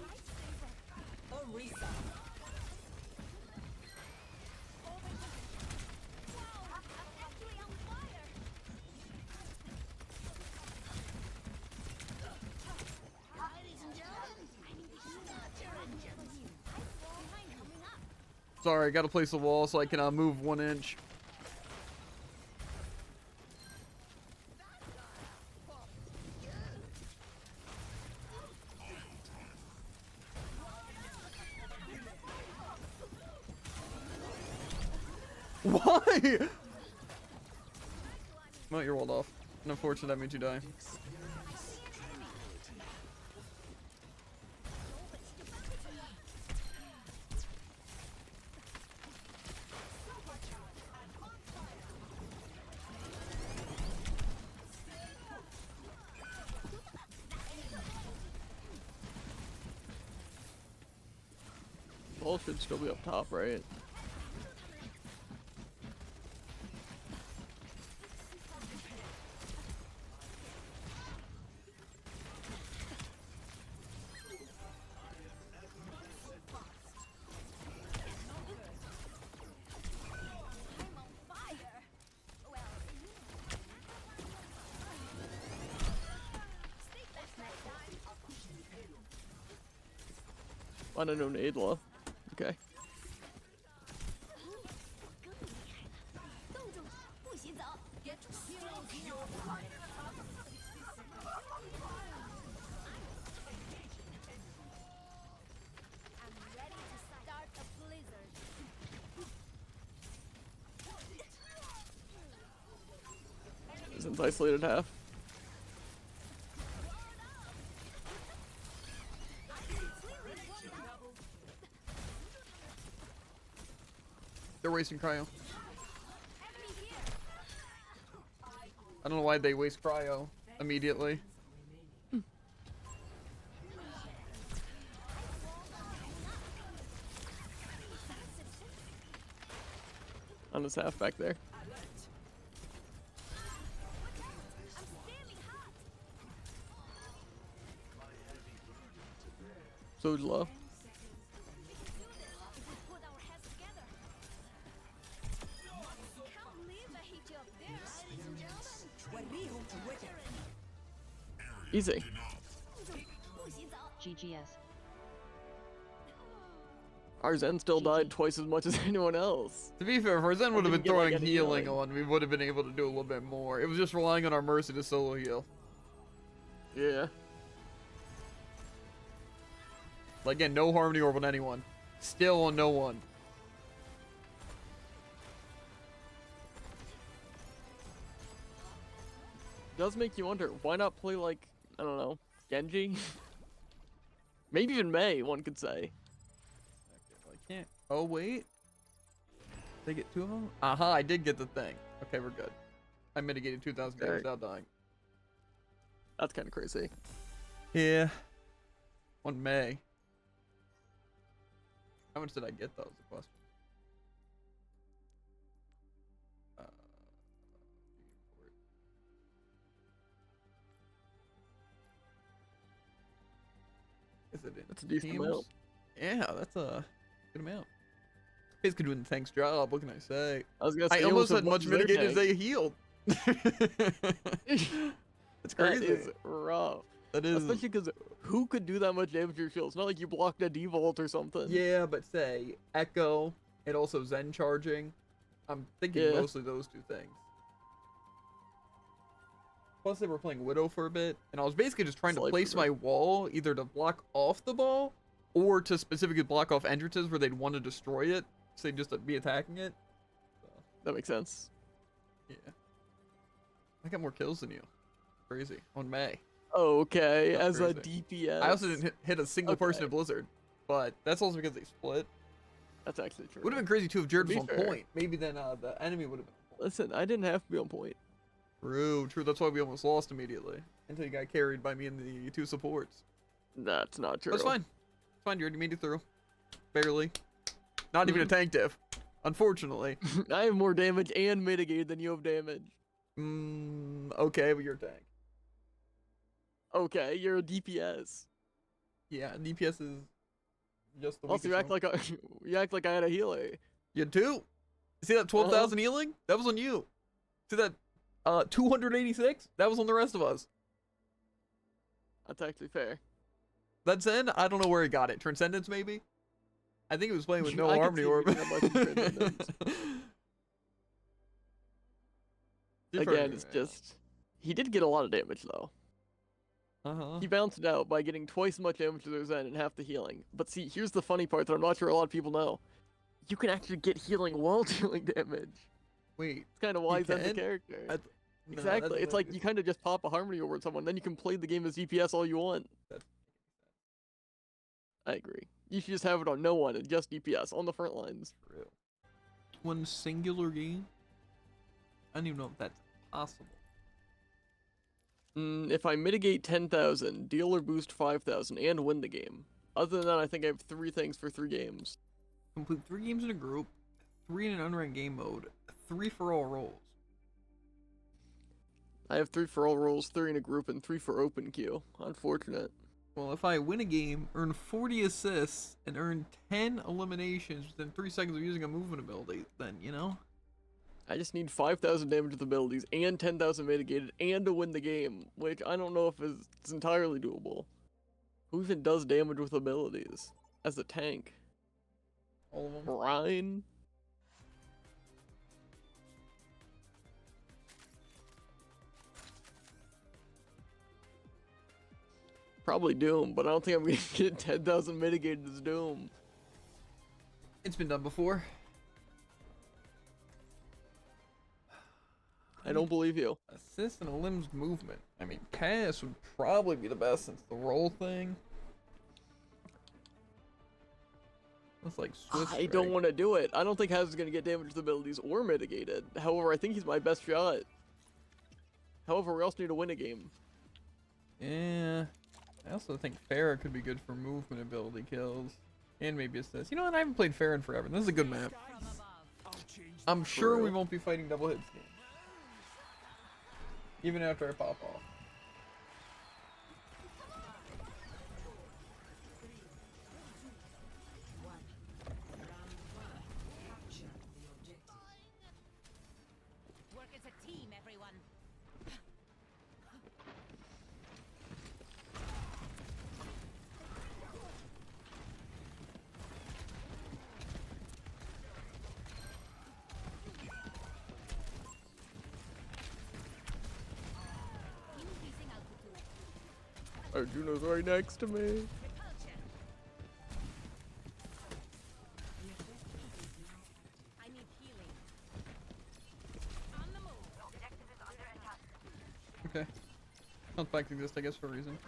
Orisa. Sorry, I gotta place the wall so I can move 1 inch. Why? Well, you're walled off. And unfortunately, that means you die. Ball should still be up top, right? Unknown Adla. Okay. Isn't isolated half. They're wasting cryo. I don't know why they waste cryo immediately. On his half back there. So low. Easy. GGS. Our Zen still died twice as much as anyone else. To be fair, if our Zen would have been didn't get, like, throwing any healing healing. on, we would have been able to do a little bit more. It was just relying on our Mercy to solo heal. Yeah. Like, again, no Harmony Orb on anyone. Still on no one. Does make you wonder, why not play like, I don't know, Genji? Maybe even Mei, one could say. I can't. Oh, wait. Did I get 2 of them? Aha, I did get the thing. Okay, we're good. I mitigated 2,000 damage without dying. That's kind of crazy. Yeah. On May. How much did I get, though, is the question. Is it in That's a decent teams? amount. Yeah, that's a good amount. Basically doing the tank's job, what can I say? I was gonna say, I almost had much mitigated as they healed. It's crazy. That is rough. That is. Especially because who could do that much damage to your shield? It's not like you blocked a devault or something. Yeah, but say Echo and also Zen charging. I'm thinking Yeah. mostly those 2 things. Plus they were playing Widow for a bit, and I was basically just trying to Slight place progress. my wall either to block off the ball or to specifically block off entrances where they'd want to destroy it, so they'd just be attacking it. So, That makes sense. yeah. I got more kills than you. Crazy. On May. Okay, That's as a crazy. DPS. I also didn't hit a single person Okay. in Blizzard, but that's also because they split. That's actually true. Would have been crazy too if Jared was To on be fair. point. Maybe then the enemy would have been on point. Listen, I didn't have to be on point. True, true. That's why we almost lost immediately. Until you got carried by me and the 2 supports. That's not true. That's fine. It's fine, Jared. You made it through. Barely. Not even a tank diff. Unfortunately. I have more damage and mitigated than you have damage. Okay, but you're a tank. Okay, you're a DPS. Yeah, DPS is just the Also, weakest one. you act like I had a healer. You had 2. See that 12,000 healing? That was on you. See that 286? That was on the rest of us. That's actually fair. That Zen, I don't know where he got it. Transcendence, maybe? I think he was playing with no I could Harmony see Orb. him getting that much in Transcendence. Again, it's just... He did get a lot of damage, though. He balanced it out by getting twice as much damage to their Zen and half the healing. But see, here's the funny part that I'm not sure a lot of people know. You can actually get healing while dealing damage. Wait. It's kind of why Zen's a can? character. No, Exactly. that's It's like you kind of just pop a Harmony over someone, then you can play the game as DPS all you want. I agree. You should just have it on no one and just DPS on the front lines. True. One singular game? I don't even know if that's possible. If I mitigate 10,000, deal or boost 5,000, and win the game. Other than that, I think I have 3 things for 3 games. Complete 3 games in a group, 3 in an unranked game mode, 3 for all roles. I have 3 for all roles, 3 in a group, and 3 for open queue. Unfortunate. Well, if I win a game, earn 40 assists, and earn 10 eliminations within 3 seconds of using a movement ability, then, you know? I just need 5,000 damage with abilities, and 10,000 mitigated, and to win the game, which I don't know if it's entirely doable. Who even does damage with abilities? As a tank? All of them. Ryan? Probably Doom, but I don't think I'm gonna get 10,000 mitigated as Doom. It's been done before. I don't believe you. Assist and a limb's movement. I mean, pass would probably be the best since the roll thing. That's like Swift I don't Strike. want to do it. I don't think Haz is going to get damage with abilities or mitigated. However, I think he's my best shot. However, we also need to win a game. Yeah. I also think Farah could be good for movement ability kills. And maybe assist. You know what? I haven't played Farah in forever. This is a good map. I'm sure we won't be fighting double hits games. Even after I pop off. Work as a team, everyone. Arjuna's right next to me. I need healing. On the move. Objective is under attack. Okay. Health packs exist, I guess, for a reason.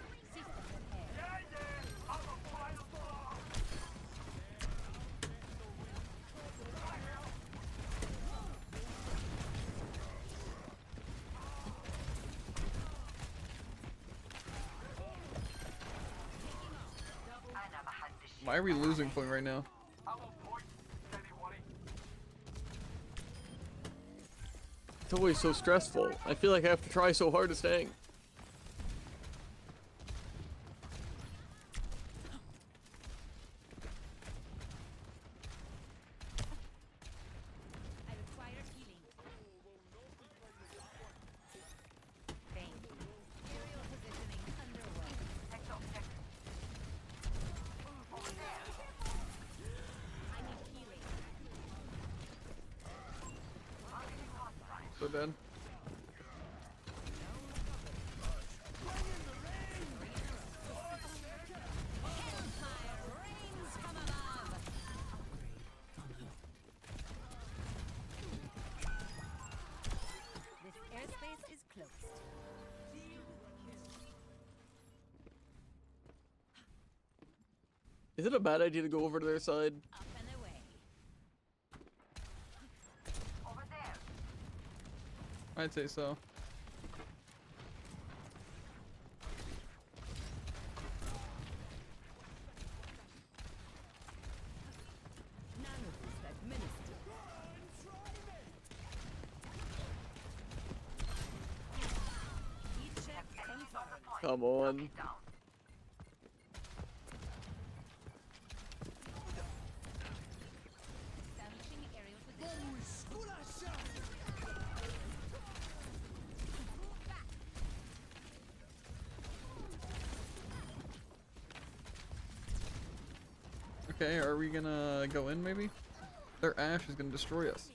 Why are we losing point right now? It's always so stressful. I feel like I have to try so hard to stay. So dead. This airspace is closed. Is it a bad idea to go over to their side? Up and away. Over there. I'd say so. Nanofist administered. Heat check confirmed. Come on. Establishing aerial position. Okay, are we gonna go in maybe? Their Ash is gonna destroy us.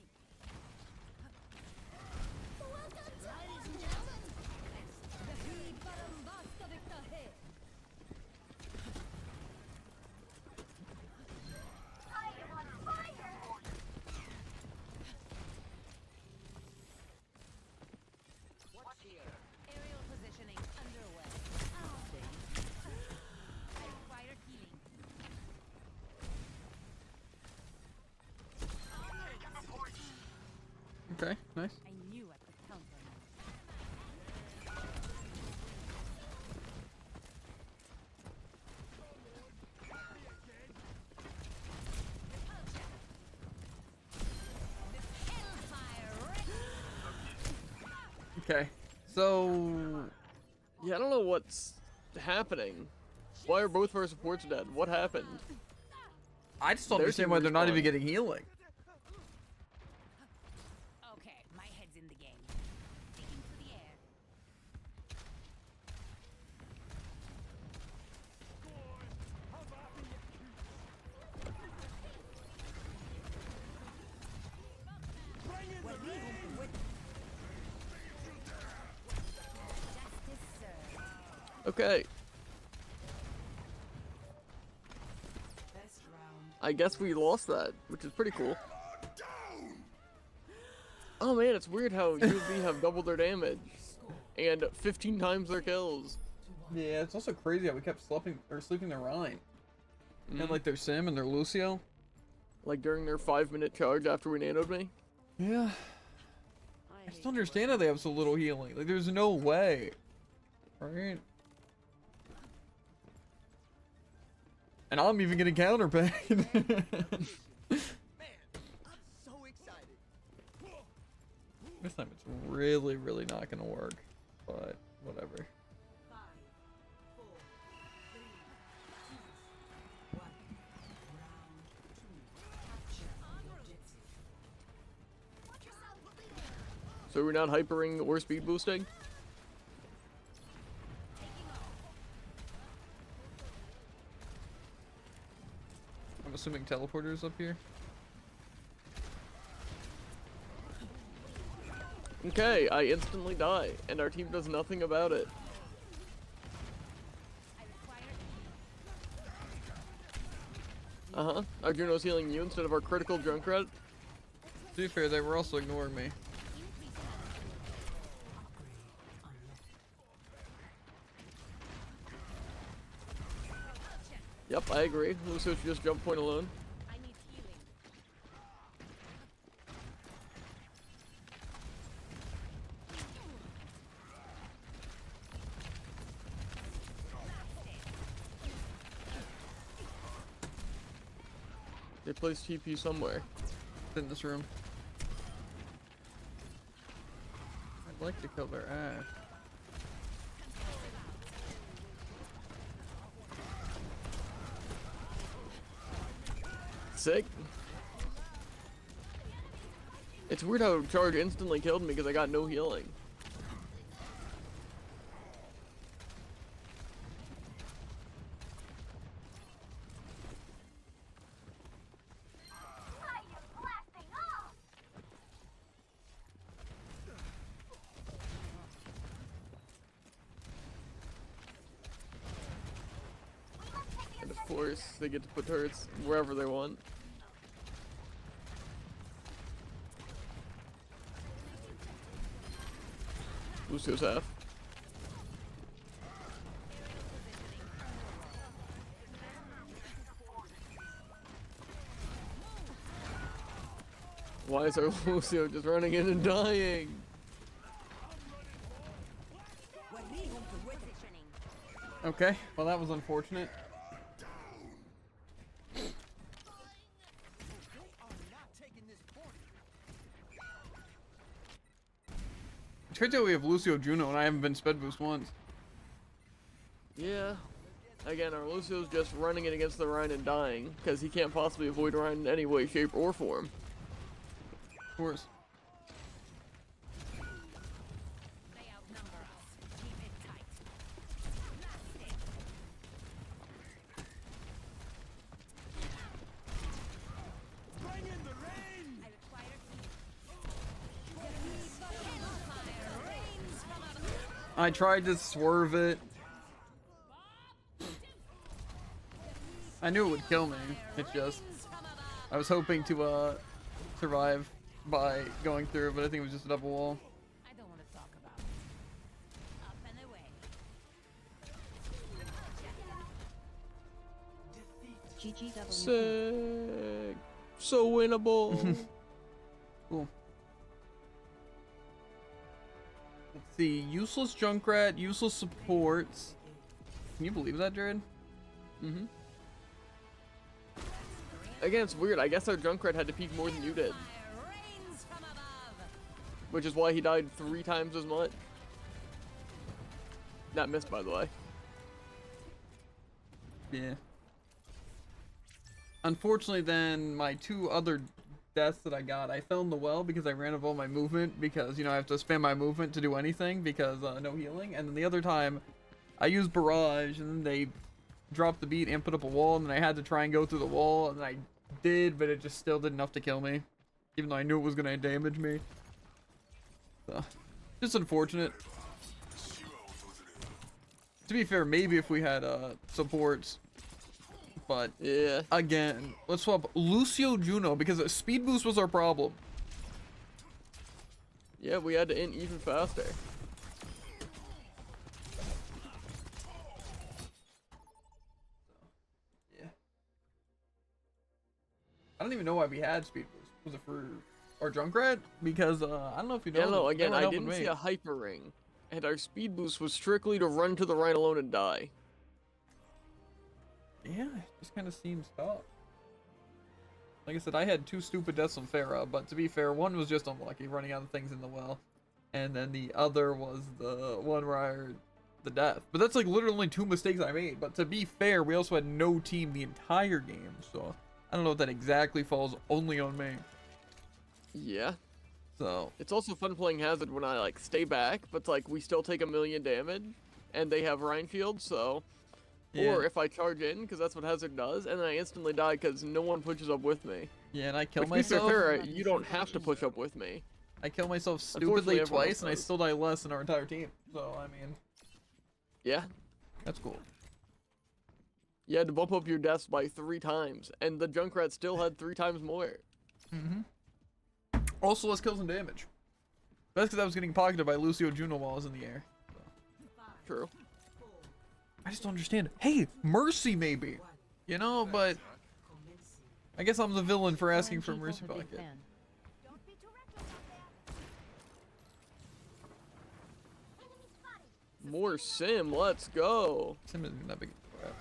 Aerial positioning underway. I require healing. Okay, nice. I knew I could count on you. Okay, so Yeah, I don't know what's happening. Why are both of our supports dead? What happened? I just don't Their understand team why they're not respawned. even getting healing. Okay, my head's in the game. Taking to the air. Justice served. Okay. Best round. I guess we lost that, which is pretty cool. Oh man, it's weird how UV have doubled their damage and 15 times their kills. Yeah, it's also crazy how we kept sleeping their Rhine. And like their Sim and their Lucio. Like during their 5-minute charge after we nanoed me. Yeah. I just don't understand how they have so little healing. Like there's no way. Right? And I'm even getting counterpaid. This time it's really, really not gonna work. But whatever. 5, 4, 3, 2, 1. Round 2. Capture the objective. So we're not hypering or speed boosting? I'm assuming teleporters up here. Okay, I instantly die, and our team does nothing about it. Our Juno's healing you instead of our critical Junkrat. To be fair, they were also ignoring me. Yep, I agree. Lucio should just jump point alone. They placed TP somewhere. In this room. I'd like to kill their ass. Sick. It's weird how charge instantly killed me because I got no healing. And of course, they get to put turrets wherever they want. Lucio's half. Why is our Lucio just running in and dying? Okay, well that was unfortunate. It's crazy how we have Lucio Juno and I haven't been sped boost once. Yeah. Again, our Lucio's just running it against the Rhine and dying, because he can't possibly avoid Rhine in any way, shape, or form. Of course. I tried to swerve it. I knew it would kill me. It's just I was hoping to survive by going through, but I think it was just a double wall. I don't want to talk about it. Up and away. GGW. Sick. So winnable. Cool. Let's see. Useless Junkrat, useless supports. Can you believe that, Jared? Mm-hmm. Again, it's weird. I guess our Junkrat had to peak more than you did. Which is why he died 3 times as much. Not missed, by the way. Yeah. Unfortunately, then, my 2 other deaths that I got, I fell in the well because I ran out of all my movement because, you know, I have to spam my movement to do anything because no healing. And then the other time, I used Barrage and then they dropped the beat and put up a wall and then I had to try and go through the wall and I did, but it just still did enough to kill me. Even though I knew it was going to damage me. So, just unfortunate. To be fair, maybe if we had supports. But yeah, again, let's swap Lucio Juno because speed boost was our problem. Yeah, we had to int even faster. Yeah. I don't even know why we had speed boost. Was it for our Junkrat? Because I don't know if you know. Yeah, no, again, I didn't see a hyper ring, and our speed boost was strictly to run to the Rhine alone and die. Yeah, it just kind of seems tough. Like I said, I had 2 stupid deaths on Pharah, but to be fair, one was just unlucky, running out of things in the well. And then the other was the one where I heard the death. But that's like literally only 2 mistakes I made. But to be fair, we also had no team the entire game. So I don't know if that exactly falls only on me. Yeah. So it's also fun playing Hazard when I like stay back, but like we still take 1,000,000 damage, and they have Rhine Field, so... Yeah. Or if I charge in, because that's what Hazard does, and then I instantly die because no one pushes up with me. Yeah, and I kill Which, myself. To be fair, you don't have to push up with me. I kill myself stupidly twice, and I still die less than our entire team. So, I mean... Yeah. That's cool. You had to bump up your deaths by 3 times, and the Junkrat still had 3 times more. Also less kills and damage. That's because I was getting pocketed by Lucio Juno while I was in the air. So. True. I just don't understand. Hey, Mercy maybe. You know, but I guess I'm the villain for asking for Mercy Pocket. More Sim, let's go. Sim isn't that big of a threat.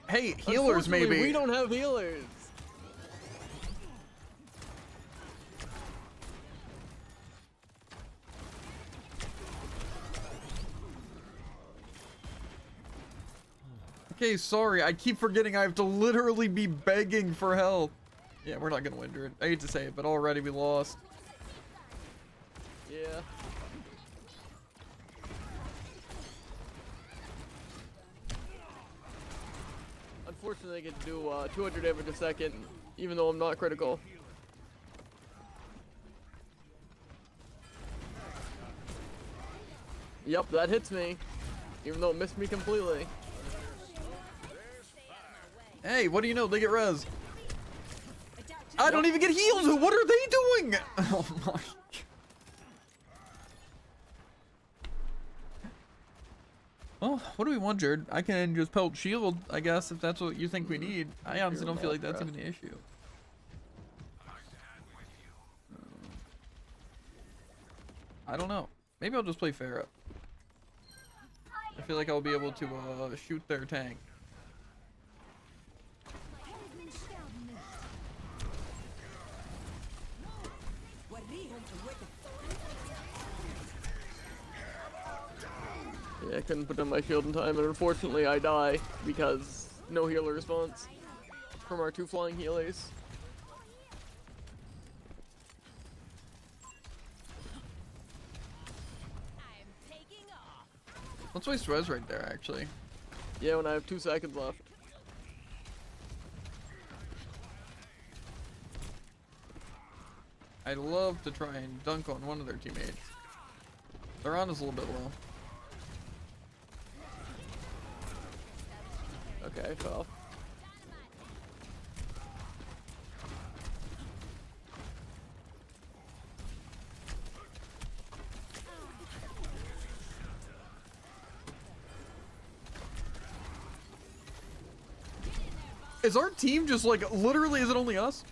Hey, healers maybe. We don't have healers. Okay, sorry. I keep forgetting I have to literally be begging for help. Yeah, we're not gonna win, Druid. I hate to say it, but already we lost. Yeah. Unfortunately, I get to do 200 damage a second, even though I'm not critical. Yep, that hits me, even though it missed me completely. Hey, what do you know? They get res. I don't even get heals. What are they doing? Oh my God. Well, what do we want, Jared? I can just pelt shield, I guess, if that's what you think we need. I honestly don't feel like that's even the issue. I don't know. Maybe I'll just play Pharah. I feel like I'll be able to shoot their tank. Yeah, I couldn't put on my shield in time, and unfortunately I die because no healer response from our 2 flying healers. Let's waste res right there, actually. Yeah, when I have 2 seconds left. I'd love to try and dunk on one of their teammates. Their on is a little bit low. Okay, I fell. Is our team just like, literally, is it only us?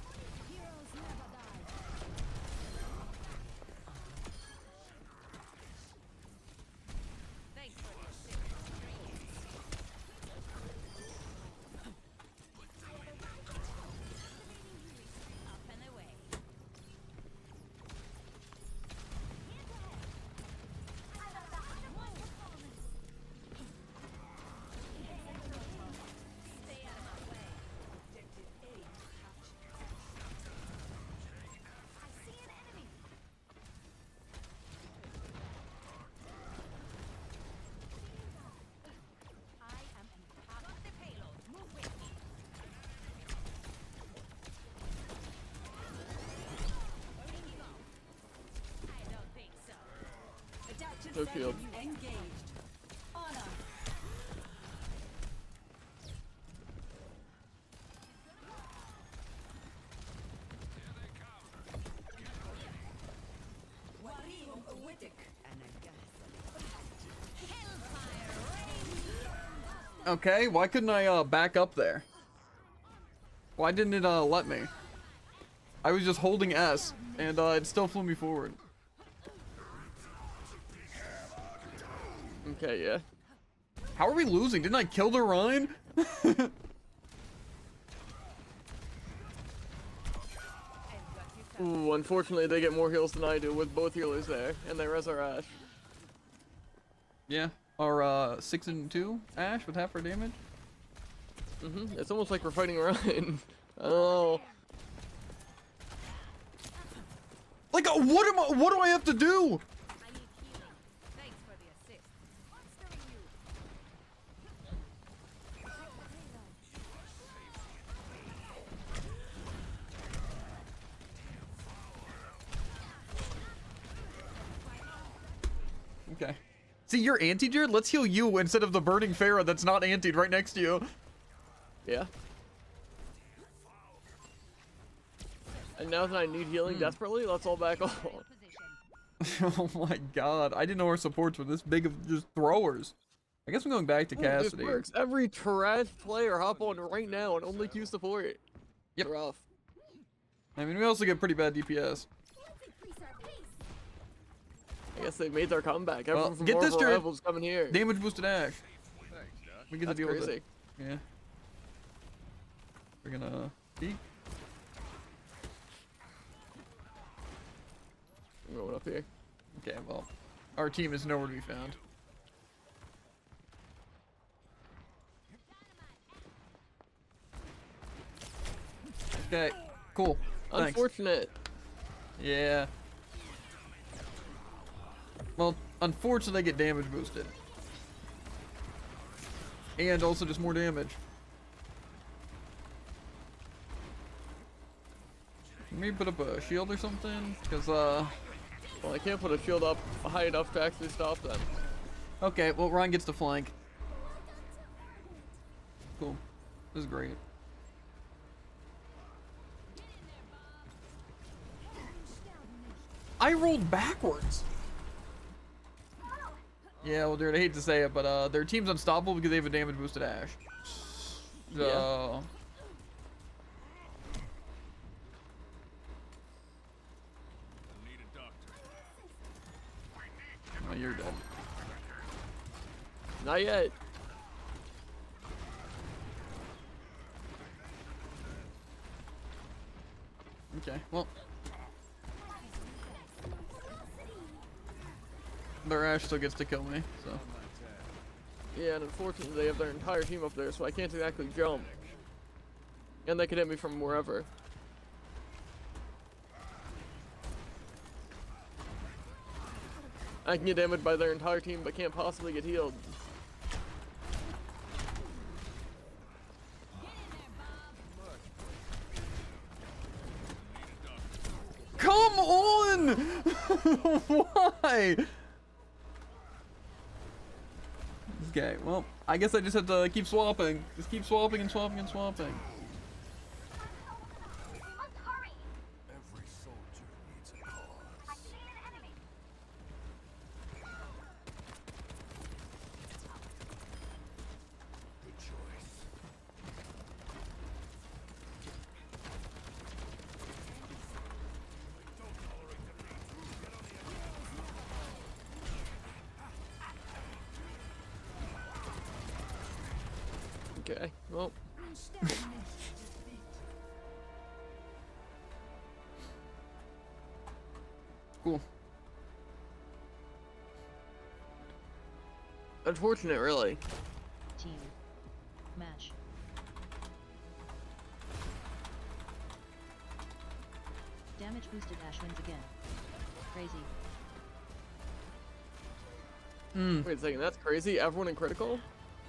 No shield. Okay, why couldn't I back up there? Why didn't it let me? I was just holding S and it still flew me forward. Okay, yeah. How are we losing? Didn't I kill the Rhine? Ooh, unfortunately they get more heals than I do with both healers there, and they res our Ashe. Yeah, our 6 and 2 Ashe with half our damage. It's almost like we're fighting Ryan. Oh. Like, what do I have to do? See, you're anti-Jared? Let's heal you instead of the burning Pharah that's not antied right next to you. Yeah. And now that I need healing desperately, let's all back off. Oh my god. I didn't know our supports were this big of just throwers. I guess I'm going back to Cassidy. This works. Every trash player hop on right now and only Q support. Yep. Rough. I mean, we also get pretty bad DPS. I guess they made their comeback. Everyone from get this Marvel Rivals coming here. Damage boosted Ash. We get to deal crazy. with it. Yeah. We're gonna peek. I'm going up here. Okay, well, our team is nowhere to be found. Okay, cool. Thanks. Unfortunate. Yeah. Well, unfortunately, they get damage boosted. And also just more damage. Maybe put up a shield or something? Because, well, I can't put a shield up high enough to actually stop them. Okay, well, Ryan gets to flank. Cool. This is great. I rolled backwards. Yeah, well, dude, I hate to say it, but their team's unstoppable because they have a damage boosted Ash. So... Yeah. Oh, you're dead. Not yet. Okay, well. Their Ash still gets to kill me, so. Yeah, and unfortunately they have their entire team up there, so I can't exactly jump. And they can hit me from wherever. I can get damaged by their entire team, but can't possibly get healed. Come on! Why? Okay, well, I guess I just have to keep swapping. Just keep swapping and swapping and swapping. Every soldier needs a cause. Good choice. Okay, well. Cool. Unfortunate, really. Team. Match. Damage boosted Ash wins again. Crazy. Wait a second, that's crazy. Everyone in critical?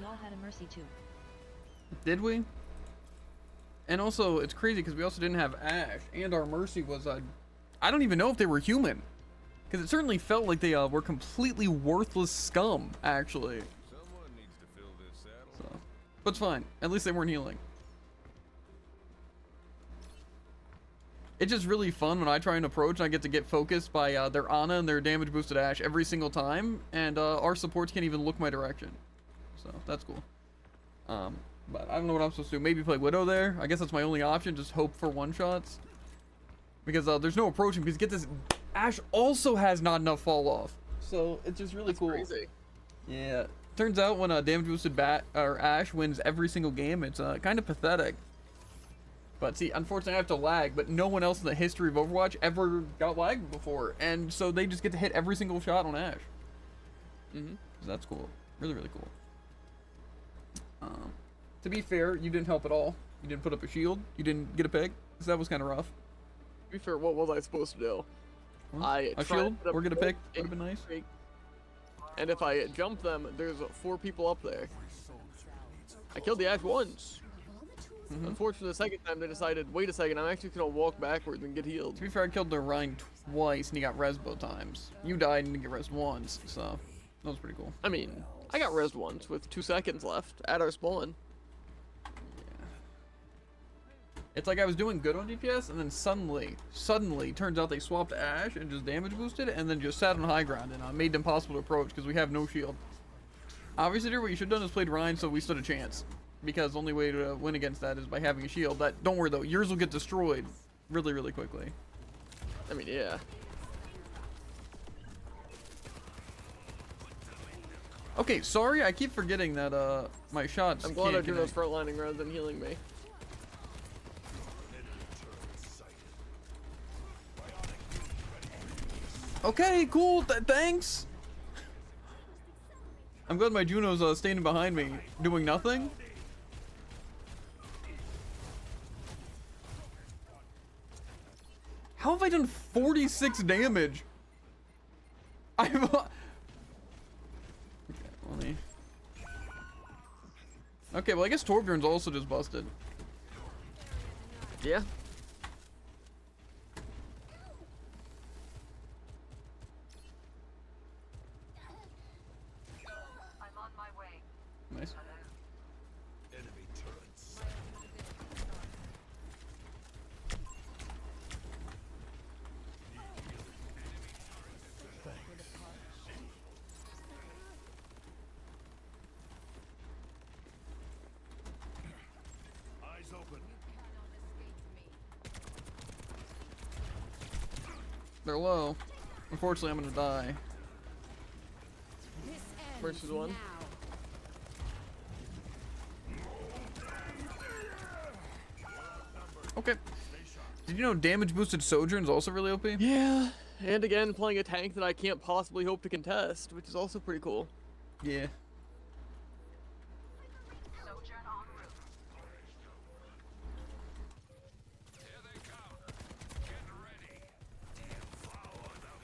Y'all had a mercy too. Did we? And also, it's crazy because we also didn't have Ash, and our Mercy was, I don't even know if they were human. Because it certainly felt like they were completely worthless scum, actually. Someone needs to fill this saddle. So, but it's fine. At least they weren't healing. It's just really fun when I try and approach and I get to get focused by their Ana and their damage boosted Ash every single time, and our supports can't even look my direction. So, that's cool. But I don't know what I'm supposed to do. Maybe play Widow there. I guess that's my only option. Just hope for one-shots. Because there's no approaching. Because get this, Ash also has not enough fall off. So it's just really cool. Crazy. Yeah. Turns out when a damage boosted Ash wins every single game, it's kind of pathetic. But see, unfortunately I have to lag. But no one else in the history of Overwatch ever got lagged before. And so they just get to hit every single shot on Ash. So that's cool. Really, really cool. To be fair, you didn't help at all. You didn't put up a shield. You didn't get a pick. So that was kind of rough. To be fair, what was I supposed to do? Well, a shield or get a pick would have been nice. And if I jump them, there's 4 people up there. I killed the Ash once. Unfortunately, the second time they decided, wait a second, I'm actually gonna walk backwards and get healed. To be fair, I killed the Rhine twice and he got res both times. You died and didn't get res once, so That was pretty cool. I mean, I got rezzed once with 2 seconds left at our spawn. Yeah. It's like I was doing good on DPS, and then suddenly, turns out they swapped Ash and just damage boosted, and then just sat on high ground, and made it impossible to approach because we have no shield. Obviously, what you should have done is played Ryan so we stood a chance. Because the only way to win against that is by having a shield. That, don't worry though, yours will get destroyed really, really quickly. I mean, yeah. Okay, sorry, I keep forgetting that my shots. I'm glad I do those frontlining rather than healing me. Okay, cool. Thanks. I'm glad my Juno's standing behind me, doing nothing. How have I done 46 damage? I've... Okay, well I guess Torbjorn's also just busted. Yeah. I'm on my way. Nice. Enemy turrets. Eyes open. They're low. Unfortunately, I'm gonna die. Versus one. Okay. Did you know damage boosted Sojourn's also really OP? Yeah. And again, playing a tank that I can't possibly hope to contest, which is also pretty cool. Yeah. Sojourn en route. Here they come. Get ready. Devour them.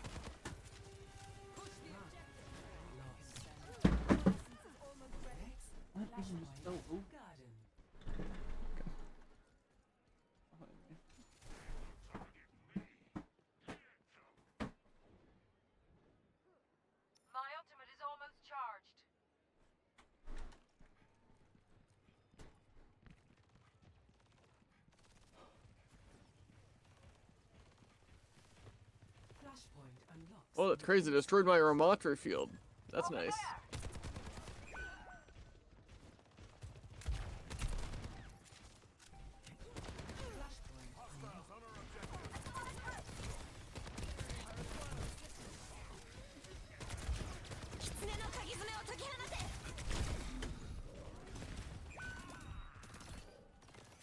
My ultimate is almost charged. Oh, that's crazy. Destroyed my Ramatra field. That's nice.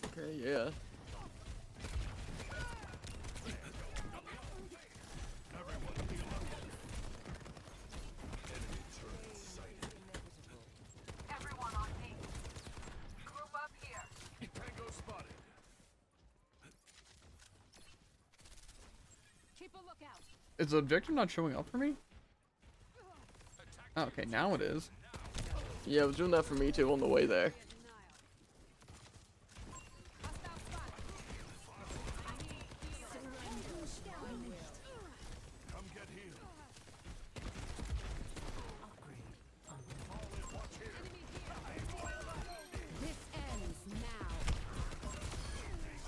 Okay, yeah. Everyone on me. Group up here. Tango spotted. Keep a lookout. Is the objective not showing up for me? Oh, okay, now it is. Yeah, it was doing that for me too on the way there. Come get healed. This ends now.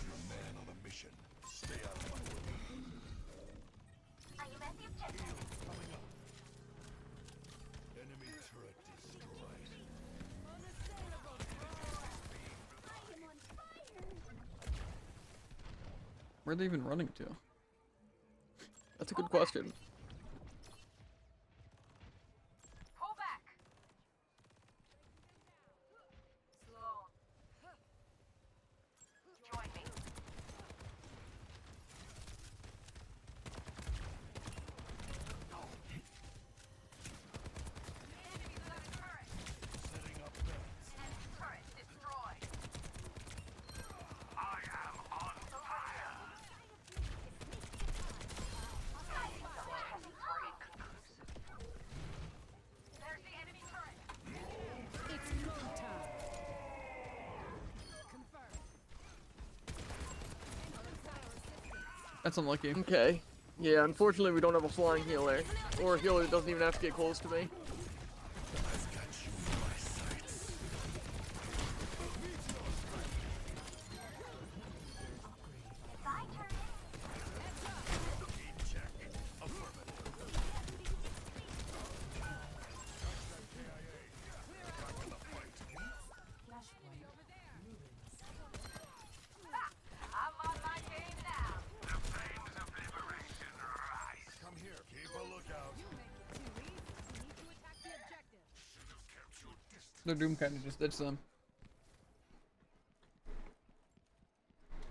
You're a man on a mission. Stay out of my way. Are you at the objective? Enemy turret destroyed. Where are they even running to? That's a good question. Pull back. Slow. Join me. Setting up beds. Turret destroyed. I am on fire. There's the enemy turret. It's go time. Confirmed. That's unlucky. Okay. Yeah, unfortunately we don't have a flying healer. Or a healer that doesn't even have to get close to me. Their Doom kind of just ditched them.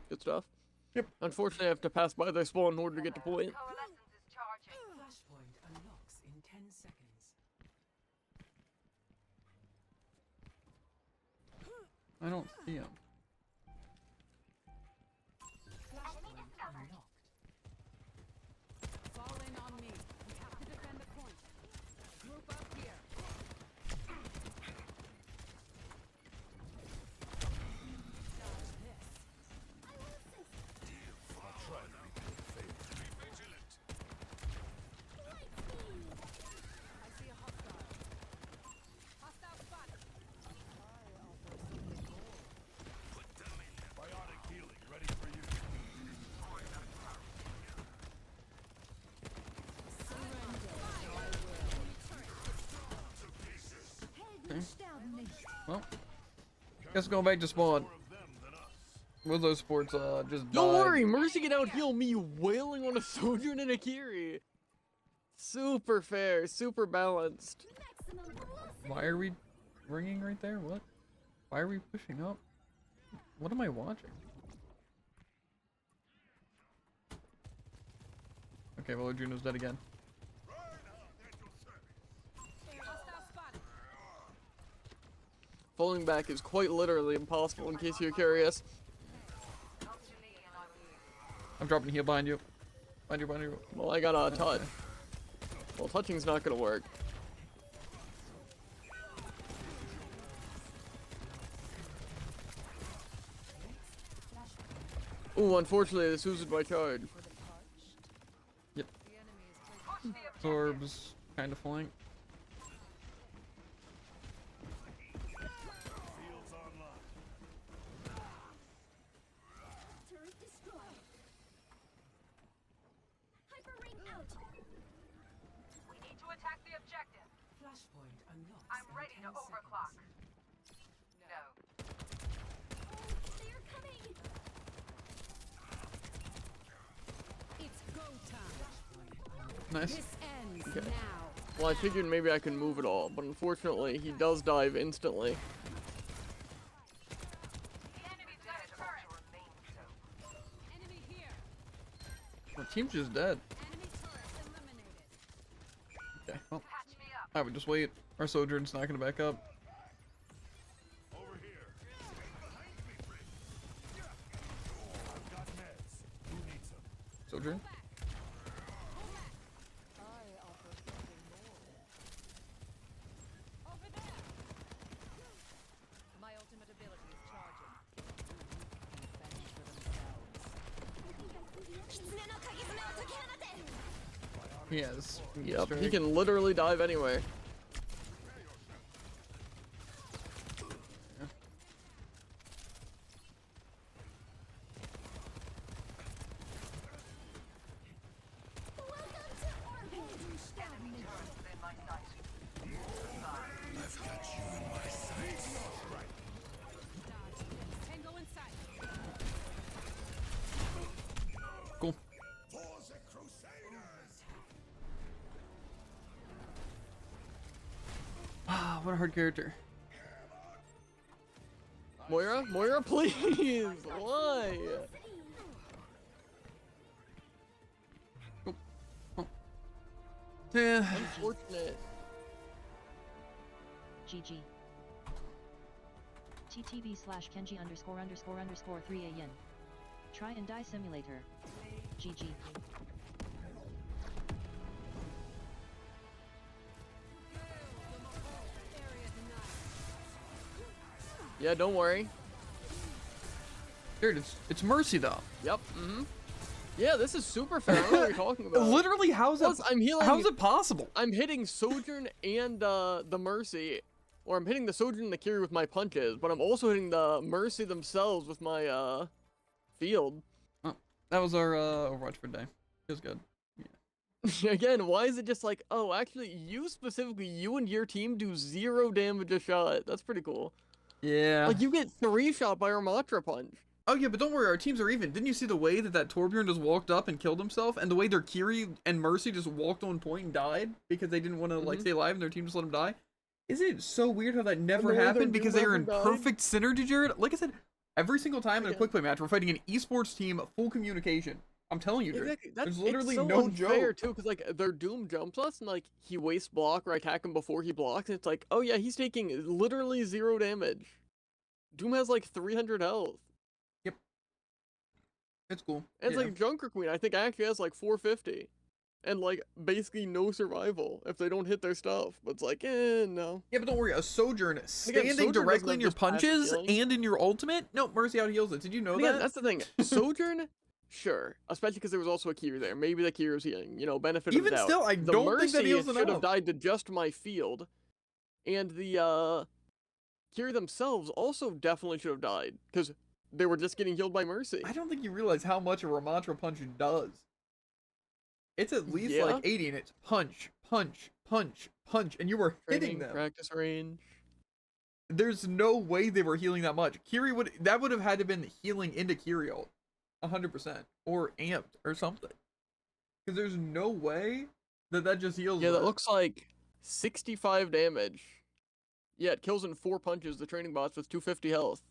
Good stuff. Yep. Unfortunately, I have to pass by their spawn in order to get to point. Flashpoint unlocks in 10 seconds. I don't see him. Flashpoint unlocked. Fall in on me. We have to defend the point. Group up here. Well, guess going back to spawn. With those sports, just Don't died. worry, Mercy can out heal me wailing on a Sojourn and a Kiri. Super fair, super balanced. Why are we ringing right there? What? Why are we pushing up? What am I watching? Okay, well, Juno's dead again. Falling back is quite literally impossible in case you're curious. I'm dropping a heal behind you. Behind you, behind you. Well, I got a touch. Well, touching's not gonna work. Ooh, unfortunately, this loses my charge. Yep. Orbs kind of flank. Flashpoint unlocks. I'm ready to overclock. No. They're coming! It's go time. Nice. This ends Okay. now. Well, I figured maybe I could move it all, but unfortunately, he does dive instantly. The enemy turret remains so. Enemy here. The team's just dead. Enemy turret eliminated. Okay, well, Patch me up. I would just wait. Our Sojourn's not gonna back up. Over here. Behind me, friend. I've got meds. Who needs them? Sojourn? Over there. My ultimate ability is charging. Revenge for themselves. He has. Yep, he can literally dive anywhere. I've got you in my sights. Tango in sight. Cool. For the Crusaders. Ah, what a hard character. Moira? Moira, please! Why? Yeah. Unfortunate. GG. TTV/Kenji____3 a yen. Try and die simulator. GG. Yeah, don't worry. Dude, it's Mercy though. Yep. Yeah, this is super fair. I don't know what you're talking about. Literally, how's Plus, I'm healing. How's it possible? I'm hitting Sojourn and the Mercy, or I'm hitting the Sojourn and the Kiri with my punches, but I'm also hitting the Mercy themselves with my field. Oh, that was our Overwatch for today. It was good. Again, why is it just like, oh, actually, you specifically, you and your team do 0 damage a shot? That's pretty cool. Yeah. Like, you get 3 shot by our Matra punch. Oh yeah, but don't worry, our teams are even. Didn't you see the way that Torbjorn just walked up and killed himself, and the way their Kiri and Mercy just walked on point and died because they didn't want to like stay alive, and their team just let him die? Isn't it so weird how that never the way their happened because Doom they are in weapon died? perfect synergy, Jared? Like I said, every single time in a quick play match, we're fighting an esports team, full communication. I'm telling you, Jared. Exactly. There's literally it's so no unfair joke. too, because like their Doom jumps us and like he wastes block or I attack him before he blocks, and it's like, oh yeah, he's taking literally 0 damage. Doom has like 300 health. Yep. It's cool. And it's like Junker Queen, I think actually has like 450. And like basically no survival if they don't hit their stuff. But it's like, no. Yeah, but don't worry, a Sojourn standing Sojourn directly in doesn't your have just passive punches healing. and in your ultimate? No, Mercy out heals it. Did you know Again, that? that's the thing. Sojourn, sure. Especially because there was also a Kiri there. Maybe the Kiri was healing. You know, benefit of the doubt. Even still, I the don't Mercy think that heals should enough. have died to just my field. And the Kiri themselves also definitely should have died. Because they were just getting healed by Mercy. I don't think you realize how much a Ramantra punch does. It's at least Yeah. like 80, and it's punch, punch, punch, punch, and you were hitting Training, them. practice range. There's no way they were healing that much. Kiri would have had to been healing into Kiri ult, 100%, or amped or something. Because there's no way that just heals. Yeah, that looks like 65 damage. Yeah, it kills in 4 punches the training bots with 250 health.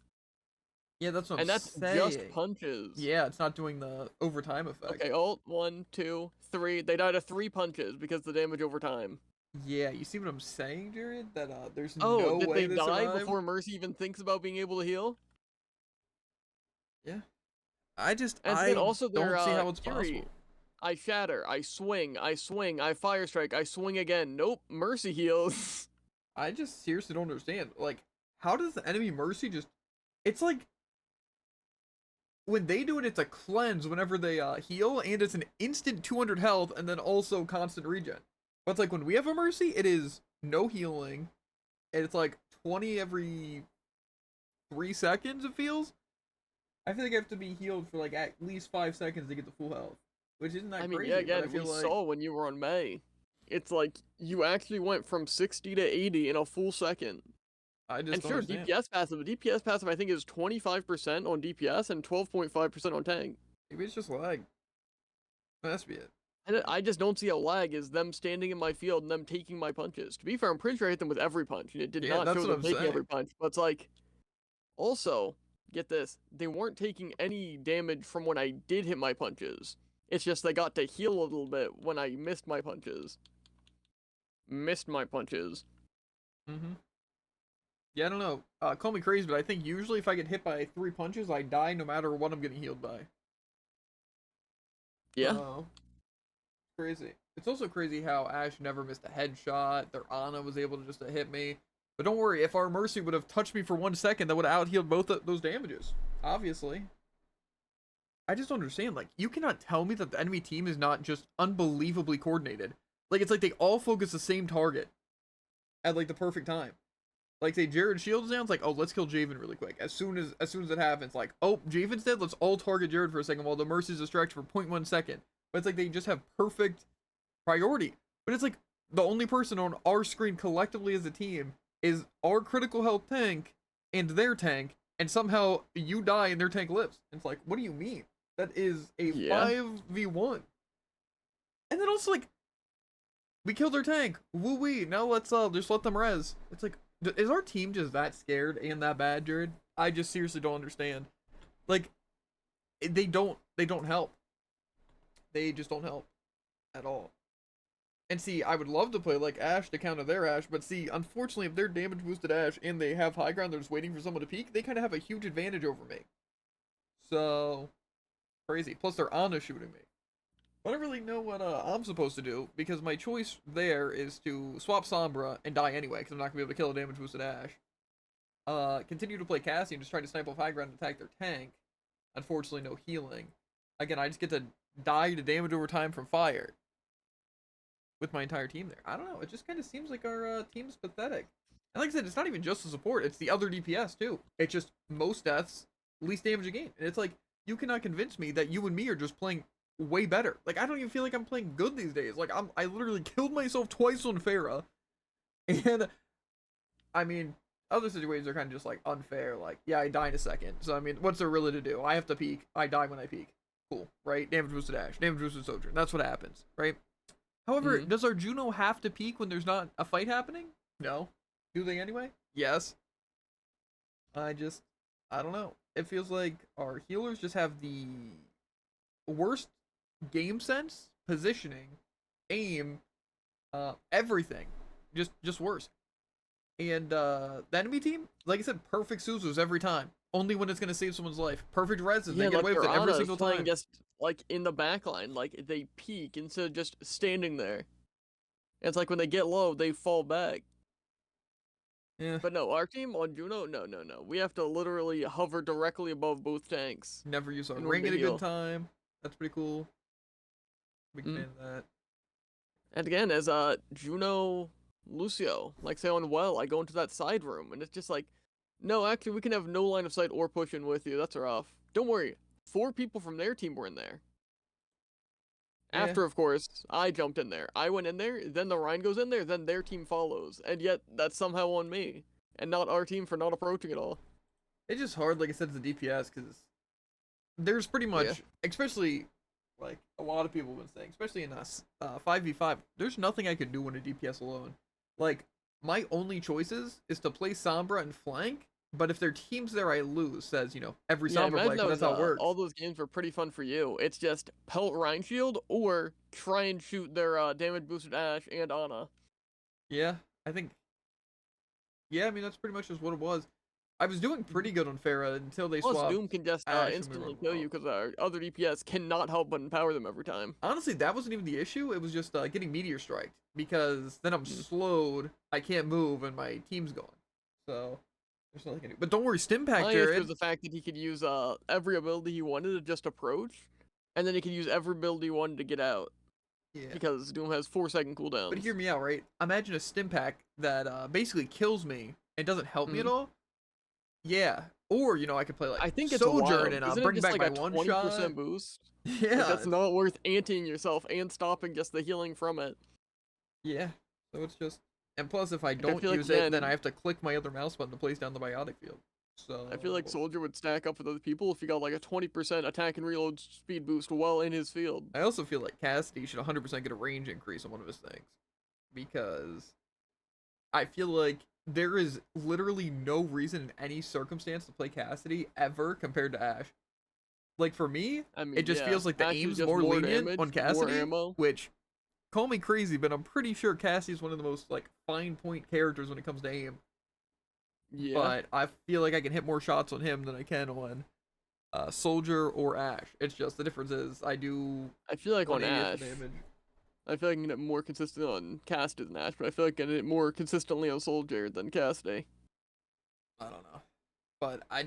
Yeah, that's what and I'm that's saying. just punches. Yeah, it's not doing the overtime effect. Okay, ult, 1, 2, 3. They died of 3 punches because the damage over time. Yeah, you see what I'm saying, Jared? That there's Oh, no did way they to die survive? before Mercy even thinks about being able to heal? Yeah. I then also don't their, see how it's Kiri, possible. I shatter, I swing, I fire strike, I swing again. Nope, Mercy heals. I just seriously don't understand. Like, how does the enemy Mercy just... It's like... When they do it, it's a cleanse whenever they heal, and it's an instant 200 health, and then also constant regen. But it's like, when we have a Mercy, it is no healing, and it's like 20 every 3 seconds, it feels. I feel like I have to be healed for like at least 5 seconds to get the full health. Which isn't that crazy. Yeah, again, but I feel we like... saw when you were on May. It's like, you actually went from 60 to 80 in a full second. I just and don't sure, understand. DPS passive. The DPS passive, I think, is 25% on DPS and 12.5% on tank. Maybe it's just lag. That has to be it. And I just don't see how lag is them standing in my field and them taking my punches. To be fair, I'm pretty sure I hit them with every punch. And it did not show them taking every punch. But it's like, also, get this, they weren't taking any damage from when I did hit my punches. It's just they got to heal a little bit when I missed my punches. Mm-hmm. Yeah, I don't know. Call me crazy, but I think usually if I get hit by 3 punches, I die no matter what I'm getting healed by. Yeah. Crazy. It's also crazy how Ashe never missed a headshot. Their Ana was able to just hit me. But don't worry, if our Mercy would have touched me for 1 second, that would have out-healed both of those damages. Obviously. I just don't understand. Like, you cannot tell me that the enemy team is not just unbelievably coordinated. Like, it's like they all focus the same target at, like, the perfect time. Like, say, Jared shields down, it's like, oh, let's kill Javen really quick. As soon as it happens, like, oh, Javen's dead, let's all target Jared for a second while the Mercy's distracted for 0.1 second. But it's like they just have perfect priority. But it's like, the only person on our screen collectively as a team is our critical health tank and their tank, and somehow you die and their tank lives. And it's like, what do you mean? That is a 5v1. And then also, like, we killed their tank. Woo-wee. Now let's just let them res. It's like, is our team just that scared and that bad, Jared? I just seriously don't understand. Like, they don't help. They just don't help at all. And see, I would love to play like Ashe to counter their Ashe, but see, unfortunately, if they're damage boosted Ashe and they have high ground, they're just waiting for someone to peek, they kind of have a huge advantage over me. So, crazy. Plus, they're Ana shooting me. I don't really know what I'm supposed to do, because my choice there is to swap Sombra and die anyway, because I'm not going to be able to kill a damage boosted Ashe. Continue to play Cassie and just try to snipe off high ground and attack their tank. Unfortunately, no healing. Again, I just get to die to damage over time from fire. With my entire team there. I don't know, it just kind of seems like our team's pathetic. And like I said, it's not even just the support, it's the other DPS too. It's just most deaths, least damage a game. And it's like, you cannot convince me that you and me are just playing way better. Like, I don't even feel like I'm playing good these days. Like, I literally killed myself twice on Pharah. And, I mean, other situations are kind of just, like, unfair. Like, yeah, I die in a second. So, I mean, what's there really to do? I have to peek. I die when I peek. Cool, right? Damage boosted Ashe. Damage boosted Sojourn. That's what happens, right? However, does our Juno have to peek when there's not a fight happening? No. Do they anyway? Yes. I don't know. It feels like our healers just have the worst game sense, positioning, aim, everything. Just worse. And the enemy team, like I said, perfect Suzus every time. Only when it's gonna save someone's life. Perfect reses. They get away with it every single time. Just like in the back line, like they peek instead of just standing there. It's like when they get low, they fall back. Yeah. But no, our team on Juno, no. We have to literally hover directly above both tanks. Never use our ring at a good time. That's pretty cool. Big fan of that. And again, as Juno Lucio, like say on Well, I go into that side room and it's just like, no, actually we can have no line of sight or push in with you. That's rough. Don't worry. 4 people from their team were in there. Yeah. After, of course, I jumped in there. I went in there, then the Rhine goes in there, then their team follows. And yet, that's somehow on me. And not our team for not approaching at all. It's just hard, like I said, as a DPS, because there's pretty much, especially, like, a lot of people have been saying, especially in us, 5v5, there's nothing I can do in a DPS alone. Like, my only choices is to play Sombra and flank, but if their team's there, I lose, says, you know, every Sombra play, that's how it works. All those games were pretty fun for you. It's just pelt Rhine Shield or try and shoot their damage boosted Ashe and Ana. Yeah, I think, I mean, that's pretty much just what it was. I was doing pretty good on Pharah until they swapped. Doom can just instantly kill you because our other DPS cannot help but empower them every time. Honestly, that wasn't even the issue. It was just getting Meteor Striked because then I'm slowed, I can't move, and my team's going. So there's nothing I can do. But don't worry, Stimpack, Jared. My issue was the fact that he could use every ability he wanted to just approach, and then he could use every ability he wanted to get out. Yeah. Because Doom has 4-second cooldowns. But hear me out, right? Imagine a Stimpack that basically kills me and doesn't help me at all. Yeah. Or, you know, I could play like I think it's Sojourn and bring back like my one 20% shot. boost. Yeah. Like, that's not worth anting yourself and stopping just the healing from it. Yeah. So it's just, and plus if I don't use it, then I have to click my other mouse button to place down the biotic field. So I feel like Soldier would stack up with other people if he got like a 20% attack and reload speed boost well in his field. I also feel like Cassidy should 100% get a range increase on one of his things. Because I feel like there is literally no reason in any circumstance to play Cassidy ever compared to Ashe. Like for me, I mean, it just feels like the Ashe aim's more lenient damage, on Cassidy, more ammo. Which, call me crazy, but I'm pretty sure Cassidy's one of the most like fine point characters when it comes to aim. Yeah. But I feel like I can hit more shots on him than I can on Soldier or Ashe. It's just the difference is I feel like on Ashe, I feel like I can get more consistent on Cassidy than Ashe, but I feel like I can get more consistently on Soldier than Cassidy. I don't know. But I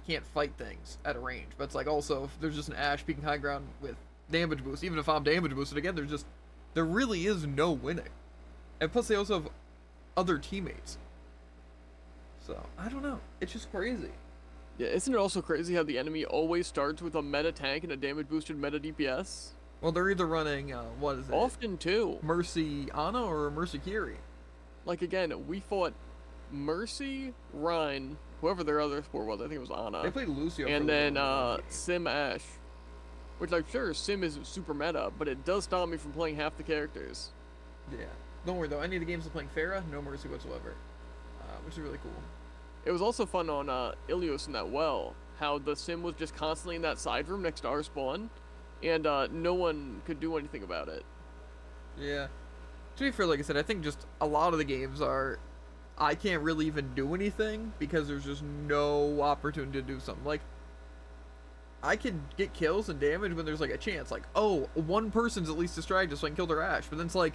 can't fight things at a range. But it's like also, if there's just an Ashe peeking high ground with damage boost, even if I'm damage boosted again, there really is no winning. And plus they also have other teammates. So, I don't know. It's just crazy. Yeah, isn't it also crazy how the enemy always starts with a meta tank and a damage boosted meta DPS? Well, they're either running, what is it? Often, too. Mercy Ana or Mercy Kiri. Like, again, we fought Mercy, Rhine, whoever their other support was, I think it was Ana. They played Lucio. And then, Sim Ashe. Which, like, sure, Sim is super meta, but it does stop me from playing half the characters. Yeah. Don't worry, though. Any of the games I'm playing Pharah, no Mercy whatsoever. Which is really cool. It was also fun on Ilios in that well, how the Sim was just constantly in that side room next to our spawn, and no one could do anything about it. Yeah. To be fair, like I said, I think just a lot of the games I can't really even do anything because there's just no opportunity to do something. Like, I can get kills and damage when there's like a chance. Like, oh, one person's at least distracted so I can kill their Ashe. But then it's like,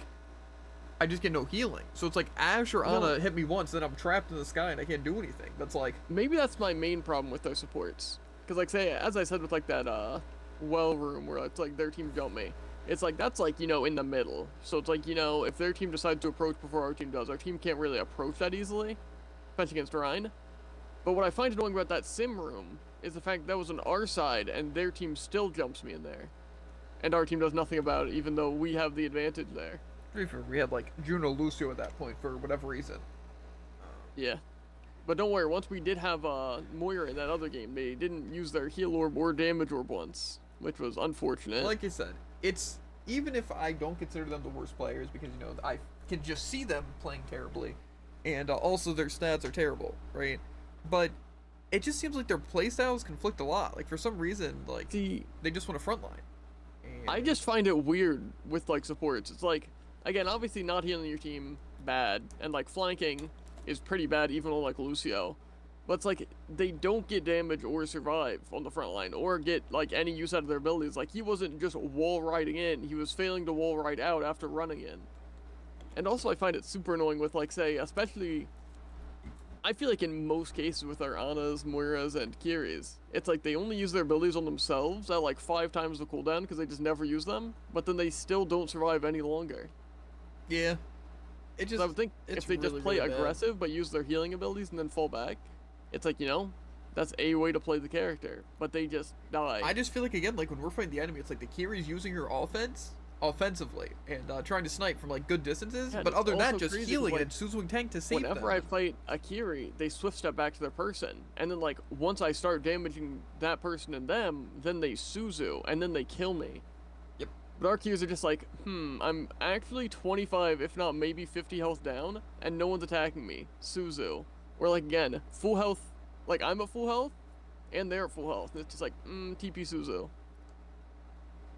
I just get no healing. So it's like Ashe or Ana hit me once, then I'm trapped in the sky and I can't do anything. That's like... Maybe that's my main problem with those supports. Because like, say, as I said with like that well room where it's like their team jumped me. It's like, that's like, you know, in the middle. So it's like, you know, if their team decides to approach before our team does, our team can't really approach that easily. Especially against Rhine. But what I find annoying about that sim room is the fact that was on our side and their team still jumps me in there. And our team does nothing about it, even though we have the advantage there. We had like Juno Lucio at that point for whatever reason. Yeah. But don't worry, once we did have Moira in that other game, they didn't use their heal orb or damage orb once, which was unfortunate. Like I said, it's, even if I don't consider them the worst players because, you know, I can just see them playing terribly, and also their stats are terrible, right? But it just seems like their playstyles conflict a lot. Like for some reason, like they just want a frontline. I just find it weird with like supports. It's like, again, obviously not healing your team bad, and like flanking is pretty bad even on like Lucio. But it's like they don't get damage or survive on the front line or get like any use out of their abilities. Like he wasn't just wall riding in, he was failing to wall ride out after running in. And also I find it super annoying with like, say, especially I feel like in most cases with our Annas, Moiras, and Kiris, it's like they only use their abilities on themselves at like 5 times the cooldown because they just never use them, but then they still don't survive any longer. Yeah. It just, I would think if they just play aggressive but use their healing abilities and then fall back, it's like, you know, that's a way to play the character, but they just die. I just feel like, again, like when we're fighting the enemy, it's like the Kiri's using her offensively and trying to snipe from like good distances, Yeah, but other than that, just healing like, and Suzuing tank to save whenever them. I fight a Kiri, they swift step back to their person, and then like once I start damaging that person and them, then they Suzu, and then they kill me. Yep. But our Kiris are just like, I'm actually 25, if not maybe 50 health down, and no one's attacking me. Suzu. Or like again, full health, like I'm at full health, and they're at full health, and it's just like, TP Suzu.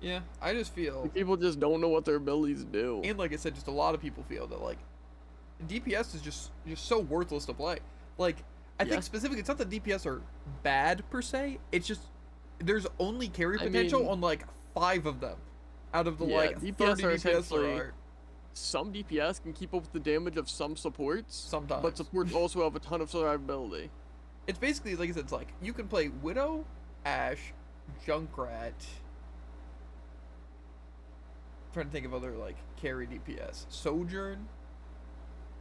Yeah, I just feel like people just don't know what their abilities do. And like I said, just a lot of people feel that like DPS is just so worthless to play. Like I think specifically, it's not that DPS are bad per se. It's just there's only carry potential on like 5 of them out of the like 30 DPS there are. Some DPS can keep up with the damage of some supports. Sometimes. But supports also have a ton of survivability. It's basically, like I said, it's like you can play Widow, Ashe, Junkrat. I'm trying to think of other like carry DPS. Sojourn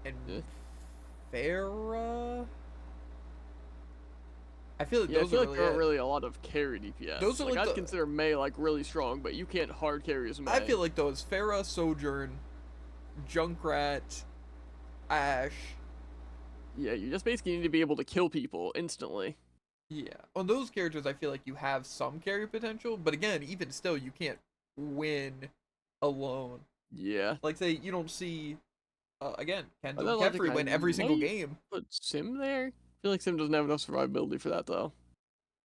and Pharah. I feel like those I feel are like there aren't really a lot of carry DPS. Those are like I'd consider Mei like really strong, but you can't hard carry as Mei. I feel like those Pharah, Sojourn, Junkrat, Ashe. Yeah, you just basically need to be able to kill people instantly. Yeah, on those characters, I feel like you have some carry potential, but again, even still, you can't win alone. Yeah. Like, say, you don't see, again, Kendo and Kefri win every single game. Put Sim there? I feel like Sim doesn't have enough survivability for that, though.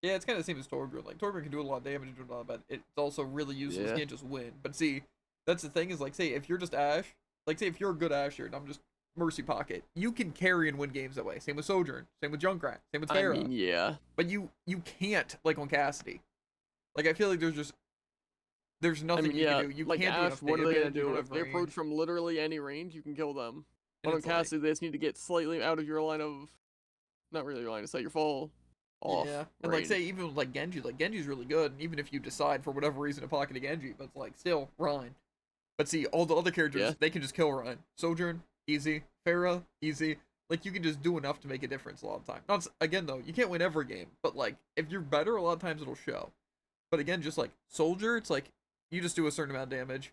Yeah, it's kind of the same as Torbjorn. Like, Torbjorn can do a lot of damage and do a lot, but it's also really useless. You can't just win. But see, that's the thing is, like, say, if you're just Ashe, like, say, if you're a good Asher and I'm just Mercy Pocket, you can carry and win games that way. Same with Sojourn, same with Junkrat, same with Pharah. I mean, yeah. But you can't, like, on Cassidy. Like, I feel like there's nothing you can do. You like can't Ashe, do what are they gonna do? If they approach from literally any range, you can kill them. But on Cassidy, they just need to get slightly out of your line of, not really your line of sight, your fall off. Yeah, and like say even with, like Genji, like Genji's really good. And even if you decide for whatever reason to pocket a Genji, but it's like still Ryan. But see, all the other characters, they can just kill Ryan. Sojourn, easy. Pharah, easy. Like you can just do enough to make a difference a lot of time. Not again though, you can't win every game, but like if you're better, a lot of times it'll show. But again, just like Soldier, it's like you just do a certain amount of damage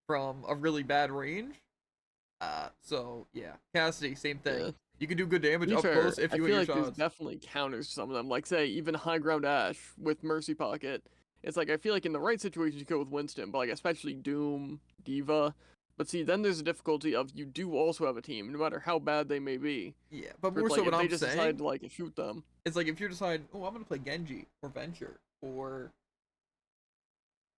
from a really bad range. So yeah, Cassidy, same thing. Yeah. You can do good damage up close if you hit your shots. I feel like there's definitely counters to some of them. Like say even high ground Ashe with Mercy Pocket. It's like I feel like in the right situations you go with Winston, but like especially Doom, Diva. But see, then there's a difficulty of you do also have a team, no matter how bad they may be. Yeah, but more so what I'm saying, just decide to like shoot them. It's like if you decide, oh, I'm gonna play Genji or Venture or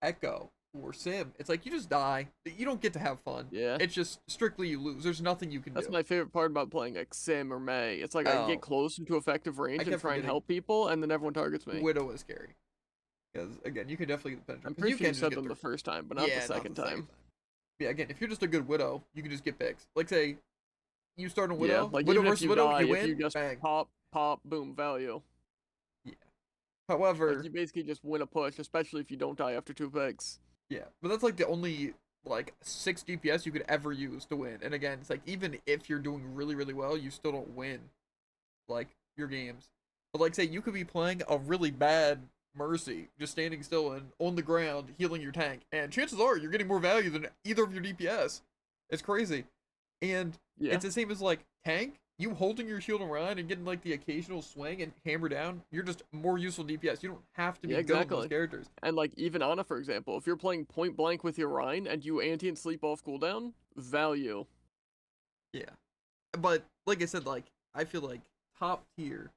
Echo or Sim. It's like you just die. You don't get to have fun. Yeah. It's just strictly you lose. There's nothing you can do. That's my favorite part about playing like Sim or Mei. It's like I get close into effective range and try and help people, and then everyone targets me. Widow is scary. Because again, you can definitely get the penetrate. I'm pretty sure you said them the first time, but not the second time. Yeah, again, if you're just a good Widow, you can just get picks. Like say, you start on Widow, like Widow even versus if you Widow, die, you win. If you just bang. pop, boom, value. Yeah. However, like you basically just win a push, especially if you don't die after 2 picks. Yeah, but that's like the only like 6 DPS you could ever use to win. And again, it's like even if you're doing really, really well, you still don't win like your games. But like say you could be playing a really bad Mercy, just standing still and on the ground healing your tank, and chances are you're getting more value than either of your DPS. It's crazy. And it's the same as like tank, you holding your shield around and getting like the occasional swing and hammer down, you're just more useful DPS. You don't have to be good with those characters. And like even Ana, for example, if you're playing point blank with your Rhine and you anti and sleep off cooldown, value. Yeah. but like I said, like I feel like top tier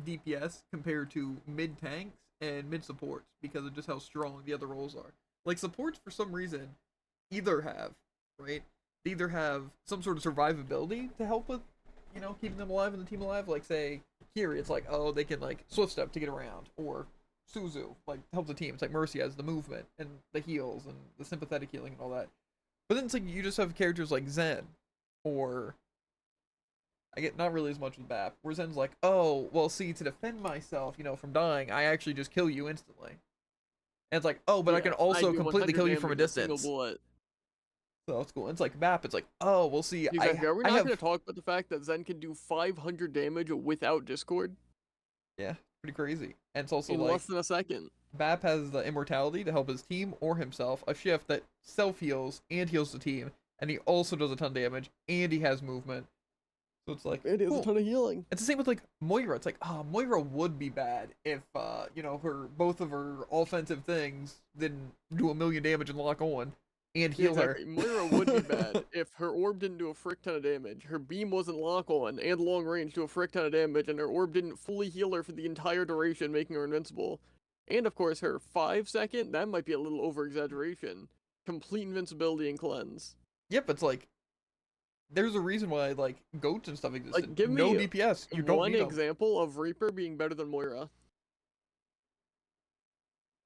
DPS compared to mid tanks and mid supports because of just how strong the other roles are. Like supports for some reason either have, right? They either have some sort of survivability to help with, keeping them alive and the team alive. Like say here it's like, oh, they can like swift step to get around, or Suzu like help the team. It's like Mercy has the movement and the heals and the sympathetic healing and all that. But then it's like you just have characters like Zen, or I get not really as much with BAP, where Zen's like, oh, well, see, to defend myself, from dying, I actually just kill you instantly. And it's like, oh, but I can also completely kill you from a distance. So that's cool. And it's like BAP, it's like, oh, we'll see. Exactly. Are we not going to talk about the fact that Zen can do 500 damage without Discord? Yeah, pretty crazy. And it's also in like, less than a second. BAP has the immortality to help his team or himself, a shift that self-heals and heals the team, and he also does a ton of damage, and he has movement. So it's like, it is a ton of healing. It's the same with like Moira. It's like, Moira would be bad if both of her offensive things didn't do a million damage and lock on and heal her. Moira would be bad if her orb didn't do a frick ton of damage, her beam wasn't lock on and long range do a frick ton of damage, and her orb didn't fully heal her for the entire duration, making her invincible. And of course her 5-second, that might be a little over exaggeration, complete invincibility and cleanse. Yep, it's like there's a reason why like goats and stuff exist. Like, give me no DPS. You don't one need example of Reaper being better than Moira.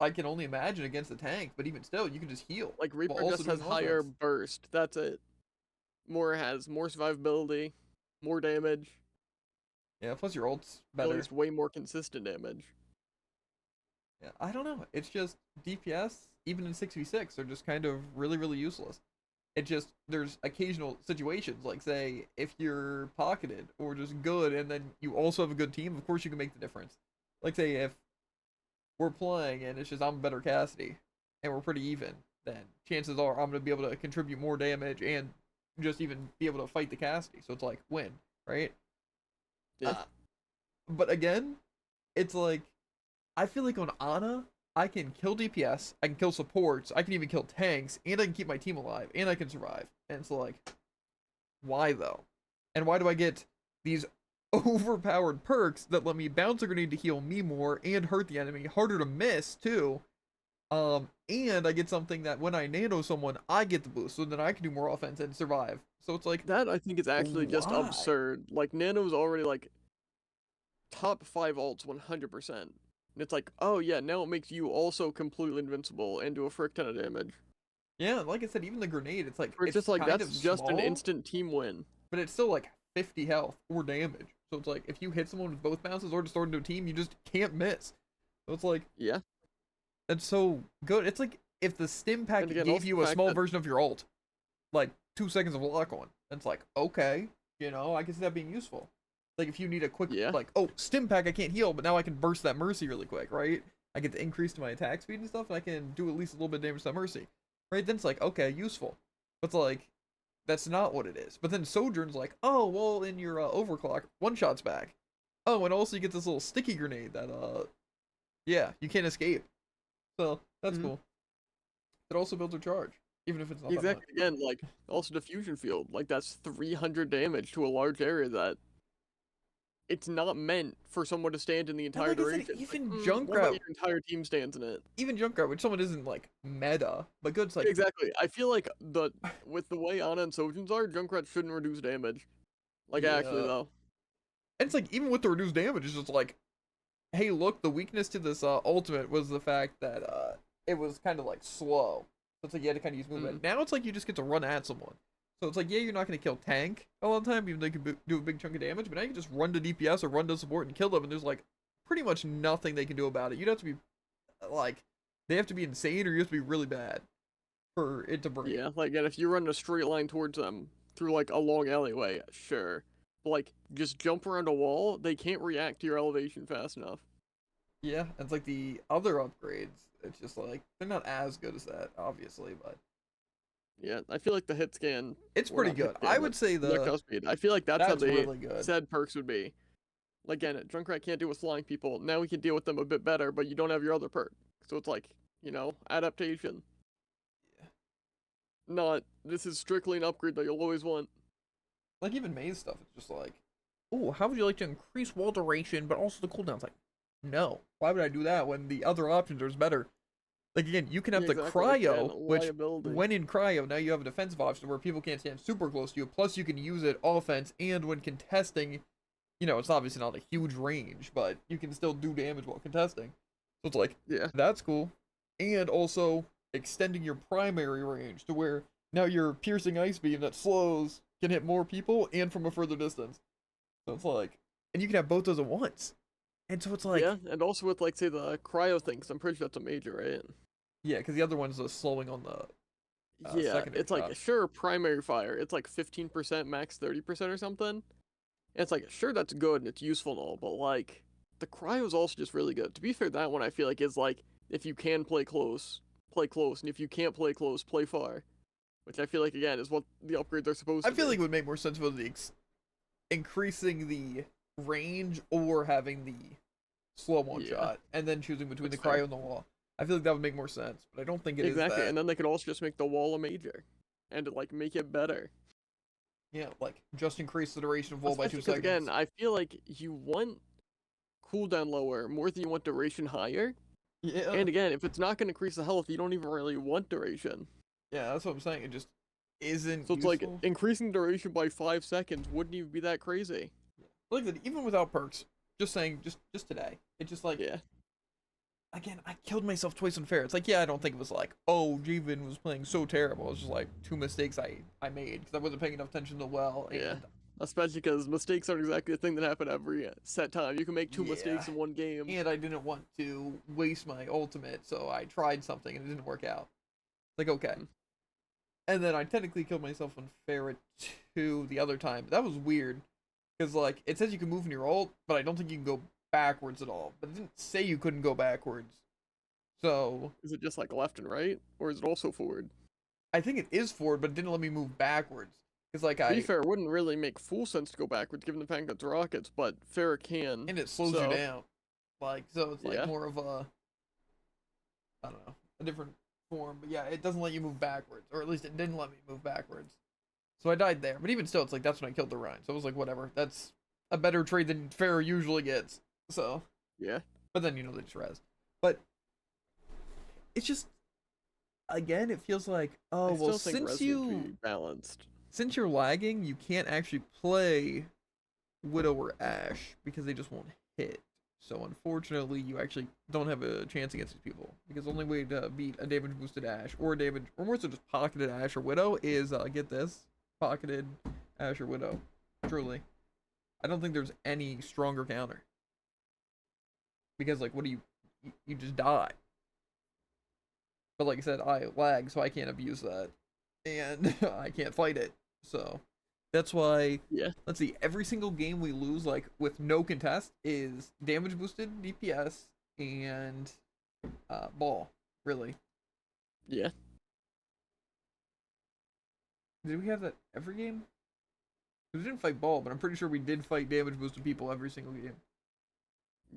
I can only imagine against the tank, but even still, you can just heal. Like Reaper just has higher burst. That's it. Moira has more survivability, more damage. Yeah, plus your ult's better. At least way more consistent damage. Yeah, I don't know. It's just DPS, even in 6v6, are just kind of really, really useless. It just, there's occasional situations, like say, if you're pocketed or just good and then you also have a good team, of course you can make the difference. Like say, if we're playing and it's just I'm better Cassidy and we're pretty even, then chances are I'm going to be able to contribute more damage and just even be able to fight the Cassidy. So it's like, win, right? Yeah. But again, it's like, I feel like on Ana, I can kill DPS, I can kill supports, I can even kill tanks, and I can keep my team alive, and I can survive. And it's like, why though? And why do I get these overpowered perks that let me bounce a grenade to heal me more and hurt the enemy, harder to miss too? And I get something that when I nano someone, I get the boost, so then I can do more offense and survive. So it's like, that I think is actually just absurd. Like Nano's already like top 5 ults 100%. And it's like, oh yeah, now it makes you also completely invincible and do a frick ton of damage. Yeah, like I said, even the grenade, it's like, it's just like, that's just an instant team win. But it's still like 50 health or damage. So it's like, if you hit someone with both bounces or just throw into a team, you just can't miss. So it's like, yeah, that's so good. It's like if the stim pack gave you a small version of your ult, like 2 seconds of lock on. It's like, okay, I can see that being useful. Like if you need a quick, like, oh, stim pack, I can't heal, but now I can burst that Mercy really quick, right? I get the increase to my attack speed and stuff, and I can do at least a little bit of damage to that Mercy, right? Then it's like, okay, useful. But it's like, that's not what it is. But then Sojourn's like, oh, well, in your overclock, one shot's back. Oh, and also you get this little sticky grenade that, yeah, you can't escape. So that's cool. It also builds a charge, even if it's not exactly. Again, like also diffusion field, like that's 300 damage to a large area that. It's not meant for someone to stand in the entire duration. Even like, Junkrat, your entire team stands in it. Even Junkrat, which someone isn't like meta, but good. It's like exactly. I feel like with the way Ana and Sojins are, Junkrat shouldn't reduce damage. Like actually though. And it's like even with the reduced damage, it's just like, hey, look, the weakness to this ultimate was the fact that it was kind of like slow. So it's like you had to kind of use movement. Now it's like you just get to run at someone. So it's like, yeah, you're not going to kill tank a lot of the time, even though you can do a big chunk of damage, but now you can just run to DPS or run to support and kill them, and there's like pretty much nothing they can do about it. You'd have to be like, they have to be insane or you have to be really bad for it to break. Yeah, like, and if you run in a straight line towards them through like a long alleyway, sure. But like, just jump around a wall, they can't react to your elevation fast enough. Yeah, it's like the other upgrades, it's just like, they're not as good as that, obviously, but. Yeah, I feel like the hit scan. It's pretty good. I would say the speed. I feel like that's how they really said perks would be. Like, again, Junkrat can't deal with flying people. Now we can deal with them a bit better, but you don't have your other perk. So it's like, adaptation. Yeah. Not, this is strictly an upgrade that you'll always want. like even maze stuff, it's just like, oh, how would you like to increase wall duration, but also the cooldowns? Like, no. Why would I do that when the other options are better? Like, again, you can have the cryo, which, when in cryo, now you have a defensive option where people can't stand super close to you, plus you can use it offense, and when contesting, you know, it's obviously not a huge range, but you can still do damage while contesting. So it's like, yeah, that's cool. And also, extending your primary range to where now your piercing ice beam that slows can hit more people and from a further distance. So it's like, and you can have both those at once. And so it's like... Yeah, and also with, like, say, the cryo thing, 'cause I'm pretty sure that's a major, right? Yeah, because the other one's slowing on the yeah, it's like, sure, primary fire, it's like 15%, max 30% or something. And it's like, sure, that's good and it's useful and all, but, like, the cryo is also just really good. To be fair, that one I feel like is, like, if you can play close, and if you can't play close, play far. Which I feel like, again, is what the upgrades are supposed to be. I feel like it would make more sense with the increasing the range or having the slow one shot, and then choosing between the cryo and the wall. I feel like that would make more sense, but I don't think it is that. And then they could also just make the wall a major, and like make it better. Yeah, like just increase the duration of wall by 2 seconds. Again, I feel like you want cooldown lower more than you want duration higher. Yeah. And again, if it's not going to increase the health, you don't even really want duration. Yeah, that's what I'm saying. It just isn't. So it's like increasing duration by 5 seconds wouldn't even be that crazy. Like that, even without perks. Just saying, just today. It's just like, yeah. Again, I killed myself twice unfair. It's like, yeah, I don't think it was like, oh, Jeevan was playing so terrible. It was just like 2 mistakes I made because I wasn't paying enough attention to well. And yeah. Especially because mistakes aren't exactly the thing that happen every set time. You can make 2 mistakes in one game. And I didn't want to waste my ultimate, so I tried something and it didn't work out. Like, okay. And then I technically killed myself unfair at 2 the other time. That was weird. Because, like, it says you can move in your ult, but I don't think you can go backwards at all. But it didn't say you couldn't go backwards. So... Is it just, like, left and right? Or is it also forward? I think it is forward, but it didn't let me move backwards. Because, like, to be fair, it wouldn't really make full sense to go backwards, given the fact that it's rockets, but fair it can. And it slows you down. Like, so it's, like, more of a... I don't know. A different form. But, yeah, it doesn't let you move backwards. Or at least it didn't let me move backwards. So I died there. But even still, it's like, that's when I killed the Rhine. So it was like, whatever. That's a better trade than Fair usually gets. So. Yeah. But then, you know, they just res. But it's just, again, it feels like, oh, well, since you... balanced. Since you're lagging, you can't actually play Widow or Ashe because they just won't hit. So unfortunately, you actually don't have a chance against these people. Because the only way to beat a damage boosted Ashe or more so just pocketed Ashe or Widow is, get this. Pocketed Ashe or Widow. Truly. I don't think there's any stronger counter. Because, like, what do you just die. But like I said, I lag, so I can't abuse that. And I can't fight it. So, that's why, let's see, every single game we lose, like, with no contest is damage boosted DPS and ball, really. Yeah. Did we have that every game? We didn't fight ball, but I'm pretty sure we did fight damage boosted people every single game.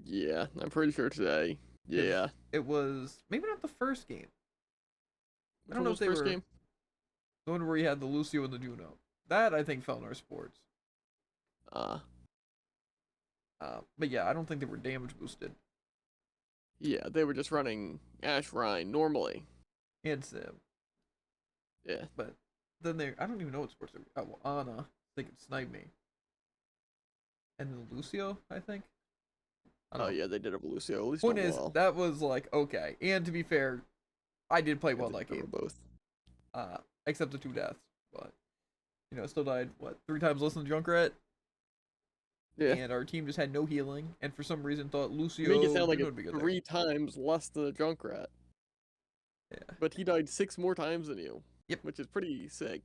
Yeah, I'm pretty sure today. Yeah. It was maybe not the first game. I don't know if they first were game. The one where we had the Lucio and the Juno. That I think fell in our sports. But yeah, I don't think they were damage boosted. Yeah, they were just running Ashe Rhine normally. And Sim. Yeah. But then I don't even know what sports they were. Oh, well, Ana. They could snipe me. And then Lucio, I think. Oh yeah, they did have Lucio. At least point is, that was like, okay. And to be fair, I did play well that game. Both. Except the 2 deaths. But, you know, still died, 3 times less than Junkrat? Yeah. And our team just had no healing, and for some reason thought Lucio make it sound like would be good 3 times less than a Junkrat. Yeah. But he died 6 more times than you. Yep. Which is pretty sick.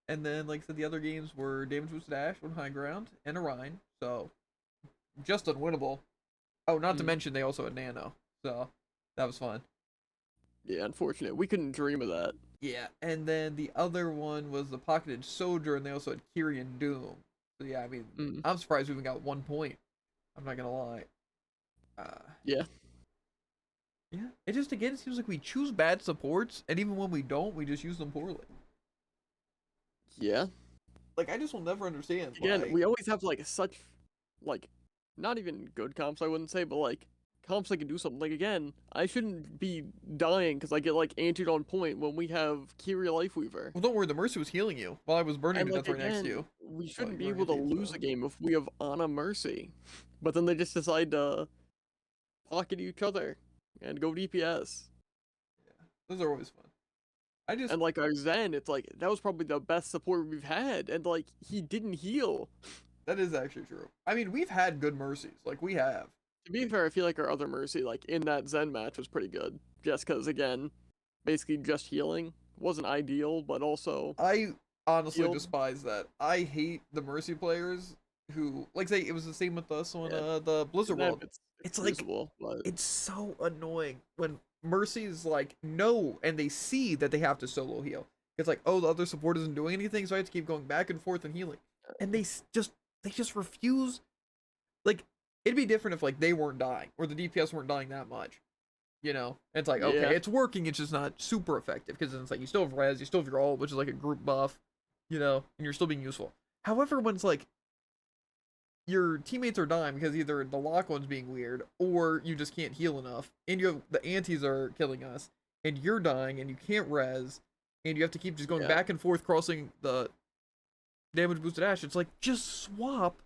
And then, like I said, the other games were damage boosted Ashe on high ground and a Rhine, so just unwinnable. Oh, not to mention they also had Nano, so that was fun. Yeah, unfortunate. We couldn't dream of that. Yeah, and then the other one was the pocketed Soldier, and they also had Kyrian Doom. So yeah, I mean, I'm surprised we even got 1 point. I'm not gonna lie. Yeah. Yeah, it just, again, seems like we choose bad supports, and even when we don't, we just use them poorly. Yeah. Like, I just will never understand Again, why. we always have like such, like, not even good comps, I wouldn't say, but like comps that can do something. Like again, I shouldn't be dying because I get like antied on point when we have Kyria Lifeweaver. Well, don't worry, the Mercy was healing you while I was burning And to like death right next to again, you. we Oh, shouldn't you be were able to anti, lose so. a game if we have Ana Mercy, but then they just decide to pocket each other and go DPS. Yeah, those are always fun. And like our Zen, it's like that was probably the best support we've had, and like he didn't heal. That is actually true. I mean, we've had good Mercies, like we have. To be fair, I feel like our other Mercy, like in that Zen match, was pretty good. Just because, again, basically just healing wasn't ideal, but also I honestly healed. despise that. I hate the Mercy players who, like, say it was the same with us on the Blizzard World. It's like but... it's so annoying when Mercy's like no, and they see that they have to solo heal. It's like, oh, the other support isn't doing anything, so I have to keep going back and forth and healing, and they just refuse. Like, it'd be different if like they weren't dying or the DPS weren't dying that much, you know. And it's like, okay, it's working, it's just not super effective because it's like you still have res, you still have your ult, which is like a group buff, you know, and you're still being useful. However, when it's like your teammates are dying because either the lock one's being weird or you just can't heal enough, and you have the antis are killing us, and you're dying and you can't res, and you have to keep just going back and forth crossing the damage boosted ash. It's like, just swap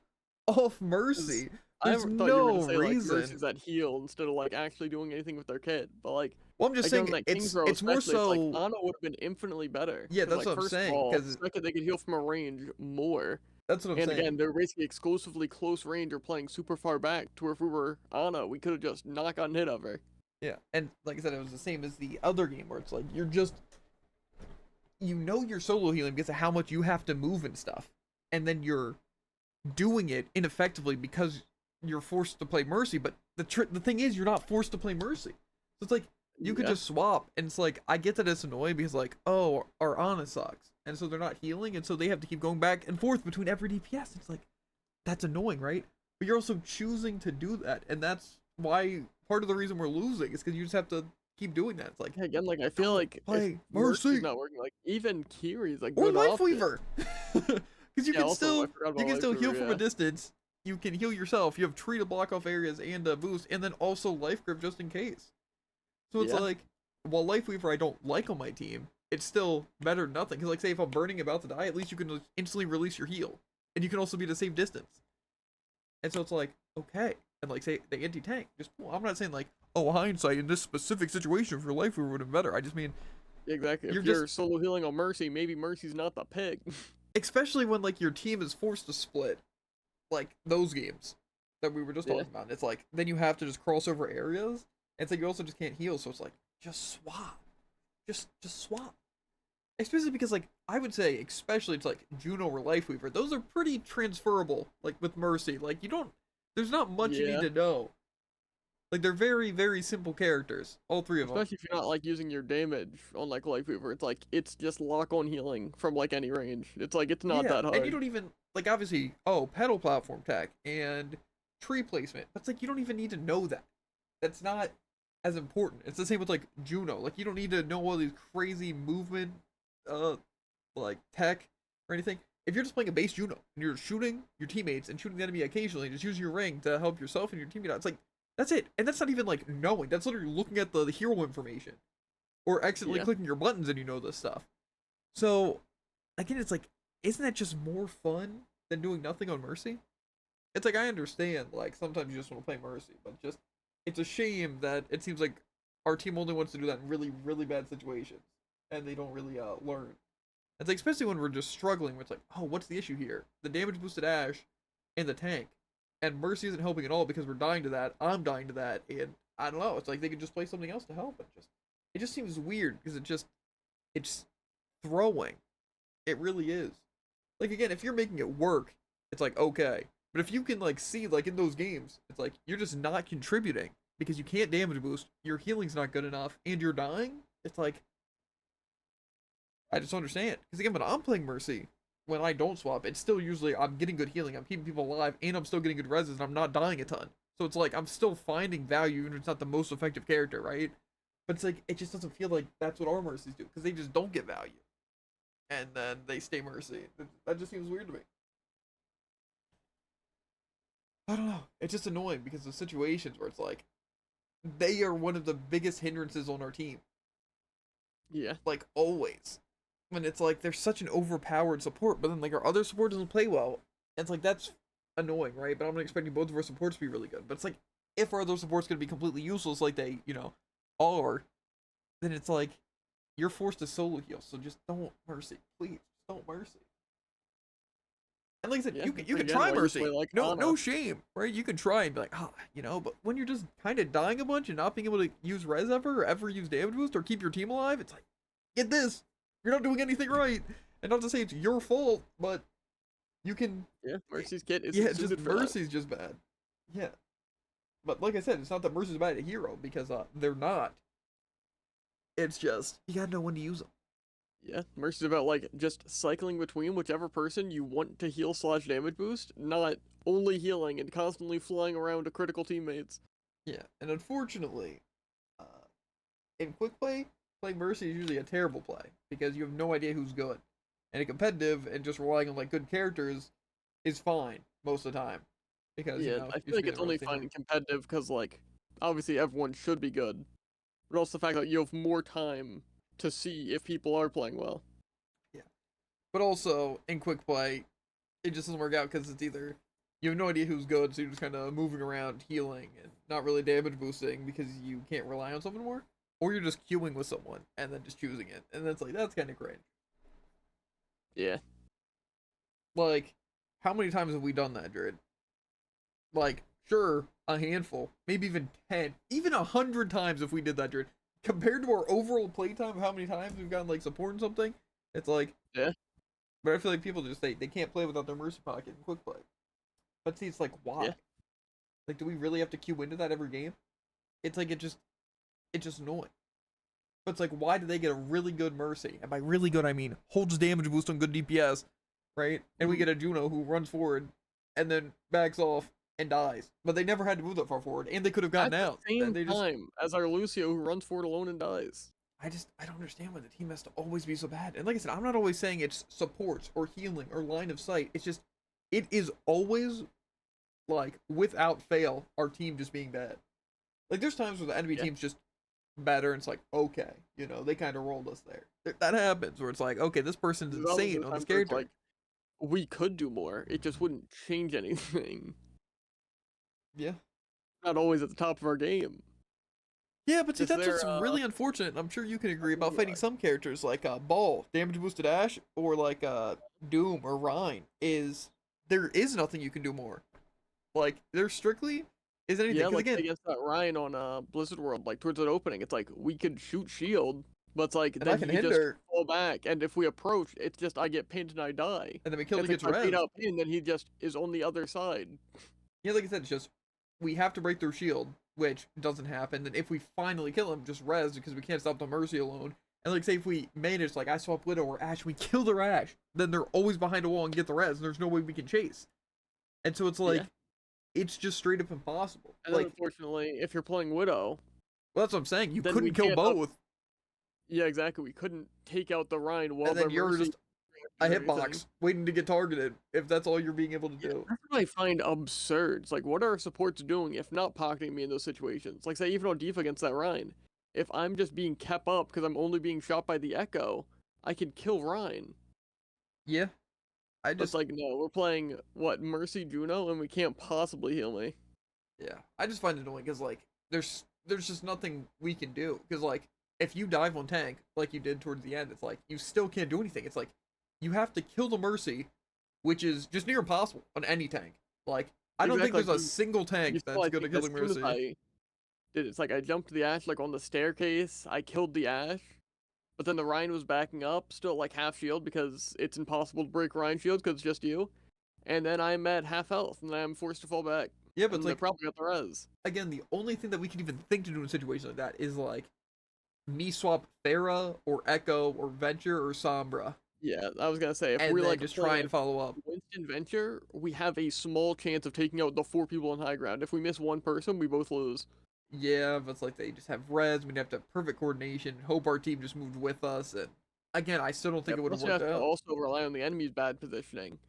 off Mercy. There's no reason. Like, Mercy's that heal instead of like actually doing anything with their kid. But like, well, I'm just saying it's more so. Like, Ana would have been infinitely better. Yeah, that's like, what I'm saying. Because second, they could heal from a range more. That's what I'm saying. And again, they're basically exclusively close range or playing super far back to where if we were Ana, we could have just not gotten hit of her. Yeah, and like I said, it was the same as the other game where it's like you're just, you know, you're solo healing because of how much you have to move and stuff, and then you're doing it ineffectively because you're forced to play Mercy. But the thing is, you're not forced to play Mercy. So it's like you could just swap, and it's like I get that it's annoying because like, oh, our Ana sucks, and so they're not healing, and so they have to keep going back and forth between every DPS. It's like, that's annoying, right? But you're also choosing to do that, and that's why part of the reason we're losing is because you just have to keep doing that. It's like, again, like I feel like play Mercy's not working. Like even Kiri's like or good Lifeweaver, because you can still heal from a distance. You can heal yourself. You have tree to block off areas and a boost, and then also life grip just in case. So it's like, while Lifeweaver I don't like on my team, it's still better than nothing. Because like, say if I'm burning about to die, at least you can instantly release your heal, and you can also be at a safe distance. And so it's like, okay, and like say the anti-tank, just I'm not saying like, oh, hindsight in this specific situation for Lifeweaver would have been better. I just mean, exactly. If you're solo healing on Mercy, maybe Mercy's not the pick. Especially when like your team is forced to split, like those games that we were just talking about. It's like then you have to just cross over areas, and so you also just can't heal. So it's like, just swap, just swap. Especially because like I would say, especially it's like Juno or Lifeweaver. Those are pretty transferable. Like with Mercy, like there's not much you need to know. Like they're very, very simple characters, all three of them. Especially if you're not like using your damage on like Lifeweaver, it's like it's just lock on healing from like any range. It's like it's not that hard. And you don't even like obviously pedal platform tech and tree placement. But it's like you don't even need to know that. That's not as important. It's the same with like Juno. Like you don't need to know all these crazy movement like tech or anything. If you're just playing a base Juno and you're shooting your teammates and shooting the enemy occasionally, just using your ring to help yourself and your teammate out, it's like that's it. And that's not even like knowing. That's literally looking at the hero information or accidentally clicking your buttons and you know this stuff. So again, it's like, isn't that just more fun than doing nothing on Mercy? It's like, I understand, like sometimes you just want to play Mercy, but just it's a shame that it seems like our team only wants to do that in really, really bad situations and they don't really learn. It's like, especially when we're just struggling, where it's like, oh, what's the issue here? The damage boosted Ash and the tank. And Mercy isn't helping at all because we're dying to that. I'm dying to that, and I don't know. It's like they could just play something else to help. It just seems weird because it's throwing. It really is. Like again, if you're making it work, it's like okay. But if you can like see like in those games, it's like you're just not contributing because you can't damage boost. Your healing's not good enough, and you're dying. It's like I just don't understand. Because again, when I'm playing Mercy, when I don't swap, it's still usually I'm getting good healing, I'm keeping people alive, and I'm still getting good reses, and I'm not dying a ton. So it's like I'm still finding value, even if it's not the most effective character, right? But it's like it just doesn't feel like that's what our Mercies do, because they just don't get value. and then they stay Mercy. That just seems weird to me. I don't know. It's just annoying because of situations where it's like, they are one of the biggest hindrances on our team. Yeah. Like, always. When it's like, they're such an overpowered support, but then, like, our other support doesn't play well. And it's like, that's annoying, right? But I'm not expecting both of our supports to be really good. But it's like, if our other support's gonna be completely useless like they, are, then it's like, you're forced to solo heal, so just don't Mercy. Please, just don't Mercy. And like I said, Yeah, you can again, try like, Mercy. like No Ana. shame, right? You can try and be like, but when you're just kind of dying a bunch and not being able to use res ever, or ever use damage boost, or keep your team alive, it's like, get this. You're not doing anything right. And not to say it's your fault, but you can... Yeah, Mercy's kit is just Mercy's just bad. Yeah. But like I said, it's not that Mercy's bad at hero, because they're not. It's just, you gotta know when to use them. Yeah, Mercy's about, like, just cycling between whichever person you want to heal / damage boost, not only healing and constantly flying around to critical teammates. Yeah, and unfortunately, in quick play, playing Mercy is usually a terrible play, because you have no idea who's good. And in competitive, and just relying on, like, good characters is fine, most of the time. Because, Yeah, I feel like it's only fine in competitive, because, like, obviously everyone should be good. But also the fact that you have more time to see if people are playing well. Yeah. But also, in quick play, it just doesn't work out because it's either you have no idea who's good, so you're just kind of moving around, healing, and not really damage boosting because you can't rely on someone more, or you're just queuing with someone and then just choosing it, and that's like, that's kind of cringe. Yeah. Like, how many times have we done that, Jared? Like, sure, a handful, maybe even 10, even 100 times if we did that, Jared. Compared to our overall playtime of how many times we've gotten, like, support and something, it's like... Yeah. But I feel like people just, they can't play without their Mercy Pocket and quick play. But see, it's like, why? Yeah. Like, do we really have to queue into that every game? It's like, it's just annoying. But it's like, why do they get a really good Mercy? And by really good, I mean, holds damage boost on good DPS, right? And we get a Juno who runs forward, and then backs off, and dies. But they never had to move that far forward, and they could have gotten out. At the same they time as our Lucio who runs forward alone and dies. I don't understand why the team has to always be so bad. And like I said, I'm not always saying it's supports or healing or line of sight. It's just, it is always, like, without fail, our team just being bad. Like, there's times where the enemy team's just better, and it's like, okay, they kind of rolled us there. That happens, where it's like, okay, this person's insane on this character. Like, we could do more. It just wouldn't change anything. Yeah. Not always at the top of our game. Yeah, but see, that's what's really unfortunate. I'm sure you can agree about fighting some characters like Ball, damage boosted Ash, or like Doom or Rhine. There is nothing you can do more. Like, there strictly is anything. Yeah, like again, against that Rhine on Blizzard World, like towards that opening, it's like we could shoot shield, but it's like then he just fall back, and if we approach, it's just I get pinned and I die. And then we kill gets res. Out pin, then he just is on the other side. Yeah, like I said, it's just we have to break through shield, which doesn't happen. Then if we finally kill him, just res because we can't stop the Mercy alone. And like say if we manage, like I swap Widow or Ash, we kill their Ash, then they're always behind a wall and get the res, and there's no way we can chase. And so it's like, it's just straight up impossible. And like, then unfortunately, if you're playing Widow, well, that's what I'm saying. You couldn't kill both. Yeah, exactly. We couldn't take out the Rhine while and then you're just a hitbox waiting to get targeted if that's all you're being able to do. That's what I find absurd. It's like, what are our supports doing if not pocketing me in those situations? Like, say, even on Diva against that Rhine, if I'm just being kept up because I'm only being shot by the Echo, I can kill Rhine. Yeah. It's like, no, we're playing, Mercy Juno, and we can't possibly heal me. Yeah. I just find it annoying because, like, there's just nothing we can do. Because, like, if you dive on tank, like you did towards the end, it's like, you still can't do anything. It's like, you have to kill the Mercy, which is just near impossible on any tank. Like, I don't think there's a single tank that's good at killing Mercy. It's like, I jumped the Ash, like, on the staircase, I killed the Ash, but then the Rhine was backing up, still, like, half shield, because it's impossible to break Rhine shields, because it's just you, and then I'm at half health, and I'm forced to fall back. Yeah, but it's like, probably got the res. Again, the only thing that we can even think to do in a situation like that is, like, me swap Pharah, or Echo, or Venture, or Sombra. Yeah, I was gonna say, if we like just try and follow up Winston Venture, we have a small chance of taking out the 4 people on high ground. If we miss one person, we both lose. Yeah, but it's like they just have res, we'd have to have perfect coordination, hope our team just moved with us, and again, I still don't think it would have plus you worked have to out. also rely on the enemy's bad positioning.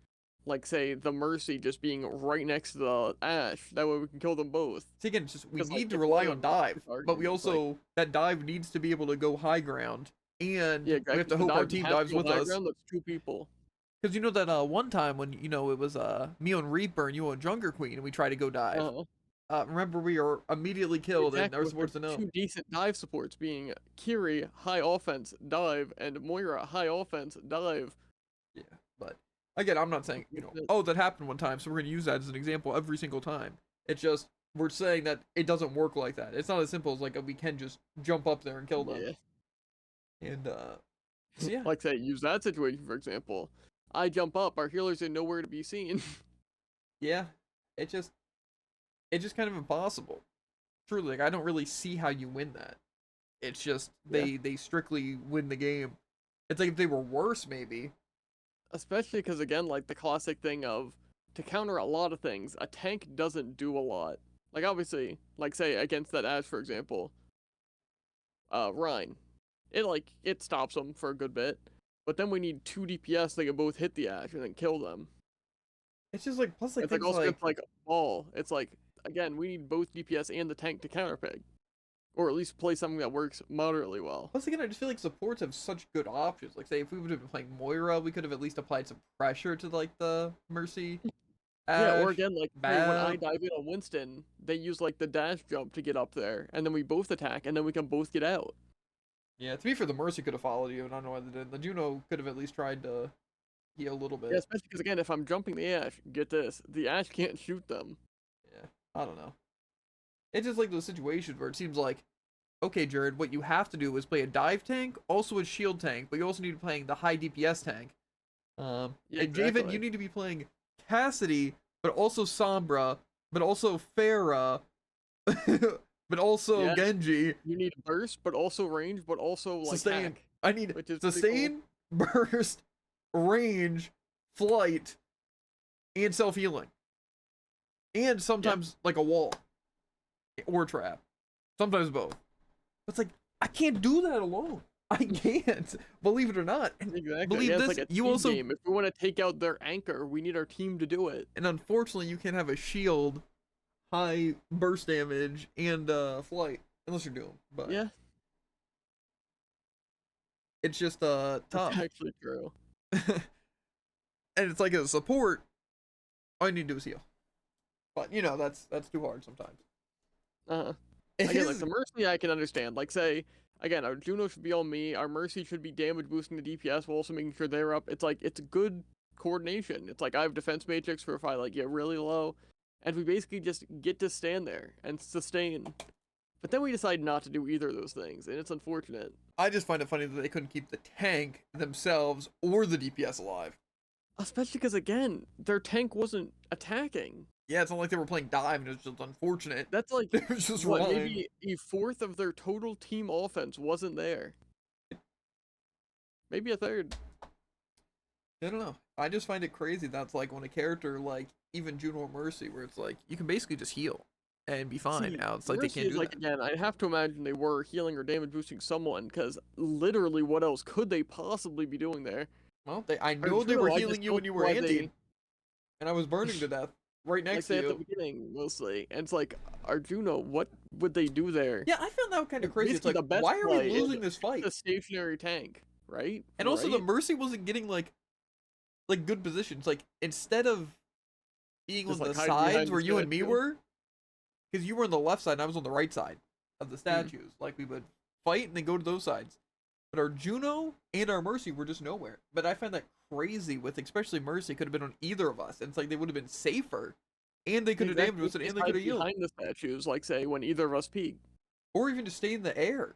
Like, say, the Mercy just being right next to the Ashe. That way we can kill them both. See, again, it's just we 'Cause, like, need to if rely one on of them dive, target, but we it's like- also that dive needs to be able to go high ground, and Yeah, exactly. we have to The hope our dive team has to dives go with high us. ground, that's 2 people. Because you know that one time when it was me and Reaper and you and Junker Queen, and we tried to go dive. Remember we were immediately killed, and our supports to know. 2 decent dive supports being Kiri, high offense, dive, and Moira, high offense, dive. Yeah, but again, I'm not saying oh, that happened one time, so we're gonna use that as an example every single time. It's just we're saying that it doesn't work like that. It's not as simple as like we can just jump up there and kill them. Yeah. And so yeah. Like, say, use that situation for example. I jump up, our healers are nowhere to be seen. Yeah, it's just kind of impossible. Truly, like I don't really see how you win that. It's just they strictly win the game. It's like if they were worse, maybe. Especially because, again, like the classic thing of, to counter a lot of things, a tank doesn't do a lot. Like, obviously, like, say, against that Ashe, for example, Rhine. It stops them for a good bit, but then we need 2 DPS that can both hit the Ashe and then kill them. It's just like, plus like it's things also like... like a ball. It's like, again, we need both DPS and the tank to counterpeg. Or at least play something that works moderately well. Plus again, I just feel like supports have such good options. Like, say, if we would have been playing Moira, we could have at least applied some pressure to, like, the Mercy. Yeah, or again, like, hey, when I dive in on Winston, they use, like, the dash jump to get up there, and then we both attack, and then we can both get out. Yeah, to be fair, the Mercy could have followed you, and I don't know why they didn't. The Juno could have at least tried to heal a little bit. Yeah, especially because, again, if I'm jumping the Ashe, get this, the Ashe can't shoot them. Yeah, I don't know. It's just like those situations where it seems like, okay, Jared, what you have to do is play a dive tank, also a shield tank, but you also need to be playing the high DPS tank. Yeah, and Javen, you need to be playing Cassidy, but also Sombra, but also Pharah, but also Genji. You need burst, but also range, but also like sustain. Hack, I need sustain, burst, range, flight, and self-healing. And sometimes like a wall or trap. Sometimes both. It's like, I can't do that alone. I can't, believe it or not. And exactly. believe this, like you also game. If we want to take out their anchor, we need our team to do it. And unfortunately, you can't have a shield, high burst damage, and flight unless you're Doom. But yeah, it's just tough. That's actually true. And it's like a support, all you need to do is heal. But you know that's too hard sometimes. Again, like the Mercy, I can understand. Like, say, again, our Juno should be on me. Our Mercy should be damage boosting the DPS while also making sure they're up. It's like, it's good coordination. It's like, I have defense matrix for if I like get really low, and we basically just get to stand there and sustain. But then we decide not to do either of those things, and it's unfortunate. I just find it funny that they couldn't keep the tank themselves or the DPS alive. Especially because, again, their tank wasn't attacking. Yeah, it's not like they were playing dive, and it was just unfortunate. That's like, it was just what, maybe a fourth of their total team offense wasn't there. Maybe a third. I don't know. I just find it crazy that's like when a character like even Juno or Mercy, where it's like you can basically just heal and be fine. Now it's like Mercy they can't do like, that. Again, I have to imagine they were healing or damage boosting someone, because literally, what else could they possibly be doing there? Well, I know they were healing you when you were anti, and I was burning to death right next to you. At the beginning, mostly, and it's like, Arjuno, what would they do there? Yeah, I found that kind of crazy. It's like, why are we losing this fight? The stationary tank, right? And also, the Mercy wasn't getting like good positions. Like, instead of being just on like the sides where you and me were, because you were on the left side and I was on the right side of the statues. Like, we would fight and then go to those sides. But our Juno and our Mercy were just nowhere. But I find that crazy with, especially Mercy, could have been on either of us. And it's like they would have been safer. And they could have damaged us and they could have healed. Behind the statues, like, say, when either of us peak. Or even just stay in the air.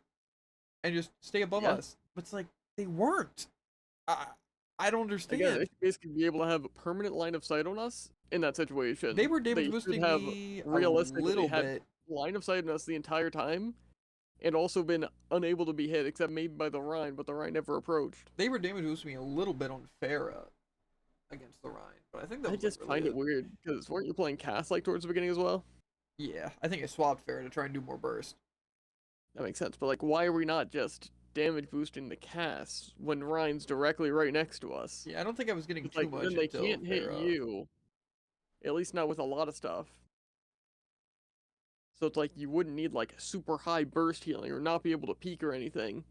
And just stay above us. But it's like, they weren't. I don't understand. Again, they should basically be able to have a permanent line of sight on us in that situation. They were damage boosting me a little bit. Line of sight on us the entire time. And also been unable to be hit, except maybe by the Rhine, but the Rhine never approached. They were damage boosting me a little bit on Pharah against the Rhine, but I think that was just find it weird, because weren't you playing Cass like towards the beginning as well? Yeah, I think I swapped Pharah to try and do more burst. That makes sense, but like, why are we not just damage boosting the cast when Ryan's directly right next to us. Yeah, I don't think I was getting It's too like, much then they until can't hit they're, you. At least not with a lot of stuff. So it's like you wouldn't need like super high burst healing or not be able to peek or anything.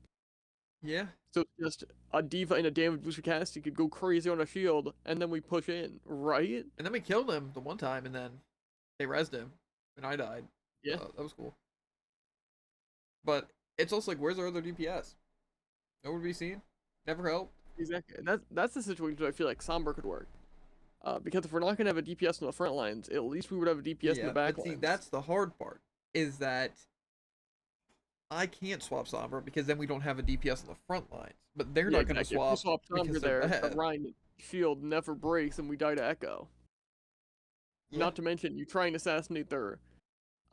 Yeah. So it's just a diva in a damage booster cast, you could go crazy on a shield, and then we push in, right? And then we killed him the one time, and then they rezzed him, and I died. Yeah. That was cool. But it's also like, where's our other DPS? Nowhere to be seen. Never helped. Exactly. And that's the situation where I feel like Sombra could work. Because if we're not going to have a DPS on the front lines, at least we would have a DPS in the back but see, lines. that's the hard part, is that I can't swap Sombra because then we don't have a DPS on the front lines. But they're not going to swap. If you swap Sombra there, the bad. Rhine shield never breaks and we die to Echo. Yeah. Not to mention, you try and assassinate their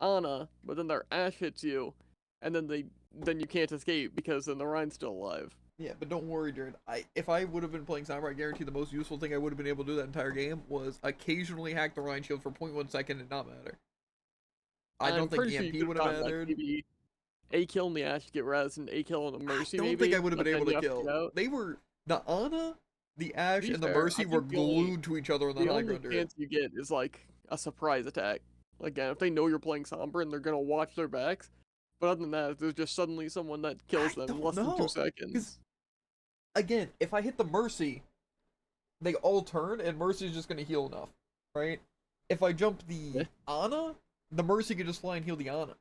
Ana, but then their Ashe hits you, and then you can't escape because then the Rhine's still alive. Yeah, but don't worry, Jared. If I would have been playing Sombra, I guarantee the most useful thing I would have been able to do that entire game was occasionally hack the Rhine shield for 0.1 second and not matter. I don't think EMP would have mattered. Like maybe a kill on the Ashe to get res and a kill on the Mercy. I don't maybe, think I would have been able to kill. To They were the Ana, the Ashe, and the Mercy were glued to each other on the high ground. The only chance you get is like a surprise attack. Like, again, if they know you're playing Sombra and they're gonna watch their backs. But other than that, there's just suddenly someone that kills them in less than 2 seconds. Again, if I hit the Mercy, they all turn, and Mercy's just gonna heal enough, right? If I jump the Ana, the Mercy could just fly and heal the Ana.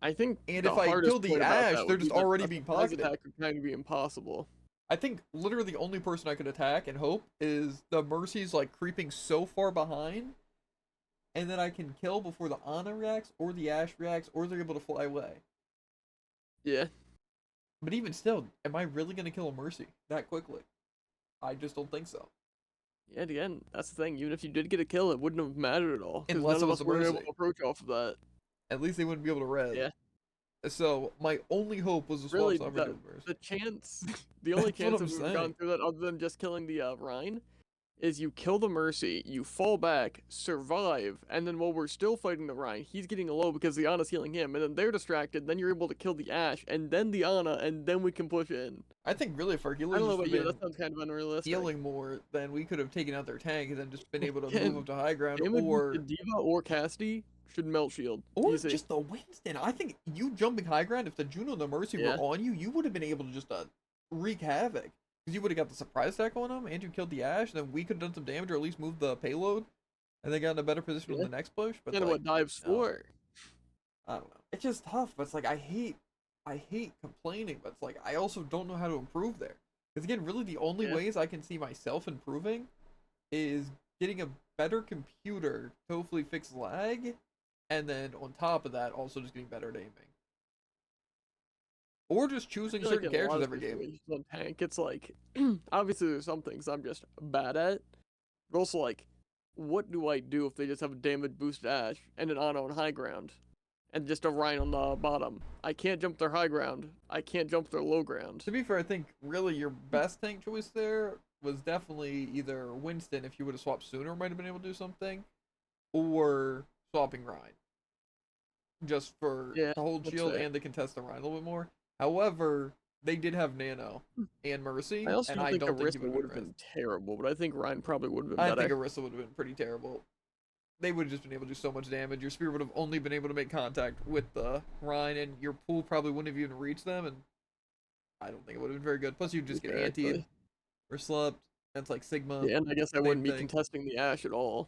I think, and if I kill the Ashe, they're just already being pocketed. Attack would kind of be impossible. I think literally the only person I could attack and hope is the Mercy's like creeping so far behind, and then I can kill before the Ana reacts, or the Ashe reacts, or they're able to fly away. Yeah. But even still, am I really going to kill a Mercy that quickly? I just don't think so. Yeah, again, that's the thing. Even if you did get a kill, it wouldn't have mattered at all. Unless none it of was us were Mercy. able to approach off of that. At least they wouldn't be able to res. Yeah. So my only hope was to swap really, Sombra the chance, the only chance of we've gone through that other than just killing the Rhine, is you kill the Mercy, you fall back, survive, and then while we're still fighting the Rhine, he's getting low because the Ana's healing him, and then they're distracted, then you're able to kill the Ashe, and then the Ana, and then we can push in. I think really if our healers I don't know about you, that sounds kind of unrealistic. Healing more, then we could have taken out their tank and then just been able to move up to high ground, or the Diva or Cassidy should melt shield. Or just the Winston. I think you jumping high ground, if the Juno and the Mercy were on you, you would have been able to just wreak havoc. Because you would have got the surprise attack on them, and you killed the Ashe, and then we could have done some damage, or at least moved the payload, and then got in a better position on the next push. But kind of what Dive's for. I don't know. It's just tough, but it's like I hate complaining, but it's like I also don't know how to improve there. Because again, really the only ways I can see myself improving is getting a better computer to hopefully fix lag, and then on top of that, also just getting better at aiming. Or just choosing certain characters every game. On tank, it's like, obviously there's some things I'm just bad at, but also like, what do I do if they just have a damage boosted Ashe and an Ana on high ground, and just a Rhine on the bottom? I can't jump their high ground. I can't jump their low ground. To be fair, I think really your best tank choice there was definitely either Winston, if you would have swapped sooner, might have been able to do something, or swapping Rhine. Just for the hold shield and to contest the Rhine a little bit more. However, they did have Nano and Mercy, I also and don't think Arissa would have been terrible, but I think Rhine probably would have been better. I think Arissa would have been pretty terrible. They would have just been able to do so much damage. Your spear would have only been able to make contact with the Rhine, and your pool probably wouldn't have even reached them, and I don't think it would have been very good. Plus, you'd just get antied or slept. That's like Sigma. Yeah, and I guess I wouldn't be contesting the Ashe at all.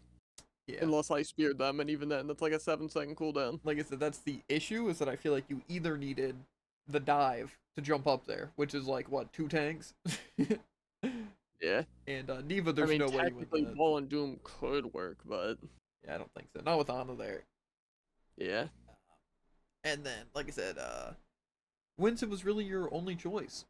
Yeah. Unless I speared them, and even then, that's like a 7-second cooldown. Like I said, that's the issue, is that I feel like you either needed the dive to jump up there, which is like, what, 2 tanks? Yeah. And Neva, there's no way you would technically Ball and Doom could work, but... Yeah, I don't think so. Not with Ana there. Yeah. And then, like I said, Winston was really your only choice,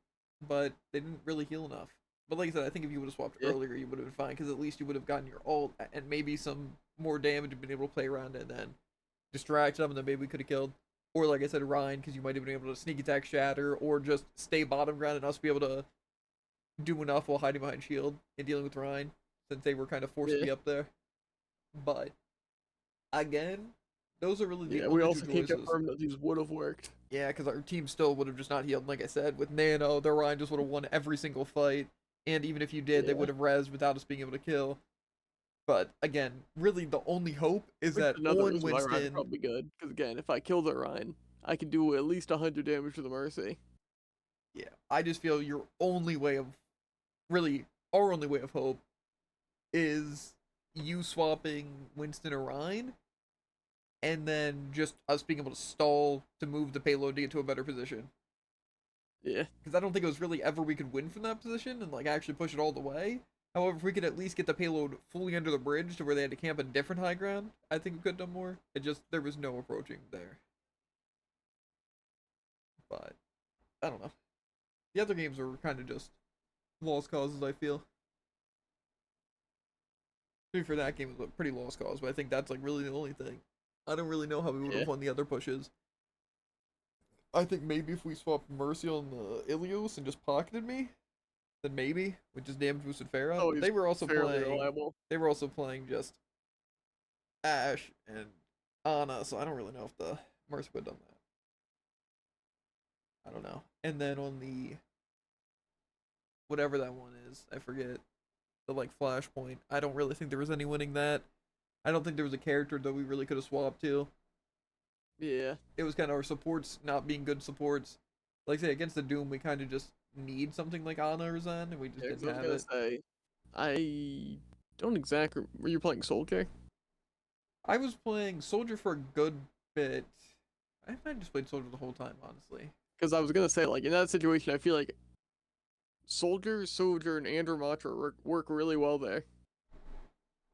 but they didn't really heal enough. But like I said, I think if you would have swapped earlier, you would have been fine, because at least you would have gotten your ult, and maybe some more damage and been able to play around it, and then distract them, and then maybe we could have killed. Or like I said, Rhine, because you might have been able to sneak attack Shatter, or just stay bottom ground and us be able to do enough while hiding behind shield and dealing with Rhine, since they were kind of forced to be up there. But again, those are really the Yeah, only we two also can't choices. confirm that these would have worked. Yeah, because our team still would have just not healed. Like I said, with Nano, their Ryan just would have won every single fight. And even if you did, they would have rezzed without us being able to kill. But again, really the only hope is that on Winston... probably good, because again, if I kill the Ryan, I can do at least 100 damage to the Mercy. Yeah, I just feel your only way of... Really, our only way of hope is you swapping Winston or Ryan, and then just us being able to stall to move the payload to get to a better position. Yeah. Because I don't think it was really ever we could win from that position and like actually push it all the way. However, if we could at least get the payload fully under the bridge to where they had to camp a different high ground, I think we could have done more. It just, there was no approaching there. But, I don't know. The other games were kind of just lost causes, I feel. For that game was a pretty lost cause, but I think that's like really the only thing. I don't really know how we would have won the other pushes. I think maybe if we swapped Mercy on the Ilios and just pocketed me, then maybe with just damage boosted Pharah. Oh, they were also playing. reliable. They were also playing just Ash and Ana, so I don't really know if the Mercy would have done that. I don't know. And then on the whatever that one is, I forget. The like Flashpoint. I don't really think there was any winning that. I don't think there was a character that we really could have swapped to. Yeah. It was kind of our supports not being good supports. Like I say, against the Doom, we kind of just need something like Ana or Zen, and we just didn't have it. Say, I don't exactly. Were you playing Soldier? I was playing Soldier for a good bit. I might have just played Soldier the whole time, honestly. Because I was gonna say, like in that situation, I feel like Soldier, Sojourn, and Ramatra work really well there.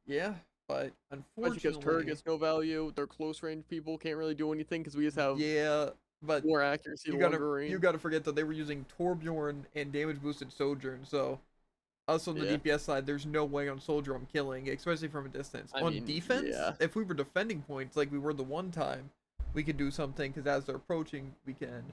Yeah, but unfortunately... Because Turret gets no value, their close range people can't really do anything because we just have but more accuracy to longer range. You gotta forget that they were using Torbjorn and damage boosted Sojourn, so us on the DPS side, there's no way on Soldier I'm killing, especially from a distance. On defense, if we were defending points like we were the one time, we could do something, because as they're approaching, we can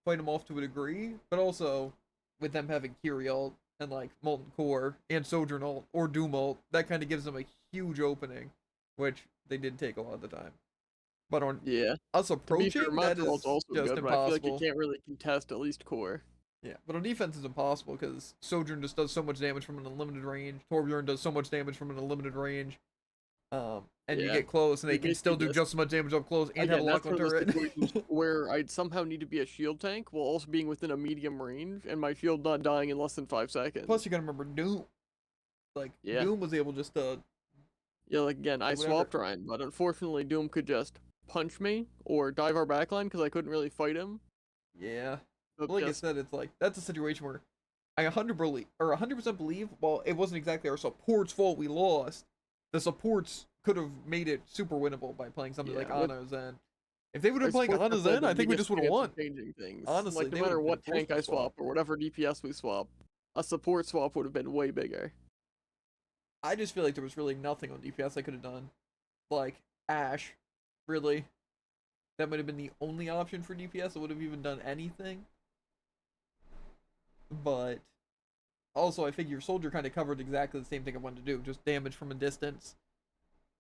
fight them off to a degree, but also with them having Kiri ult and like Molten Core and Sojourn ult or Doom ult, that kind of gives them a huge opening, which they did take a lot of the time. But on us approaching, that is also just good, impossible. But I feel like you can't really contest at least Core. Yeah, but on defense it's impossible because Sojourn just does so much damage from an unlimited range. Torbjorn does so much damage from an unlimited range. And you get close, and they can still do just as much damage up close and have a lock on turret. Where I'd somehow need to be a shield tank while also being within a medium range, and my shield not dying in less than 5 seconds. Plus, you gotta remember Doom. Like Doom was able just to. Yeah, like again, I swapped Ryan, but unfortunately, Doom could just punch me or dive our backline because I couldn't really fight him. Yeah, but like I said, it's like that's a situation where I 100% believe. While it wasn't exactly our support's fault we lost, the supports could have made it super winnable by playing something like Ana Zen. If they would have been playing Ana Zen, I think we just would have won. Changing things. Honestly, like no matter what tank I swap or whatever DPS we swap, a support swap would have been way bigger. I just feel like there was really nothing on DPS I could have done. Like Ash, really. That might have been the only option for DPS that would have even done anything. But also, I figure Soldier kind of covered exactly the same thing I wanted to do, just damage from a distance.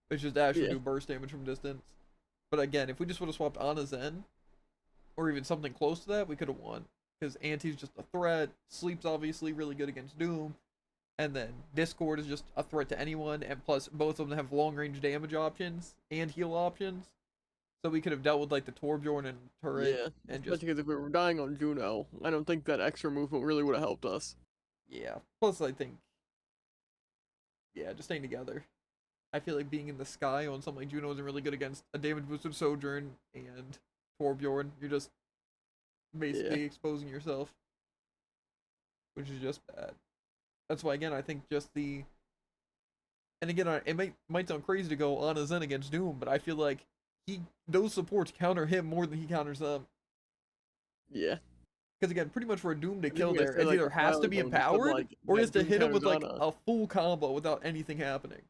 It's just Ash would do burst damage from distance. But again, if we just would have swapped Ana Zen, or even something close to that, we could have won. Because Anti's just a threat, Sleep's obviously really good against Doom, and then Discord is just a threat to anyone, and plus both of them have long range damage options and heal options. So we could have dealt with like the Torbjorn and turret. Yeah, and just because if we were dying on Juno, I don't think that extra movement really would have helped us. Yeah. Plus, I think, just staying together. I feel like being in the sky on something like Juno isn't really good against a damage boosted Sojourn and Torbjorn. You're just basically exposing yourself, which is just bad. That's why, again, I think just the... And again, it might sound crazy to go Ana Zen against Doom, but I feel like those supports counter him more than he counters them. Yeah. Because again, pretty much for a Doom to kill there, it either has to be empowered, or he has to hit him with like a full combo without anything happening.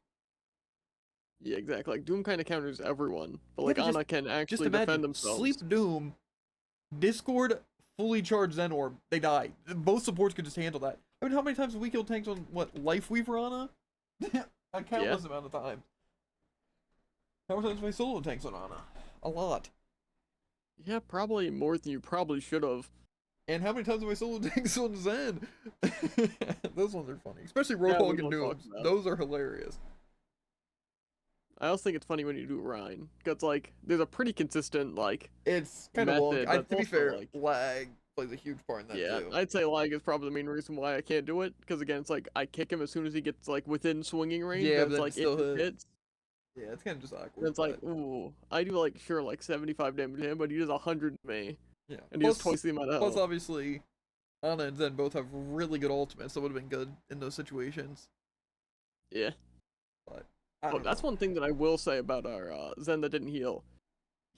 Yeah, exactly. Like Doom kind of counters everyone, but like Ana can actually defend themselves. Sleep Doom, Discord, fully charged Zen Orb, they die. Both supports could just handle that. I mean, how many times have we killed tanks on what Life Weaver Ana? A countless amount of times. How many times have I solo tanks on Ana? A lot. Yeah, probably more than you probably should have. And how many times have I solo tanks on Zen? Those ones are funny. Especially Roadhog and Noobs. Those are hilarious. I also think it's funny when you do Rhine. Because, like, there's a pretty consistent, like, it's kind of long. To be fair, like, lag plays a huge part in that, too. Yeah, I'd say lag is probably the main reason why I can't do it. Because, again, it's like, I kick him as soon as he gets, like, within swinging range. Yeah, but it's like, still it hits. Yeah, it's kind of just awkward. And it's like, ooh, I do, like, sure, like, 75 damage to him, but he does 100 to me. Yeah. And he has twice the amount of health. Plus, obviously, Ana and Zen both have really good ultimates, so it would have been good in those situations. Yeah. But, that's one thing that I will say about our Zen that didn't heal.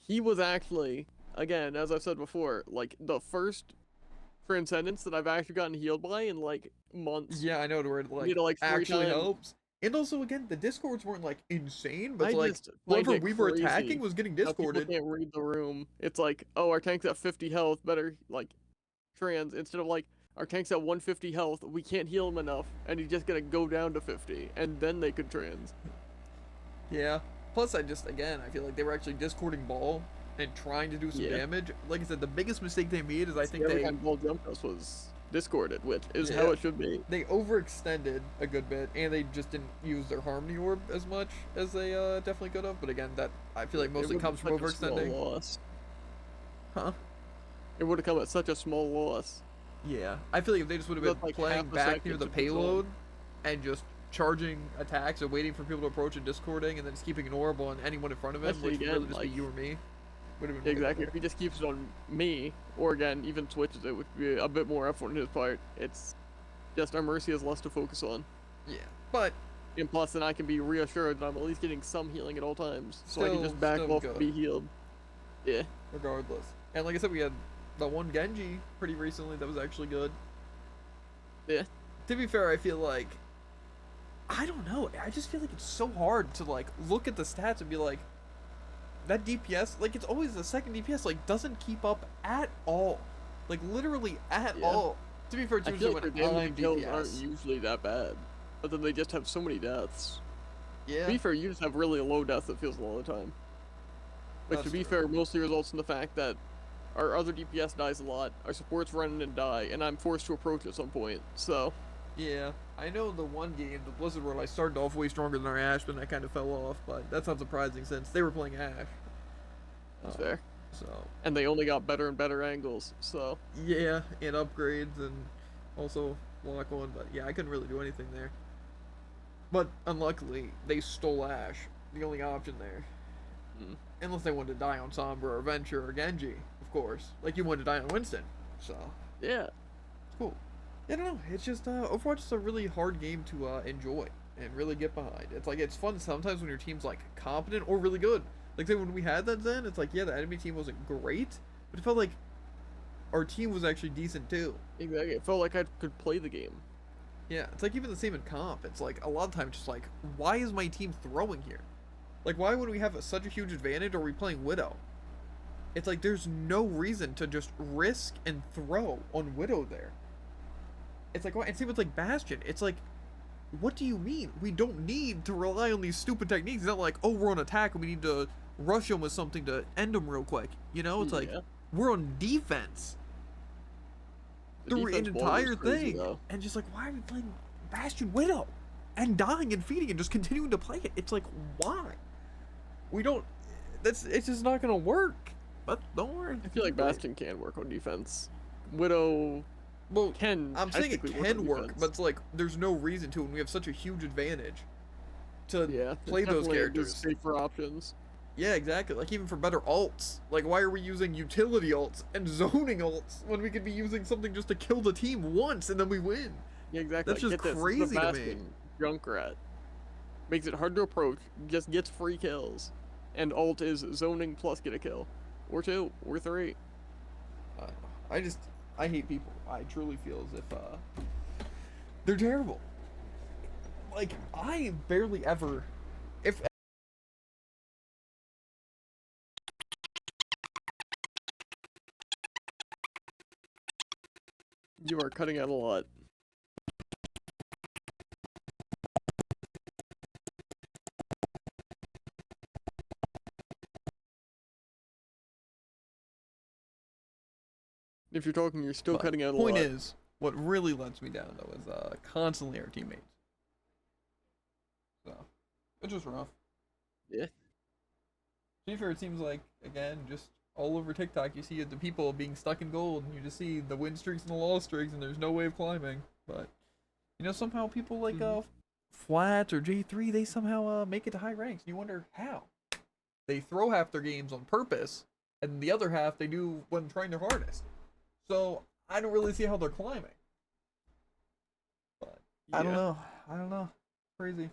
He was actually, again, as I've said before, like, the first Transcendence that I've actually gotten healed by in, like, months. Yeah, I know, where it, like actually helps. And also, again, the discords weren't, like, insane, but, like, whoever we were attacking was getting discorded. People can't read the room. It's like, oh, our tank's at 50 health, better, like, trans, instead of, like, our tank's at 150 health, we can't heal him enough, and he's just gonna go down to 50, and then they could trans. Yeah. Plus, I feel like they were actually discording ball and trying to do some damage. Like I said, the biggest mistake they made is I think every time ball jumped us was discorded, which is how it should be. They overextended a good bit, and they just didn't use their harmony orb as much as they definitely could have. But again, that I feel like mostly comes from overextending. Loss. Huh? It would have come at such a small loss. Yeah, I feel like if they just would have been like playing back near the payload and just charging attacks and waiting for people to approach and discording, and then just keeping an orb on anyone in front of him, which would really just be you or me. Exactly. If he just keeps it on me, or again, even switches it, would be a bit more effort on his part. It's just our Mercy has less to focus on. Yeah, but... And plus, then I can be reassured that I'm at least getting some healing at all times. So I can just back off and be healed. Yeah. Regardless. And like I said, we had the one Genji pretty recently that was actually good. Yeah. To be fair, I feel like... I don't know. I just feel like it's so hard to, like, look at the stats and be like, that DPS, like, it's always the second DPS, like, doesn't keep up at all. Like, literally at all. To be fair, it's usually when I'm kills aren't usually that bad. But then they just have so many deaths. Yeah. To be fair, you just have really low deaths that feels a lot of the time. Like, to be fair, mostly results in the fact that our other DPS dies a lot, our supports run in and die, and I'm forced to approach at some point, so... Yeah, I know the one game, the Blizzard World, I started off way stronger than our Ashe, but I kind of fell off, but that's not surprising since they were playing Ashe. That's fair. So. And they only got better and better angles, so. Yeah, and upgrades, and also lock on, but yeah, I couldn't really do anything there. But unluckily, they stole Ashe, the only option there. Unless they wanted to die on Sombra or Venture or Genji, of course. Like you wanted to die on Winston, so. Yeah. It's cool. I don't know, it's just, Overwatch is a really hard game to enjoy and really get behind. It's like, it's fun sometimes when your team's like competent or really good. Like say when we had that Zen, it's like, yeah, the enemy team wasn't great, but it felt like our team was actually decent too. Exactly, it felt like I could play the game. Yeah, it's like even the same in comp. It's like a lot of times just like, why is my team throwing here? Like why would we have such a huge advantage, or are we playing Widow? It's like there's no reason to just risk and throw on Widow there. It's like, and same with like Bastion. It's like, what do you mean? We don't need to rely on these stupid techniques. It's not like, oh, we're on attack and we need to rush them with something to end them real quick. You know, it's like, we're on defense. Through an entire thing. And just like, why are we playing Bastion Widow? And dying and feeding and just continuing to play it. It's like, why? We don't, it's just not going to work. But don't worry. I feel like Bastion can work on defense. Widow... Well, I'm saying it can work, but it's like there's no reason to when we have such a huge advantage to play those characters. Safer options. Yeah, exactly. Like even for better ults. Like why are we using utility ults and zoning ults when we could be using something just to kill the team once and then we win? Yeah, exactly. That's just crazy to me. Junkrat makes it hard to approach, just gets free kills, and ult is zoning plus get a kill, or 2, or 3. I hate people. I truly feel as if they're terrible. Like I barely ever, if you are cutting out a lot. If you're talking, you're still But cutting out a point lot. is, what really lets me down though is constantly our teammates. So it's just rough. Yeah. To be fair, it seems like again just all over TikTok you see the people being stuck in gold, and you just see the win streaks and the loss streaks, and there's no way of climbing. But you know somehow people like Flat or J3 they somehow make it to high ranks. You wonder how. They throw half their games on purpose, and the other half they do when trying their hardest. So I don't really see how they're climbing. But I don't know. I don't know. Crazy.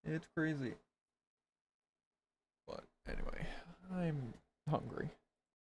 It's crazy. But anyway, I'm hungry.